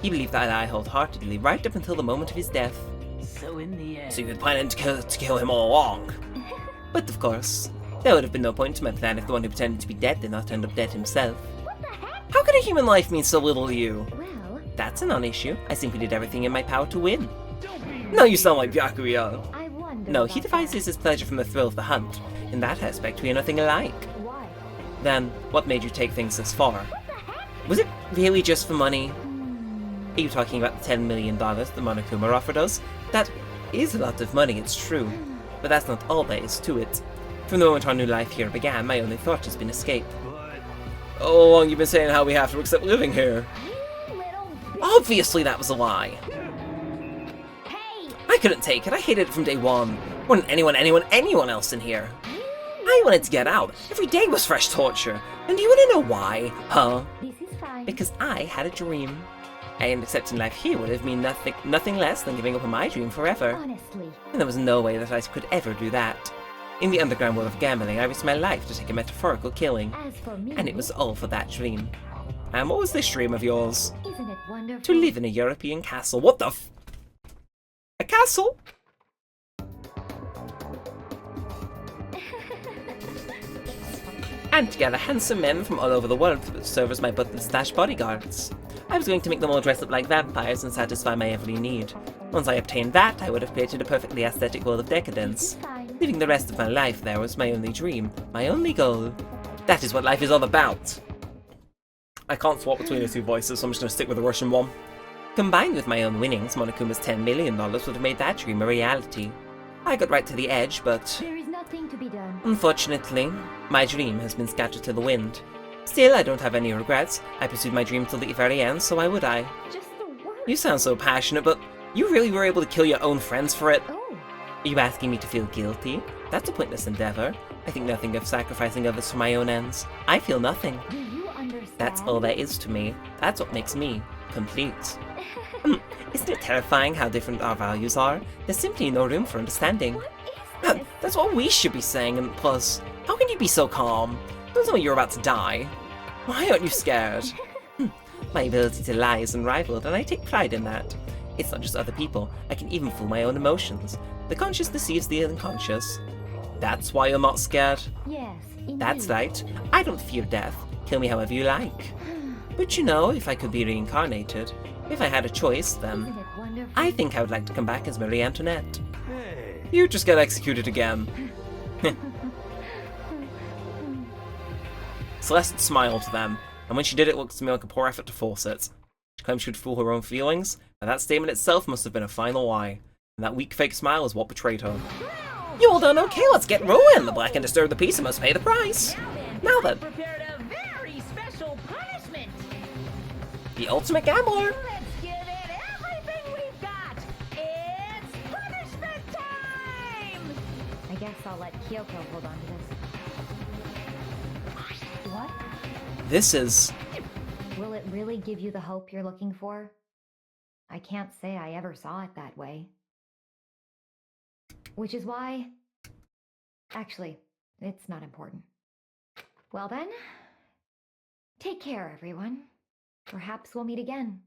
He believed that lie wholeheartedly, right up until the moment of his death. so in the end, So you had planned to kill him all along. But of course, there would have been no point to my plan if the one who pretended to be dead did not end up dead himself. How could a human life mean so little to you? Well, That's a non-issue. I simply did everything in my power to win. No, you sound like Byakuya. I wonder. No, he about devises his pleasure from the thrill of the hunt. In that aspect, we are nothing alike. that. Why? Then, what made you take things this far? Was it really just for money? Are you talking about the $10 million that Monokuma offered us? That is a lot of money, it's true. But that's not all there is to it. From the moment our new life here began, my only thought has been escape. All along you've been saying how we have to accept living here. You little All Obviously that was a lie. Hey! I couldn't take it. I hated it from day one. More than anyone else in here. I wanted to get out. Every day was fresh torture. And do you want to know why? Huh? This is fine. Because I had a dream. And accepting life here would have mean nothing less than giving up on my dream forever. Honestly. And there was no way that I could ever do that. In the underground world of gambling, I risked my life to take a metaphorical killing. As for me, And it was all for that dream. And what was this dream of yours? isn't it wonderful? To live in a European castle. What the f- A castle? And to gather handsome men from all over the world to serve as my butlers/bodyguards. I was going to make them all dress up like vampires and satisfy my every need. Once I obtained that, I would have created a perfectly aesthetic world of decadence. Fine. Living the rest of my life there was my only dream, my only goal. That is what life is all about. I can't swap between the two voices, so I'm just going to stick with the Russian one. Combined with my own winnings, Monokuma's $10 million would have made that dream a reality. I got right to the edge, but There is nothing to be done. unfortunately, my dream has been scattered to the wind. Still, I don't have any regrets. I pursued my dream till the very end, so why would I? Just the word. You sound so passionate, but you really were able to kill your own friends for it? Oh, Are you asking me to feel guilty? That's a pointless endeavor. I think nothing of sacrificing others for my own ends. I feel nothing. do you understand? That's all there is to me. That's what makes me complete. Isn't it terrifying how different our values are? There's simply no room for understanding. What is this? That's what we should be saying, and plus, how can you be so calm? Don't tell me you're about to die. Why aren't you scared? My ability to lie is unrivaled, and I take pride in that. It's not just other people. I can even fool my own emotions. The conscious deceives the unconscious. That's why you're not scared? Yes, indeed. That's right. I don't fear death. Kill me however you like. But you know, if I could be reincarnated, if I had a choice, then Isn't it wonderful? I think I would like to come back as Marie Antoinette. Hey. You just get executed again. Celeste smiled to them, and when she did it looked to me like a poor effort to force it. She claimed she would fool her own feelings, and that statement itself must have been a final lie. And that weak fake smile is what betrayed her. You all done okay, let's get rolling! The black and disturb the peace and must pay the price! Now then, Prepared a very special punishment. the ultimate gambler! Let's give it everything we've got. It's punishment time. I guess I'll let Kyoko hold on to this. What? This is... Will it really give you the hope you're looking for? I can't say I ever saw it that way. Which is why... Actually, it's not important. Well then, take care, everyone. Perhaps we'll meet again.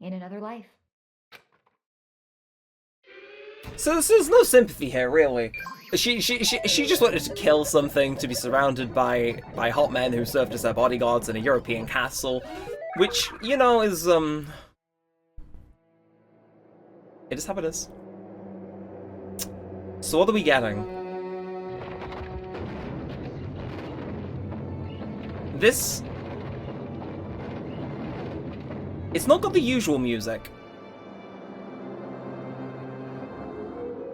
In another life. So there's no sympathy here, really. She just wanted to kill something, to be surrounded by hot men who served as her bodyguards in a European castle, which, you know, is, it is how it is. So what are we getting? This... It's not got the usual music.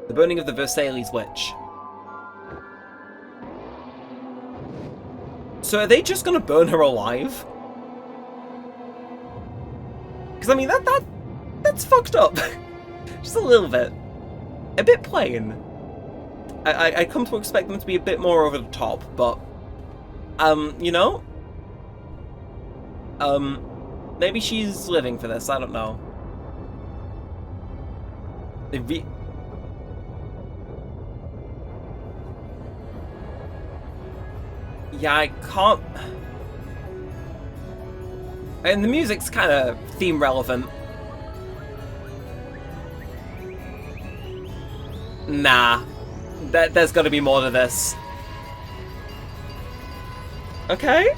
The burning of the Versailles Witch. So are they just gonna burn her alive? Because I mean that's fucked up. Just a little bit. A bit plain. I come to expect them to be a bit more over the top, but you know? Maybe she's living for this, I don't know. Yeah, I can't... And the music's kind of theme relevant. Nah. There's gotta be more to this. Okay.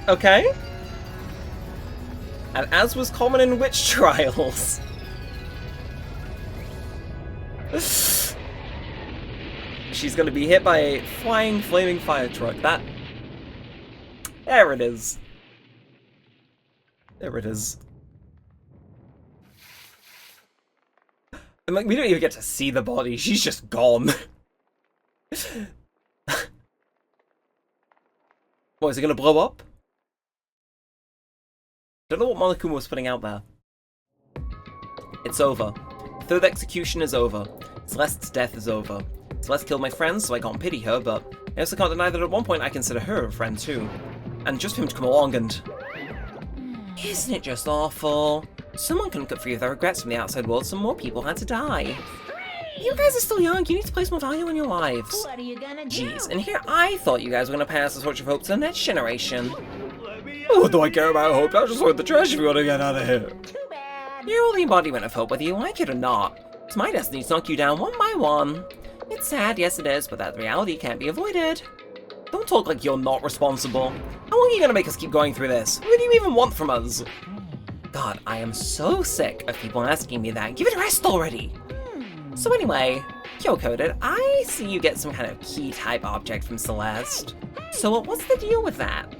Okay. And as was common in witch trials... She's gonna be hit by a flying, flaming fire truck. That... There it is. There it is. And like, we don't even get to see the body. She's just gone. What, is it gonna blow up? Don't know what Monokuma was putting out there. It's over. The third execution is over. Celeste's death is over. Celeste killed my friend, so I can't pity her, but I also can't deny that at one point I consider her a friend too. And just for him to come along and... Isn't it just awful? Someone couldn't cut free of their regrets from the outside world, so more people had to die. You guys are still young, you need to place more value in your lives. What are you gonna do? Jeez, and here I thought you guys were gonna pass the torch of hope to the next generation. What do I care about hope? I just want the trash if you want to get out of here. Too bad. You're all the embodiment of hope, whether you like it or not. It's my destiny to knock you down one by one. It's sad, yes it is, but that reality can't be avoided. Don't talk like you're not responsible. How long are you gonna make us keep going through this? What do you even want from us? God, I am so sick of people asking me that. Give it a rest already! So anyway, Kyoko, did I see you get some kind of key-type object from Celeste? So what's the deal with that?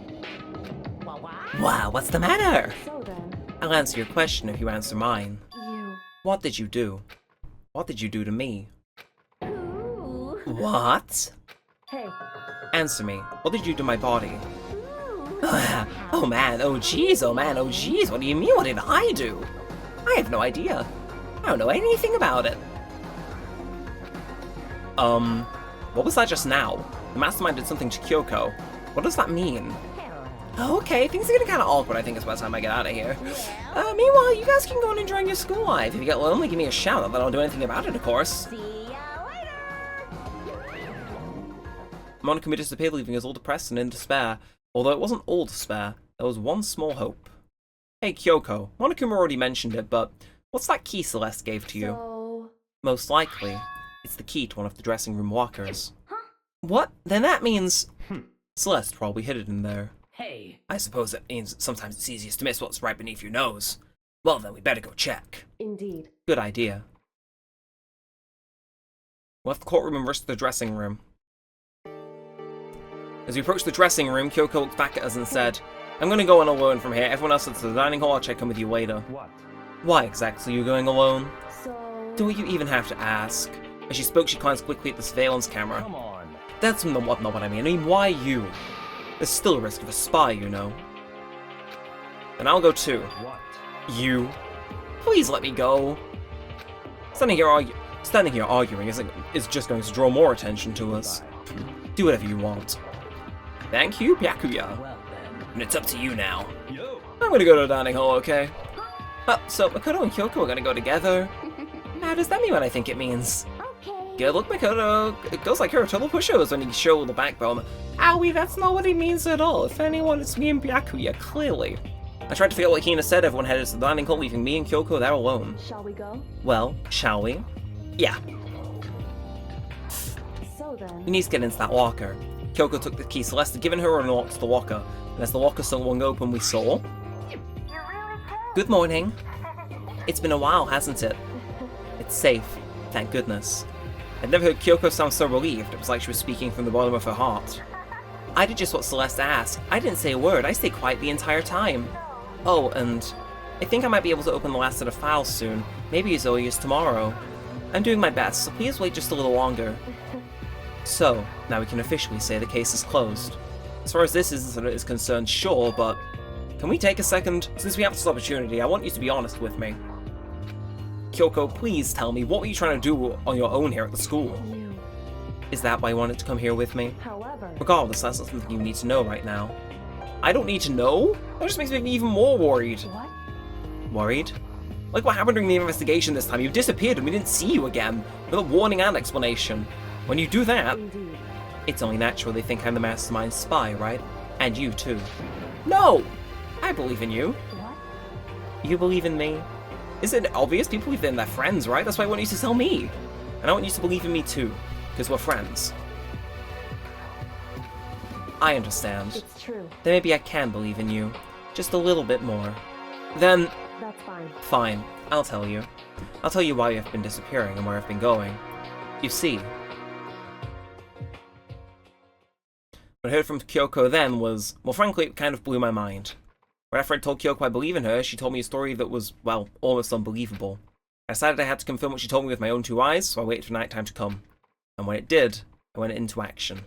Wow, what's the matter? So then, I'll answer your question if you answer mine. you... What did you do? What did you do to me? Ooh. What? Hey, Answer me. What did you do to my body? Oh man, oh jeez, oh man, oh jeez, what do you mean, what did I do? I have no idea. I don't know anything about it. What was that just now? The mastermind did something to Kyoko. What does that mean? Okay, things are getting kind of awkward, I think, it's by the time I get out of here. Meanwhile, you guys can go on enjoying your school life. If you get lonely, give me a shout, not that I'll do anything about it, of course. See ya later. Monokuma disappeared, leaving us all depressed and in despair. Although it wasn't all despair, there was one small hope. Hey, Kyoko, Monokuma already mentioned it, but what's that key Celeste gave to you? so... Most likely, it's the key to one of the dressing room walkers. What? Then that means... Celeste probably hid it in there. Hey, I suppose that means sometimes it's easiest to miss what's right beneath your nose. Well then, we better go check. Indeed. Good idea. We left the courtroom and rushed to the dressing room. As we approached the dressing room, Kyoko looked back at us and said, I'm gonna go on alone from here. Everyone else is to the dining hall. I'll check in with you later. What? Why exactly are you going alone? So... Do you even have to ask? As she spoke, she glanced quickly at the surveillance camera. Come on. That's not what I mean. I mean, why you? There's still a risk of a spy, you know. And I'll go too. What? You. Please let me go. Standing here arguing is just going to draw more attention to us. Do whatever you want. Thank you, Byakuya. well then. And it's up to you now. Yo! I'm gonna go to the dining hall, okay? So Makoto and Kyoko are gonna go together. How does that mean what I think it means? Okay. Good luck, Makoto. It goes like her total pushovers when you show the backbone. Owie, that's not what he means at all. If anyone, it's me and Byakuya, clearly. I tried to forget what Hina said. Everyone headed to the dining hall, leaving me and Kyoko there alone. Shall we go? Well, shall we? Yeah. So then... We need to get into that locker. Kyoko took the key Celeste had given her and unlocked the locker. And as the locker swung open, we saw... Good morning. It's been a while, hasn't it? It's safe. Thank goodness. I'd never heard Kyoko sound so relieved. It was like she was speaking from the bottom of her heart. I did just what Celeste asked. I didn't say a word. I stayed quiet the entire time. Oh, and I think I might be able to open the last set of files soon. Maybe as early as tomorrow. I'm doing my best, so please wait just a little longer. So, now we can officially say the case is closed. As far as this incident is concerned, sure, but... Can we take a second? Since we have this opportunity, I want you to be honest with me. Kyoko, please tell me, what were you trying to do on your own here at the school? You... Is that why you wanted to come here with me? However... Regardless, that's not something you need to know right now. I don't need to know? That just makes me even more worried. What? Worried? Like what happened during the investigation this time? You disappeared and we didn't see you again. With a warning and explanation. When you do that, Indeed. it's only natural they think I'm the mastermind spy, right? And you too. No! I believe in you. What? You believe in me? Isn't it obvious? People believe in their friends, right? That's why I want you to tell me. And I want you to believe in me too. Because we're friends. I understand. It's true. Then maybe I can believe in you. Just a little bit more. Then... That's fine. Fine. I'll tell you. I'll tell you why I've been disappearing and where I've been going. You see... What I heard from Kyoko then was... Well, frankly, it kind of blew my mind. Right after I told Kyoko I believe in her, she told me a story that was, well, almost unbelievable. I decided I had to confirm what she told me with my own two eyes, so I waited for nighttime to come. And when it did, I went into action.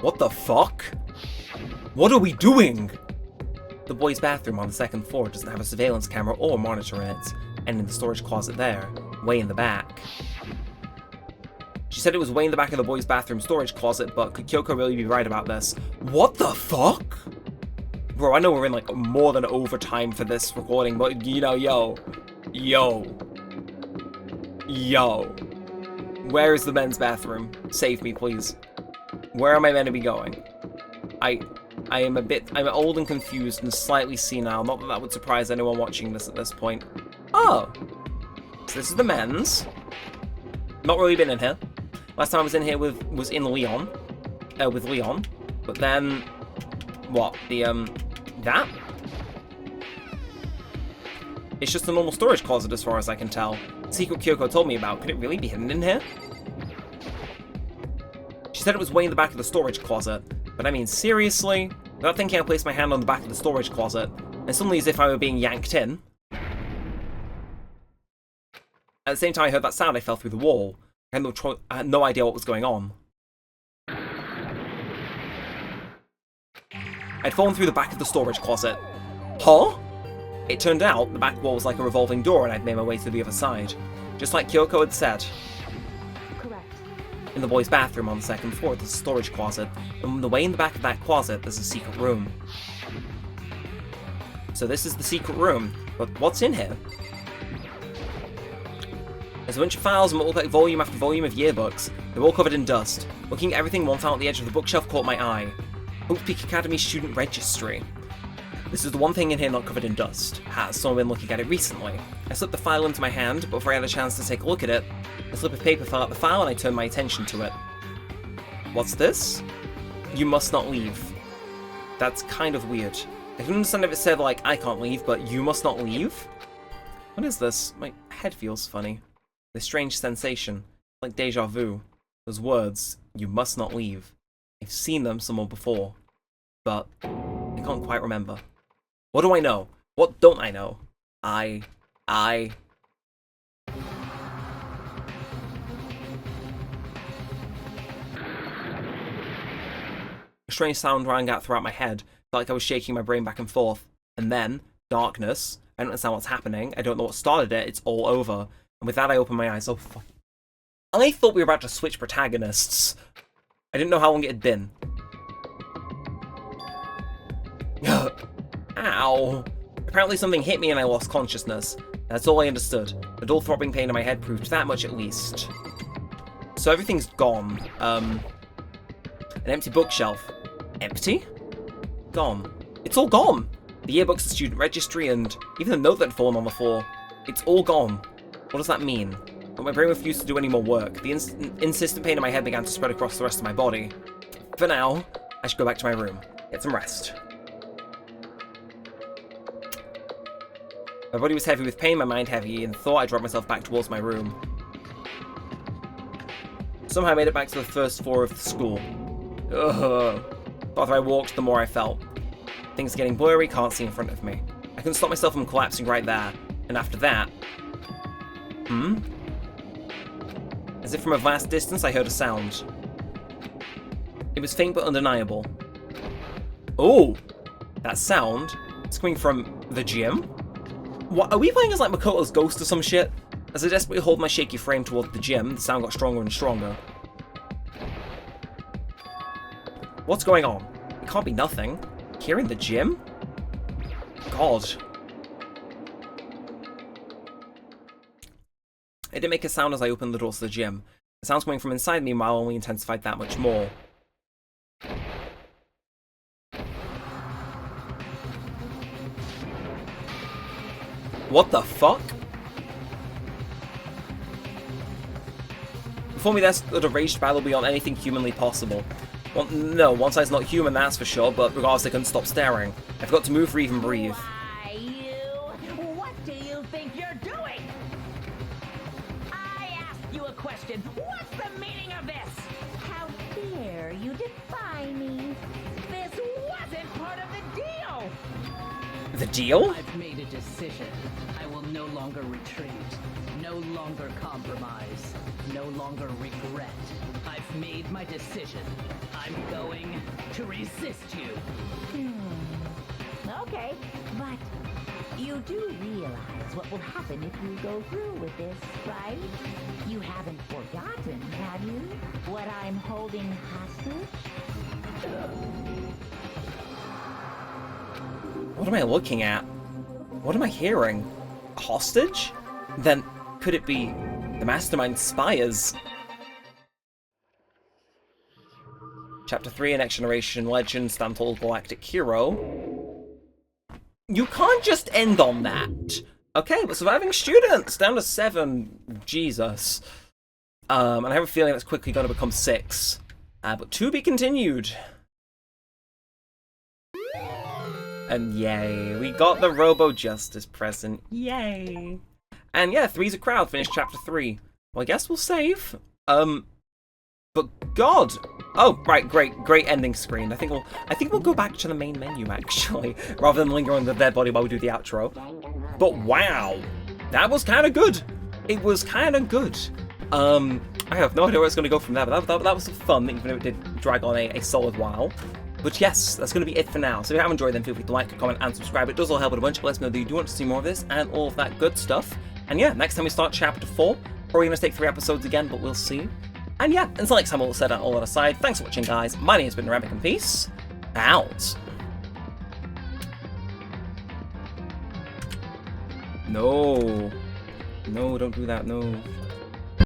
What the fuck? What are we doing? The boys' bathroom on the second floor doesn't have a surveillance camera or monitor in it, and in the storage closet there, way in the back. She said it was way in the back of the boys' bathroom storage closet, but could Kyoko really be right about this? What the fuck? Bro, I know we're in like more than overtime for this recording, but you know, yo. Where is the men's bathroom? Save me, please. Where am I meant to be going? I'm old and confused and slightly senile, not that that would surprise anyone watching this at this point. Oh! So this is the men's. Not really been in here. Last time I was in here with Leon. But then, what? That? It's just a normal storage closet as far as I can tell. The secret Kyoko told me about. Could it really be hidden in here? She said it was way in the back of the storage closet. But I mean, seriously? Without thinking, I placed my hand on the back of the storage closet, and suddenly as if I were being yanked in. At the same time I heard that sound, I fell through the wall. I had no idea what was going on. I'd fallen through the back of the storage closet. Huh? It turned out the back wall was like a revolving door and I'd made my way to the other side. Just like Kyoko had said. Correct. In the boys' bathroom on the second floor, there's a storage closet, and on the way in the back of that closet, there's a secret room. So this is the secret room, but what's in here? There's a bunch of files and what look like volume after volume of yearbooks. They're all covered in dust. Looking at everything one found at the edge of the bookshelf caught my eye. Hope Peak Academy Student Registry. This is the one thing in here not covered in dust. Has someone been looking at it recently? I slipped the file into my hand, but before I had a chance to take a look at it, a slip of paper fell out the file and I turned my attention to it. What's this? You must not leave. That's kind of weird. I can understand if it said, like, I can't leave, but you must not leave? What is this? My head feels funny. This strange sensation. Like deja vu. Those words, you must not leave. I've seen them somewhere before. But I can't quite remember. What do I know? What don't I know? A strange sound rang out throughout my head. Felt like I was shaking my brain back and forth. And then, darkness. I don't understand what's happening. I don't know what started it. It's all over. And with that, I opened my eyes. Oh, fuck. I thought we were about to switch protagonists. I didn't know how long it had been. Ow. Apparently something hit me and I lost consciousness. That's all I understood. The dull throbbing pain in my head proved that much at least. So everything's gone. An empty bookshelf. Empty? Gone. It's all gone! The yearbooks, the student registry, and even the note that had fallen on the floor. It's all gone. What does that mean? But my brain refused to do any more work. The insistent pain in my head began to spread across the rest of my body. For now, I should go back to my room. Get some rest. My body was heavy with pain, my mind heavy, and thought I dropped myself back towards my room. Somehow I made it back to the first floor of the school. Ugh. The farther I walked, the more I felt. Things getting blurry, can't see in front of me. I couldn't stop myself from collapsing right there. And after that... As if from a vast distance, I heard a sound. It was faint but undeniable. Oh! That sound? It's coming from the gym? What, are we playing as like Makoto's ghost or some shit? As I desperately hold my shaky frame towards the gym, the sound got stronger and stronger. What's going on? It can't be nothing. Here in the gym? God. It didn't make a sound as I opened the doors to the gym. The sounds coming from inside me, meanwhile, only intensified that much more. What the fuck? Before me there stood a raged battle beyond anything humanly possible. Well, no, one side's not human, that's for sure, but regardless, I couldn't stop staring. I forgot to move or even breathe. Why, you? What do you think you're doing? I asked you a question. What's the meaning of this? How dare you defy me? This wasn't part of the deal. The deal? I've made a decision. I will no longer retreat, no longer compromise, no longer regret. I've made my decision. I'm going to resist you. Okay, but you do realize what will happen if you go through with this, right? You haven't forgotten, have you? What I'm holding hostage? What am I looking at? What am I hearing? A hostage? Then, could it be the Mastermind Spires? Chapter 3, Next Generation Legend, Stanford Galactic Hero. You can't just end on that. Okay, but surviving students, down to 7. Jesus. And I have a feeling that's quickly going to become 6. But to be continued. And yay, we got the Robo Justice present. Yay. And yeah, 3's a crowd, finished chapter 3. Well, I guess we'll save. But God. Oh, right, great ending screen. I think we'll go back to the main menu actually, rather than linger on the dead body while we do the outro. But wow, that was kind of good. It was kind of good. I have no idea where it's going to go from there, but that was fun, even though it did drag on a solid while. But yes, that's going to be it for now. So if you have enjoyed, then feel free to like, comment, and subscribe. It does all help out a bunch. It lets me know that you do want to see more of this and all of that good stuff. And yeah, next time we start chapter 4, probably going to take 3 episodes again, but we'll see. And yeah, until next time, all said and all that aside, thanks for watching, guys. My name has been Neremik, and peace out. No, don't do that, no.